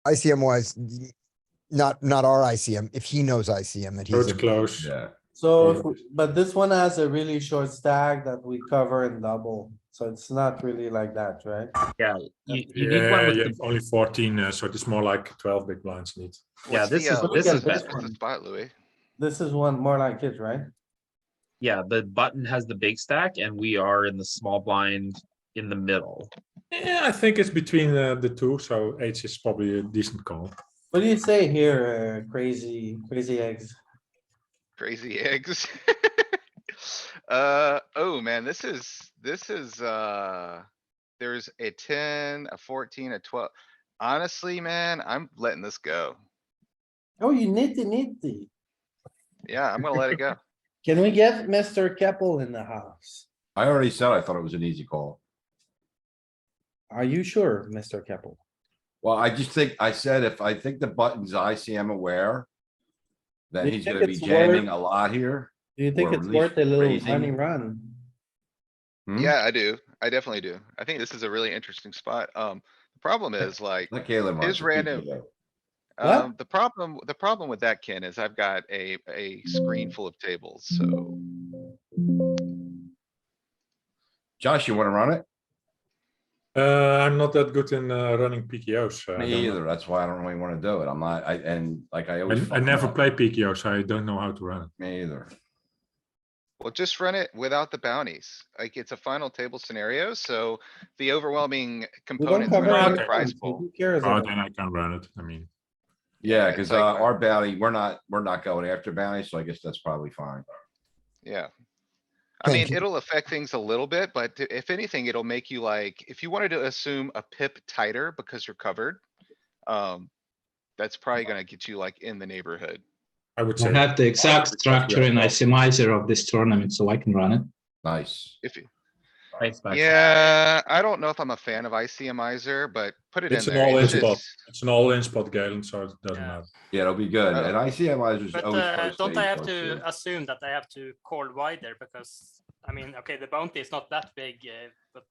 ICM wise, not our ICM. If he knows ICM, that So he's it's in. close. Yeah. So, but this one has a really short stack that we cover and double. So it's not really like that, right? Yeah, you need one Yeah, with you the, have only 14, so it's more like 12 big blinds need. yeah, What's this the, is look this at is this better. what's the spot, Louis? This is one more like it, right? Yeah, the button has the big stack and we are in the small blind in the middle. Yeah, I think it's between the two, so H is probably a decent call. What do you say here, crazy eggs? Crazy eggs. Oh man, this is, there's a 10, a 14, a 12. Honestly, man, I'm letting this go. Oh, you nitty. Yeah, I'm gonna let it go. Can we get Mr. Keppel in the house? I already said I thought it was an easy call. Are you sure, Mr. Keppel? Well, I just think, I said if I think the button's ICM aware, then You he's think gonna be it's jamming worth- a lot here. Do you think Or it's at least worth a little raising. money run? Hmm? Yeah, I do. I definitely do. I think this is a really interesting spot. The problem is like, Let Galen run. his random, What? the problem with that, Ken, is I've got a screen full of tables, so. Josh, you wanna run it? I'm not that good in running PKOs. I Me don't know. either. That's why I don't really wanna do it. I'm not, and like I always. I fuck never up. play PKO, so I don't know how to run it. Me either. Well, just run it without the bounties. Like, it's a final table scenario, so the overwhelming We don't components cover are any the any prize funds, so pool. who cares? Oh, about then I can run it. I mean, Yeah, it's cuz like, our bounty, we're not going after bounty, so I guess that's probably fine. yeah. I Ken, mean, can- it'll affect things a little bit, but if anything, it'll make you like, if you wanted to assume a pip tighter because you're covered. That's probably gonna get you like in the neighborhood. I would I say. have the exact because we structure have and twelve. ICMizer of this tournament, so I can run it. Nice. If you, Nice, Max. yeah, I don't know if I'm a fan of ICMizer, but put it in It's an there. all-in It's spot. just, It's an all-in spot, Galen, so it doesn't Yeah. matter. Yeah, it'll be good. Oh. And ICM is But always close to don't I eight have close to to. assume that I have to call wider because I mean, okay, the bounty is not that big, but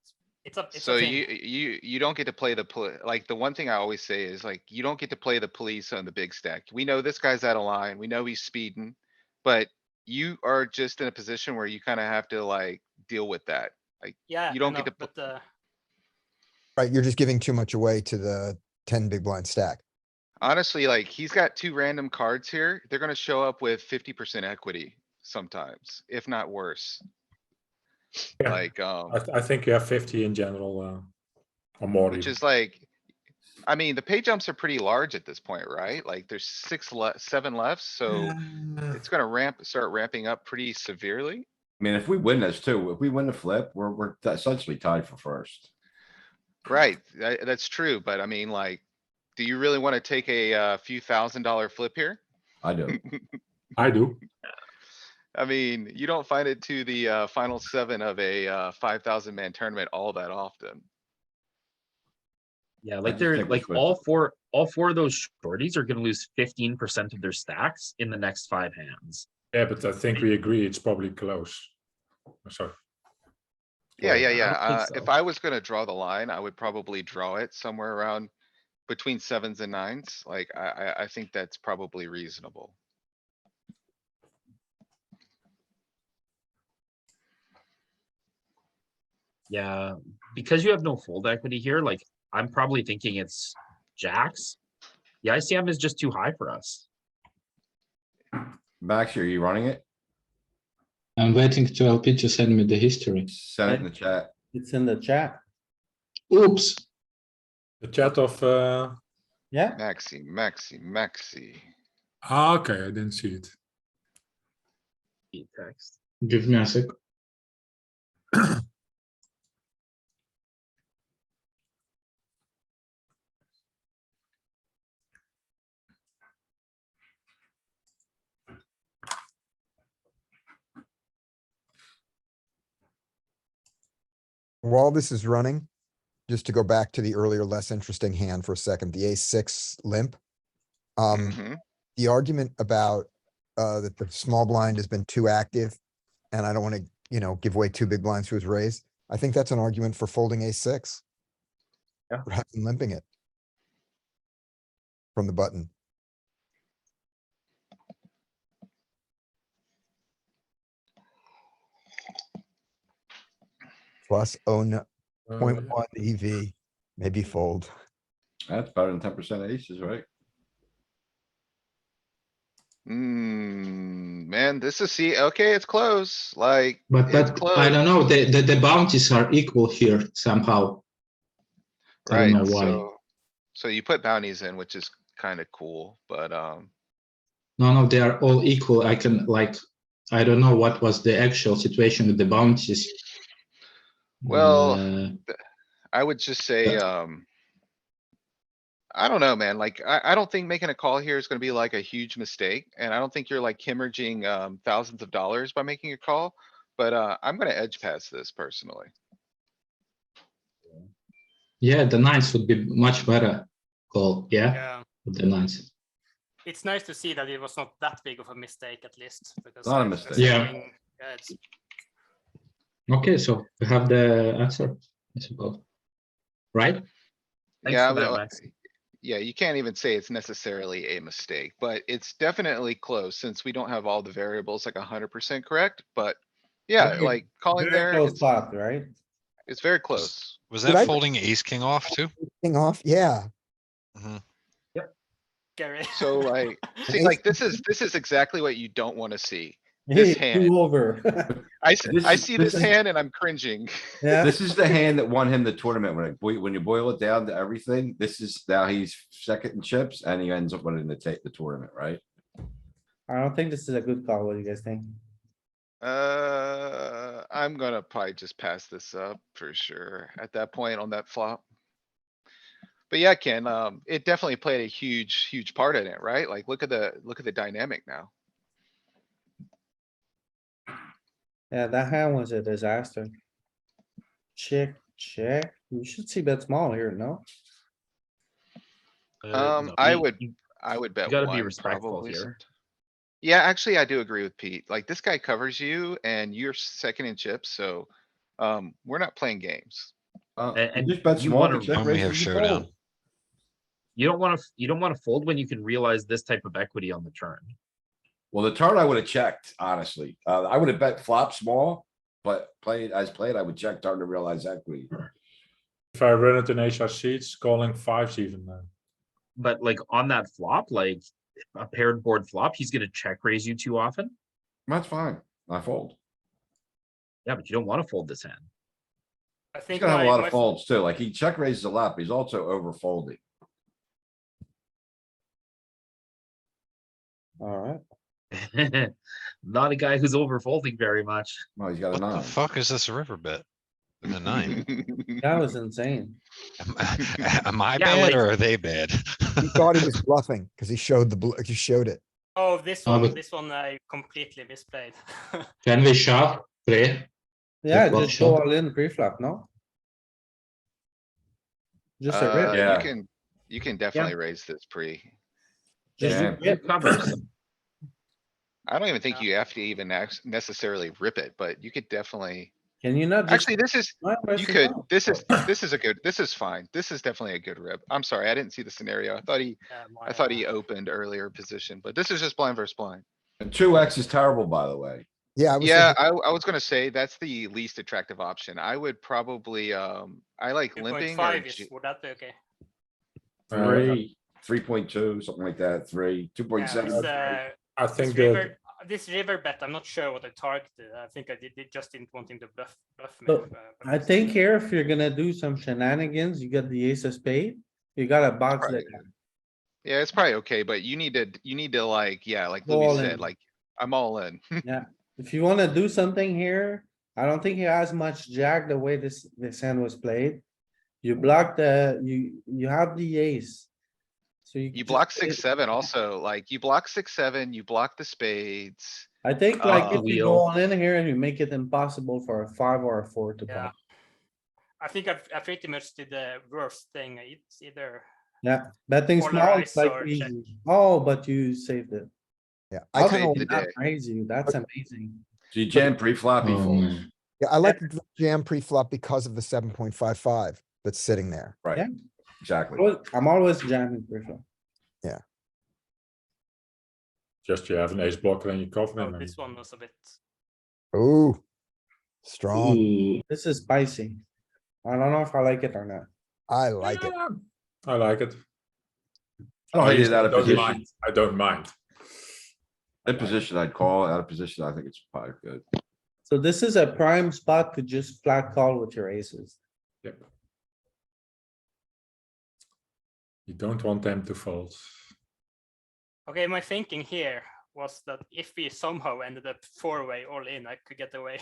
it's so a thing. you don't get to play like, the one thing I always say is like, you don't get to play the police on the big stack. We know this guy's out of line. We know he's speeding. But you are just in a position where you kinda have to like deal with that. Like, Yeah, you don't I know, get to, but Right, you're just giving too much away to the 10 big blind stack. honestly, like, he's got 2 random cards here. They're gonna show up with 50% equity sometimes, if not worse. Yeah. Like, I think you have 50 in general, or more which even. is like, I mean, the pay jumps are pretty large at this point, right? Like, there's 7 left, so it's gonna start ramping up pretty severely. I mean, if we win this too, if we win the flip, we're essentially tied for first. Right, that's true, but I mean, like, do you really wanna take a few $1,000 flip here? I do. I do. I mean, you don't find it to the final 7 of a 5,000 man tournament all that often. Yeah, I like just they're think we like switch all it. four of those shorties are gonna lose 15% of their stacks in the next 5 hands. Yeah, but I think we agree it's probably close. Sorry. Yeah, yeah, I don't yeah. think If so. I was gonna draw the line, I would probably draw it somewhere around between sevens and nines. Like, I think that's probably reasonable. Yeah, because you have no fold equity here, like, I'm probably thinking it's jacks. The ICM is just too high for us. Max, are you running it? I'm waiting to LP to send me the history. Send it in the chat. It's in the chat. Oops. The chat of. Yeah, Maxi, maxi, maxi. Okay, I didn't see it. Text. Give me a sec. While this is running, just to go back to the earlier, less interesting hand for a second, the ace-6 limp. Mhm. The argument about that the small blind has been too active and I don't want to, give away 2 big blinds to his raise. I think that's an argument for folding ace-6. Yeah. Rather than limping it. From the button. Plus own 0.1 EV, maybe fold. That's better than 10% aces, right? Man, this is, see, okay, it's close, like, But it's I close, don't know, the bounties are equal here somehow. I don't right? know why. So you put bounties in, which is kinda cool, but, No, they are all equal. I can like, I don't know what was the actual situation with the bounties. well, Uh, I would just say, I don't know, man, like, I don't think making a call here is gonna be like a huge mistake, and I don't think you're like hemorrhaging, thousands of dollars by making a call. But, I'm gonna edge pass this personally. yeah, the nines would be much better call. Yeah, Yeah, with the nines. it's nice to see that it was not that big of a mistake at least. Because Not a I'm mistake. Yeah. assuming, it's Okay, so we have the answer, I suppose. Right? Thanks Yeah, for that, well, Max. yeah, you can't even say it's necessarily a mistake, but it's definitely close since we don't have all the variables like 100% correct, but. Yeah, Very- like calling very there, close it's, spot, right? it's very close. Was Did that I- folding ace king off too? King off, yeah. Mhm. scary. So like, see, like, this is exactly what you don't wanna see. Hey, This hand, two over. I This see this this is- hand and I'm cringing. Yeah, This is the hand that won him the tournament. When you boil it down to everything, this is now he's second in chips and he ends up winning the tournament, right? I don't think this is a good call. What do you guys think? I'm gonna probably just pass this up for sure at that point on that flop. But yeah, Ken, it definitely played a huge, huge part in it, right? Like, look at the dynamic now. Yeah, that hand was a disaster. Check, check. You should see bet small here, no? No, I you would bet gotta be one respectful probably. here. Yeah, actually, I do agree with Pete. Like, this guy covers you and you're second in chips, so, we're not playing games. And You just bet you small wanna- to check When we have raises, you showdown. fold. You don't wanna fold when you can realize this type of equity on the turn. Well, the turn I would have checked, honestly. I would have bet flop small, but played, I would check turn to realize equity. If I run it in HRC, it's calling fives even. But like on that flop, like a paired board flop, he's gonna check raise you too often. That's fine. I fold. Yeah, but you don't wanna fold this hand. I He's think gonna have a lot my of folds too. Like he check raises a lot, but he's also over folding. Alright, Not a guy who's over folding very much. Well, he's got a What the nine. fuck is this river bet? With a 9? that was insane. Am I Yeah, bad like- or are they bad? He thought he was bluffing because he showed he showed it. Oh, this Oh, one, but- this one I completely misplayed. Can we shove pre? Yeah, Flop just go shot. all in pre-flop, no? Just a rip, Yeah. You can definitely raise this pre. just Yeah. a rip. Covers. I don't even think Yeah. you have to even necessarily rip it, but you could definitely, Can you not just? actually, this is, Why you press it could, down? this is a good, this is fine. This is definitely a good rip. I'm sorry, I didn't see the scenario. I thought he opened earlier position, but this is just blind versus blind. And 2x is terrible, by the way. Yeah, I was Yeah, thinking, I was gonna say that's the least attractive option. I would probably, I like limping or. 2.5 is, would that be okay? 3.2, something like that, 2.7. I This think river, this river bet, I'm not sure what I targeted. I think I just didn't want him to bluff me. So, but I think here, if you're gonna do some shenanigans, you got the ace of spade, you gotta box Right. that. Yeah, it's probably okay, but you need to like, yeah, like Go all Louis said, in. like, I'm all in. Yeah, if you wanna do something here, I don't think he has much jack the way this hand was played. You block you have the ace. So You just- block 6-7 also, like, you block 6-7, you block the spades. I think like the if you go all in here and you make it impossible for a 5 or a 4 to Yeah. call. I think I pretty much did the worst thing. It's either Yeah, betting small, Polarize it's like or check. easy. Oh, but you saved it. yeah, I'll I kind of, saved the not day. praise you, that's amazing. So you jam pre-flop, he Oh, folds. man. yeah, I like the jam pre-flop because of the 7.55 that's sitting there. Right, Yeah. exactly. I'm always jamming pre-flop. just you have an ace blocker and you cover Oh, him. this one was a bit. Ooh, strong. Ooh, This is spicy. I don't know if I like it or not. I like it. I like it. I don't hate At least it out of I don't position. mind. I don't mind. In position, I'd call. Out of position, I think it's probably good. So this is a prime spot to just flat call with your aces. Yep. You don't want them to fold. Okay, my thinking here was that if we somehow ended up 4-way all in, I could get away.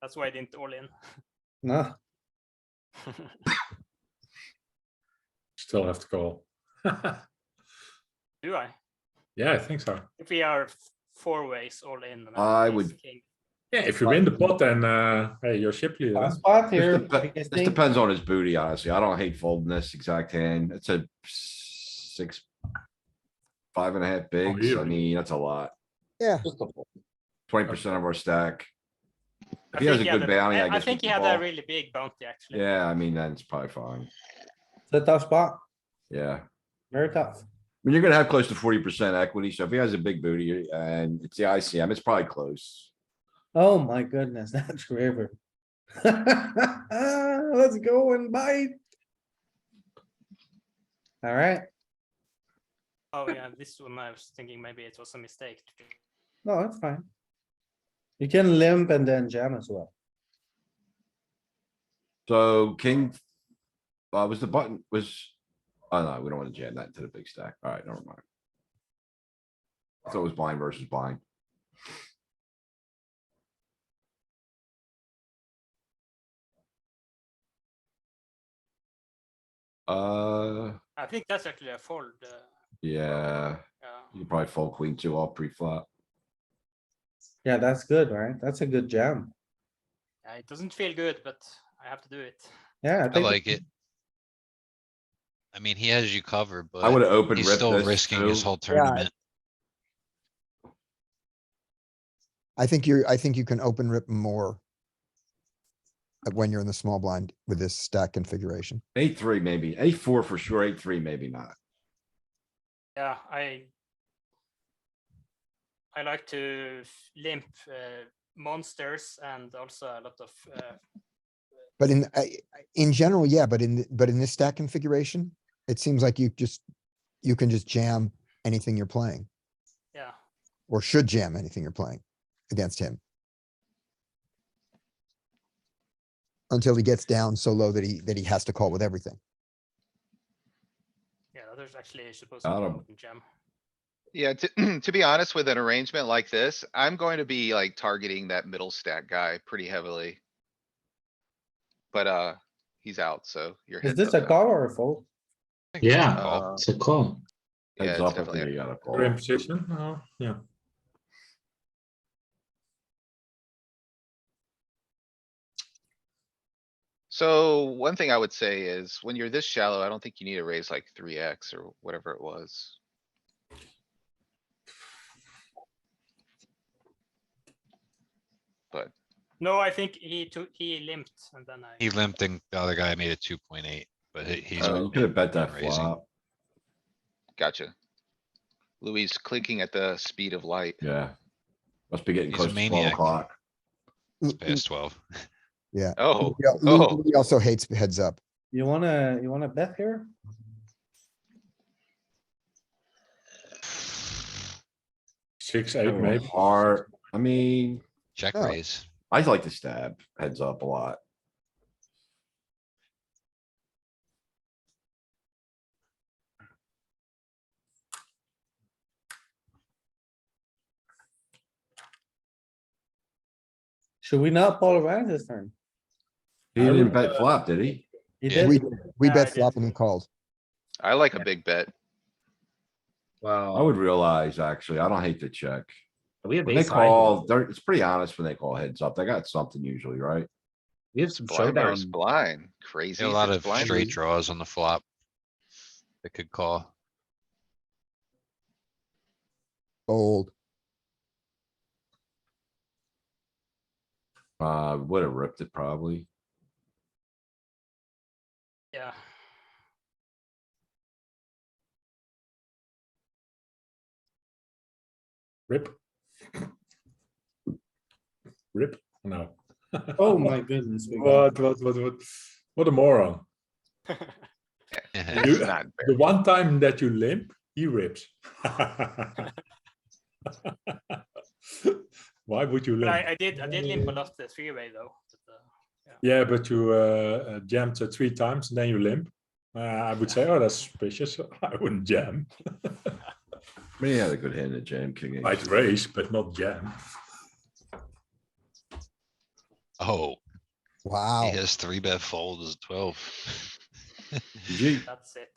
That's why I didn't all in. No, Still have to call. Do I? Yeah, I think so. If we are 4 ways all in. and I ace would- king. Yeah, if you win the pot, then hey, you're ship leader. flat huh? spot This here. depe- like I this think. depends on his booty, honestly. I don't hate folding this exact hand. It's a 6, 5.5 bigs. I really? mean, that's a lot. Yeah, 20% of our stack. I If he has a think he had good bounty, I I guess. we think he can had a call. really big bounty actually. Yeah, I mean, then it's probably fine. It's a tough spot, Yeah. very tough. I mean, you're gonna have close to 40% equity, so if he has a big booty and it's the ICM, it's probably close. Oh my goodness, that's river. Let's go and bite. Alright, Oh yeah, this one I was thinking maybe it was a mistake. no, it's fine. You can limp and then jam as well. So king. Was the button oh no, we don't wanna jam that into the big stack. Alright, never mind. I thought it was blind versus blind. I think that's actually a fold. Yeah, Yeah. you probably fold queen 2 off pre-flop. Yeah, that's good, right? That's a good jam. Yeah, it doesn't feel good, but I have to do it. Yeah, I like it. I mean, he has you covered, I would but have opened he's rip still this risking his too. whole tournament. I think you can open rip more when you're in the small blind with this stack configuration. 8-3 maybe, 8-4 for sure, 8-3 maybe not. Yeah, I like to limp monsters and also a lot of But in general, yeah, but in this stack configuration, it seems like you can just jam anything you're playing, yeah. or should jam anything you're playing against him. Until he gets down so low that he has to call with everything. Yeah, there's actually supposed to be Got an 'em. open jam. Yeah, to be honest, with an arrangement like this, I'm going to be like targeting that middle stack guy pretty heavily. But, he's out, so you're. Is heads this up a now. call or a fold? I think it's a yeah, call. it's a call. Yeah, Heads it's up, I definitely think a you gotta You're in call. position? Yeah. So one thing I would say is when you're this shallow, I don't think you need to raise like 3x or whatever it was. but No, I think he limped and then I. He limped and the other guy made it 2.8, but he's. You could have bet that raising. flop. gotcha. Louis clicking at the speed of light. Yeah. Must be getting He's a close to 12 maniac. o'clock. It's past 12. Yeah. Oh, Louis oh, Louis also hates heads up. You wanna bet here? 6-8 Oh, maybe. Heart, I mean, Check No. raise. I like to stab heads up a lot. Should we not polarize this turn? He I didn't would, bet flop, did he? He Yeah. did. We Yeah, I bet did. flop and he called. I like a big bet. Wow. I would realize, actually, I don't hate to check. We have When they ace high here. call, it's pretty honest when they call heads up. They got something usually, right? We have some Blind versus showdown. blind, crazy. A lot if it's of blind straight versus- draws on the flop. That could call. Fold. Would have ripped it probably. Yeah. Rip. Rip? No. Oh my goodness. we got- What a moron. It's You- not The one time that you limp, he rips. Why would you But limp? I did limp a lot the three-way though. But, Yeah, but you jammed 3 times and then you limp. I would say, oh, that's suspicious. I wouldn't jam. I mean, he had a good hand at jam king. ace I'd suited. raise, but not jam. Oh, Wow. he has 3-bet fold as 12. GG. that's it.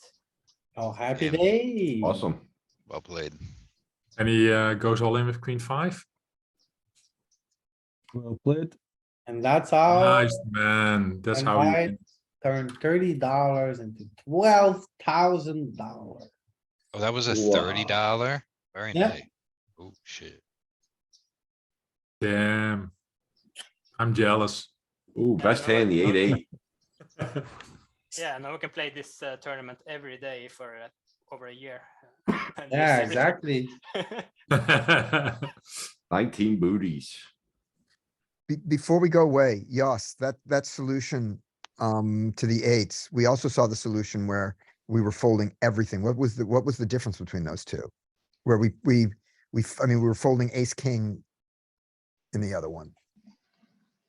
Oh, happy Damn. day. Awesome. Well played. And he goes all in with queen 5. Well played. And that's how. Nice, man. That's how you Endebyte win. Turn $30 into $12,000. Oh, that was a Wow. $30? Very Yeah. nice. Oh, shit. Damn. I'm jealous. Ooh, best hand, the 8-8. Yeah, now we can play this tournament every day for over a year. And Yeah, use it. exactly. 19 booties. Before we go away, Yoss, that solution to the eights, we also saw the solution where we were folding everything. What was the difference between those two? Where I mean, we were folding ace king in the other one.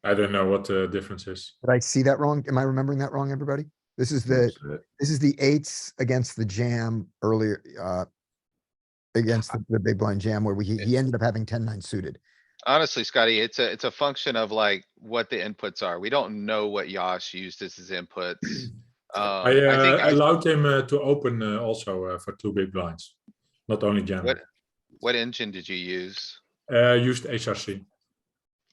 I don't know what the difference is. Did I see that wrong? Am I remembering that wrong, everybody? This is That's it. the eights against the jam earlier, against the big blind jam where he ended up having 10-9 suited. Honestly, Scotty, it's a function of like what the inputs are. We don't know what Yosh used as his inputs. I think allowed him to open also for 2 big blinds, not only jam. what engine did you use? Used HRC.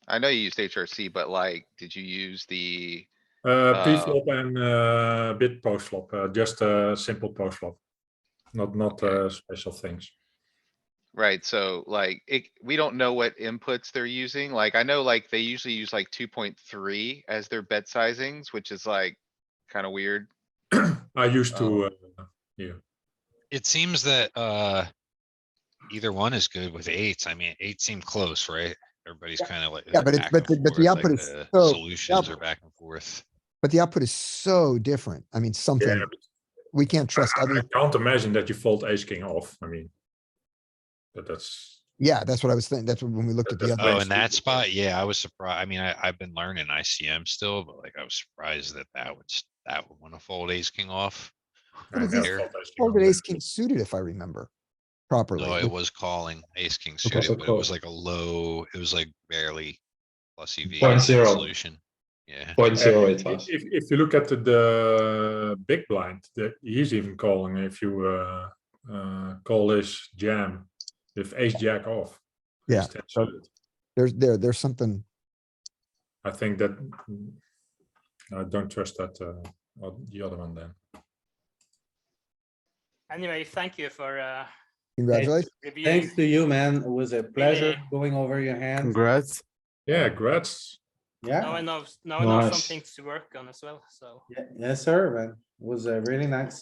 I know you used HRC, but like, did you use the? Pre-flop and bit post-flop, just a simple post-flop. Not special things. Right, so like, we don't know what inputs they're using. Like, I know like they usually use like 2.3 as their bet sizings, which is like kinda weird. I used to, yeah. It seems that either one is good with eights. I mean, eight seem close, right? Everybody's kind of like. Yeah, but back and the forth, output like is the so- Solutions are back and forth. But the output is so different. I mean, something, Yeah, we can't trust I other, can't imagine that you fold ace king off. I mean, that's. yeah, that's what I was thinking. That's when we looked at the That's other. Oh, in that spot, yeah, I was surprised. I mean, I've been learning ICM still, but like I was surprised that would want to fold ace king off. But I it's never here. fold ace king Folded off. ace king suited, if I remember properly. No, it with- was calling ace king It was suited, a but it was call. like a low, it was like barely plus EV. 0.0. Solution. Yeah. 0.0 it was. If you look at the big blind, he's even calling if you call this jam with ace jack off. Yeah, ace 10 so- suited. There's something, I think that I don't trust that the other one then. Anyway, thank you for congratulations. reviewing. Thanks to you, man. It was a pleasure Really? going over your hands. Congrats. Yeah, congrats. Now I Yeah, know, now I know Nice. something to work on as well, so. yes, sir, man. Was really nice.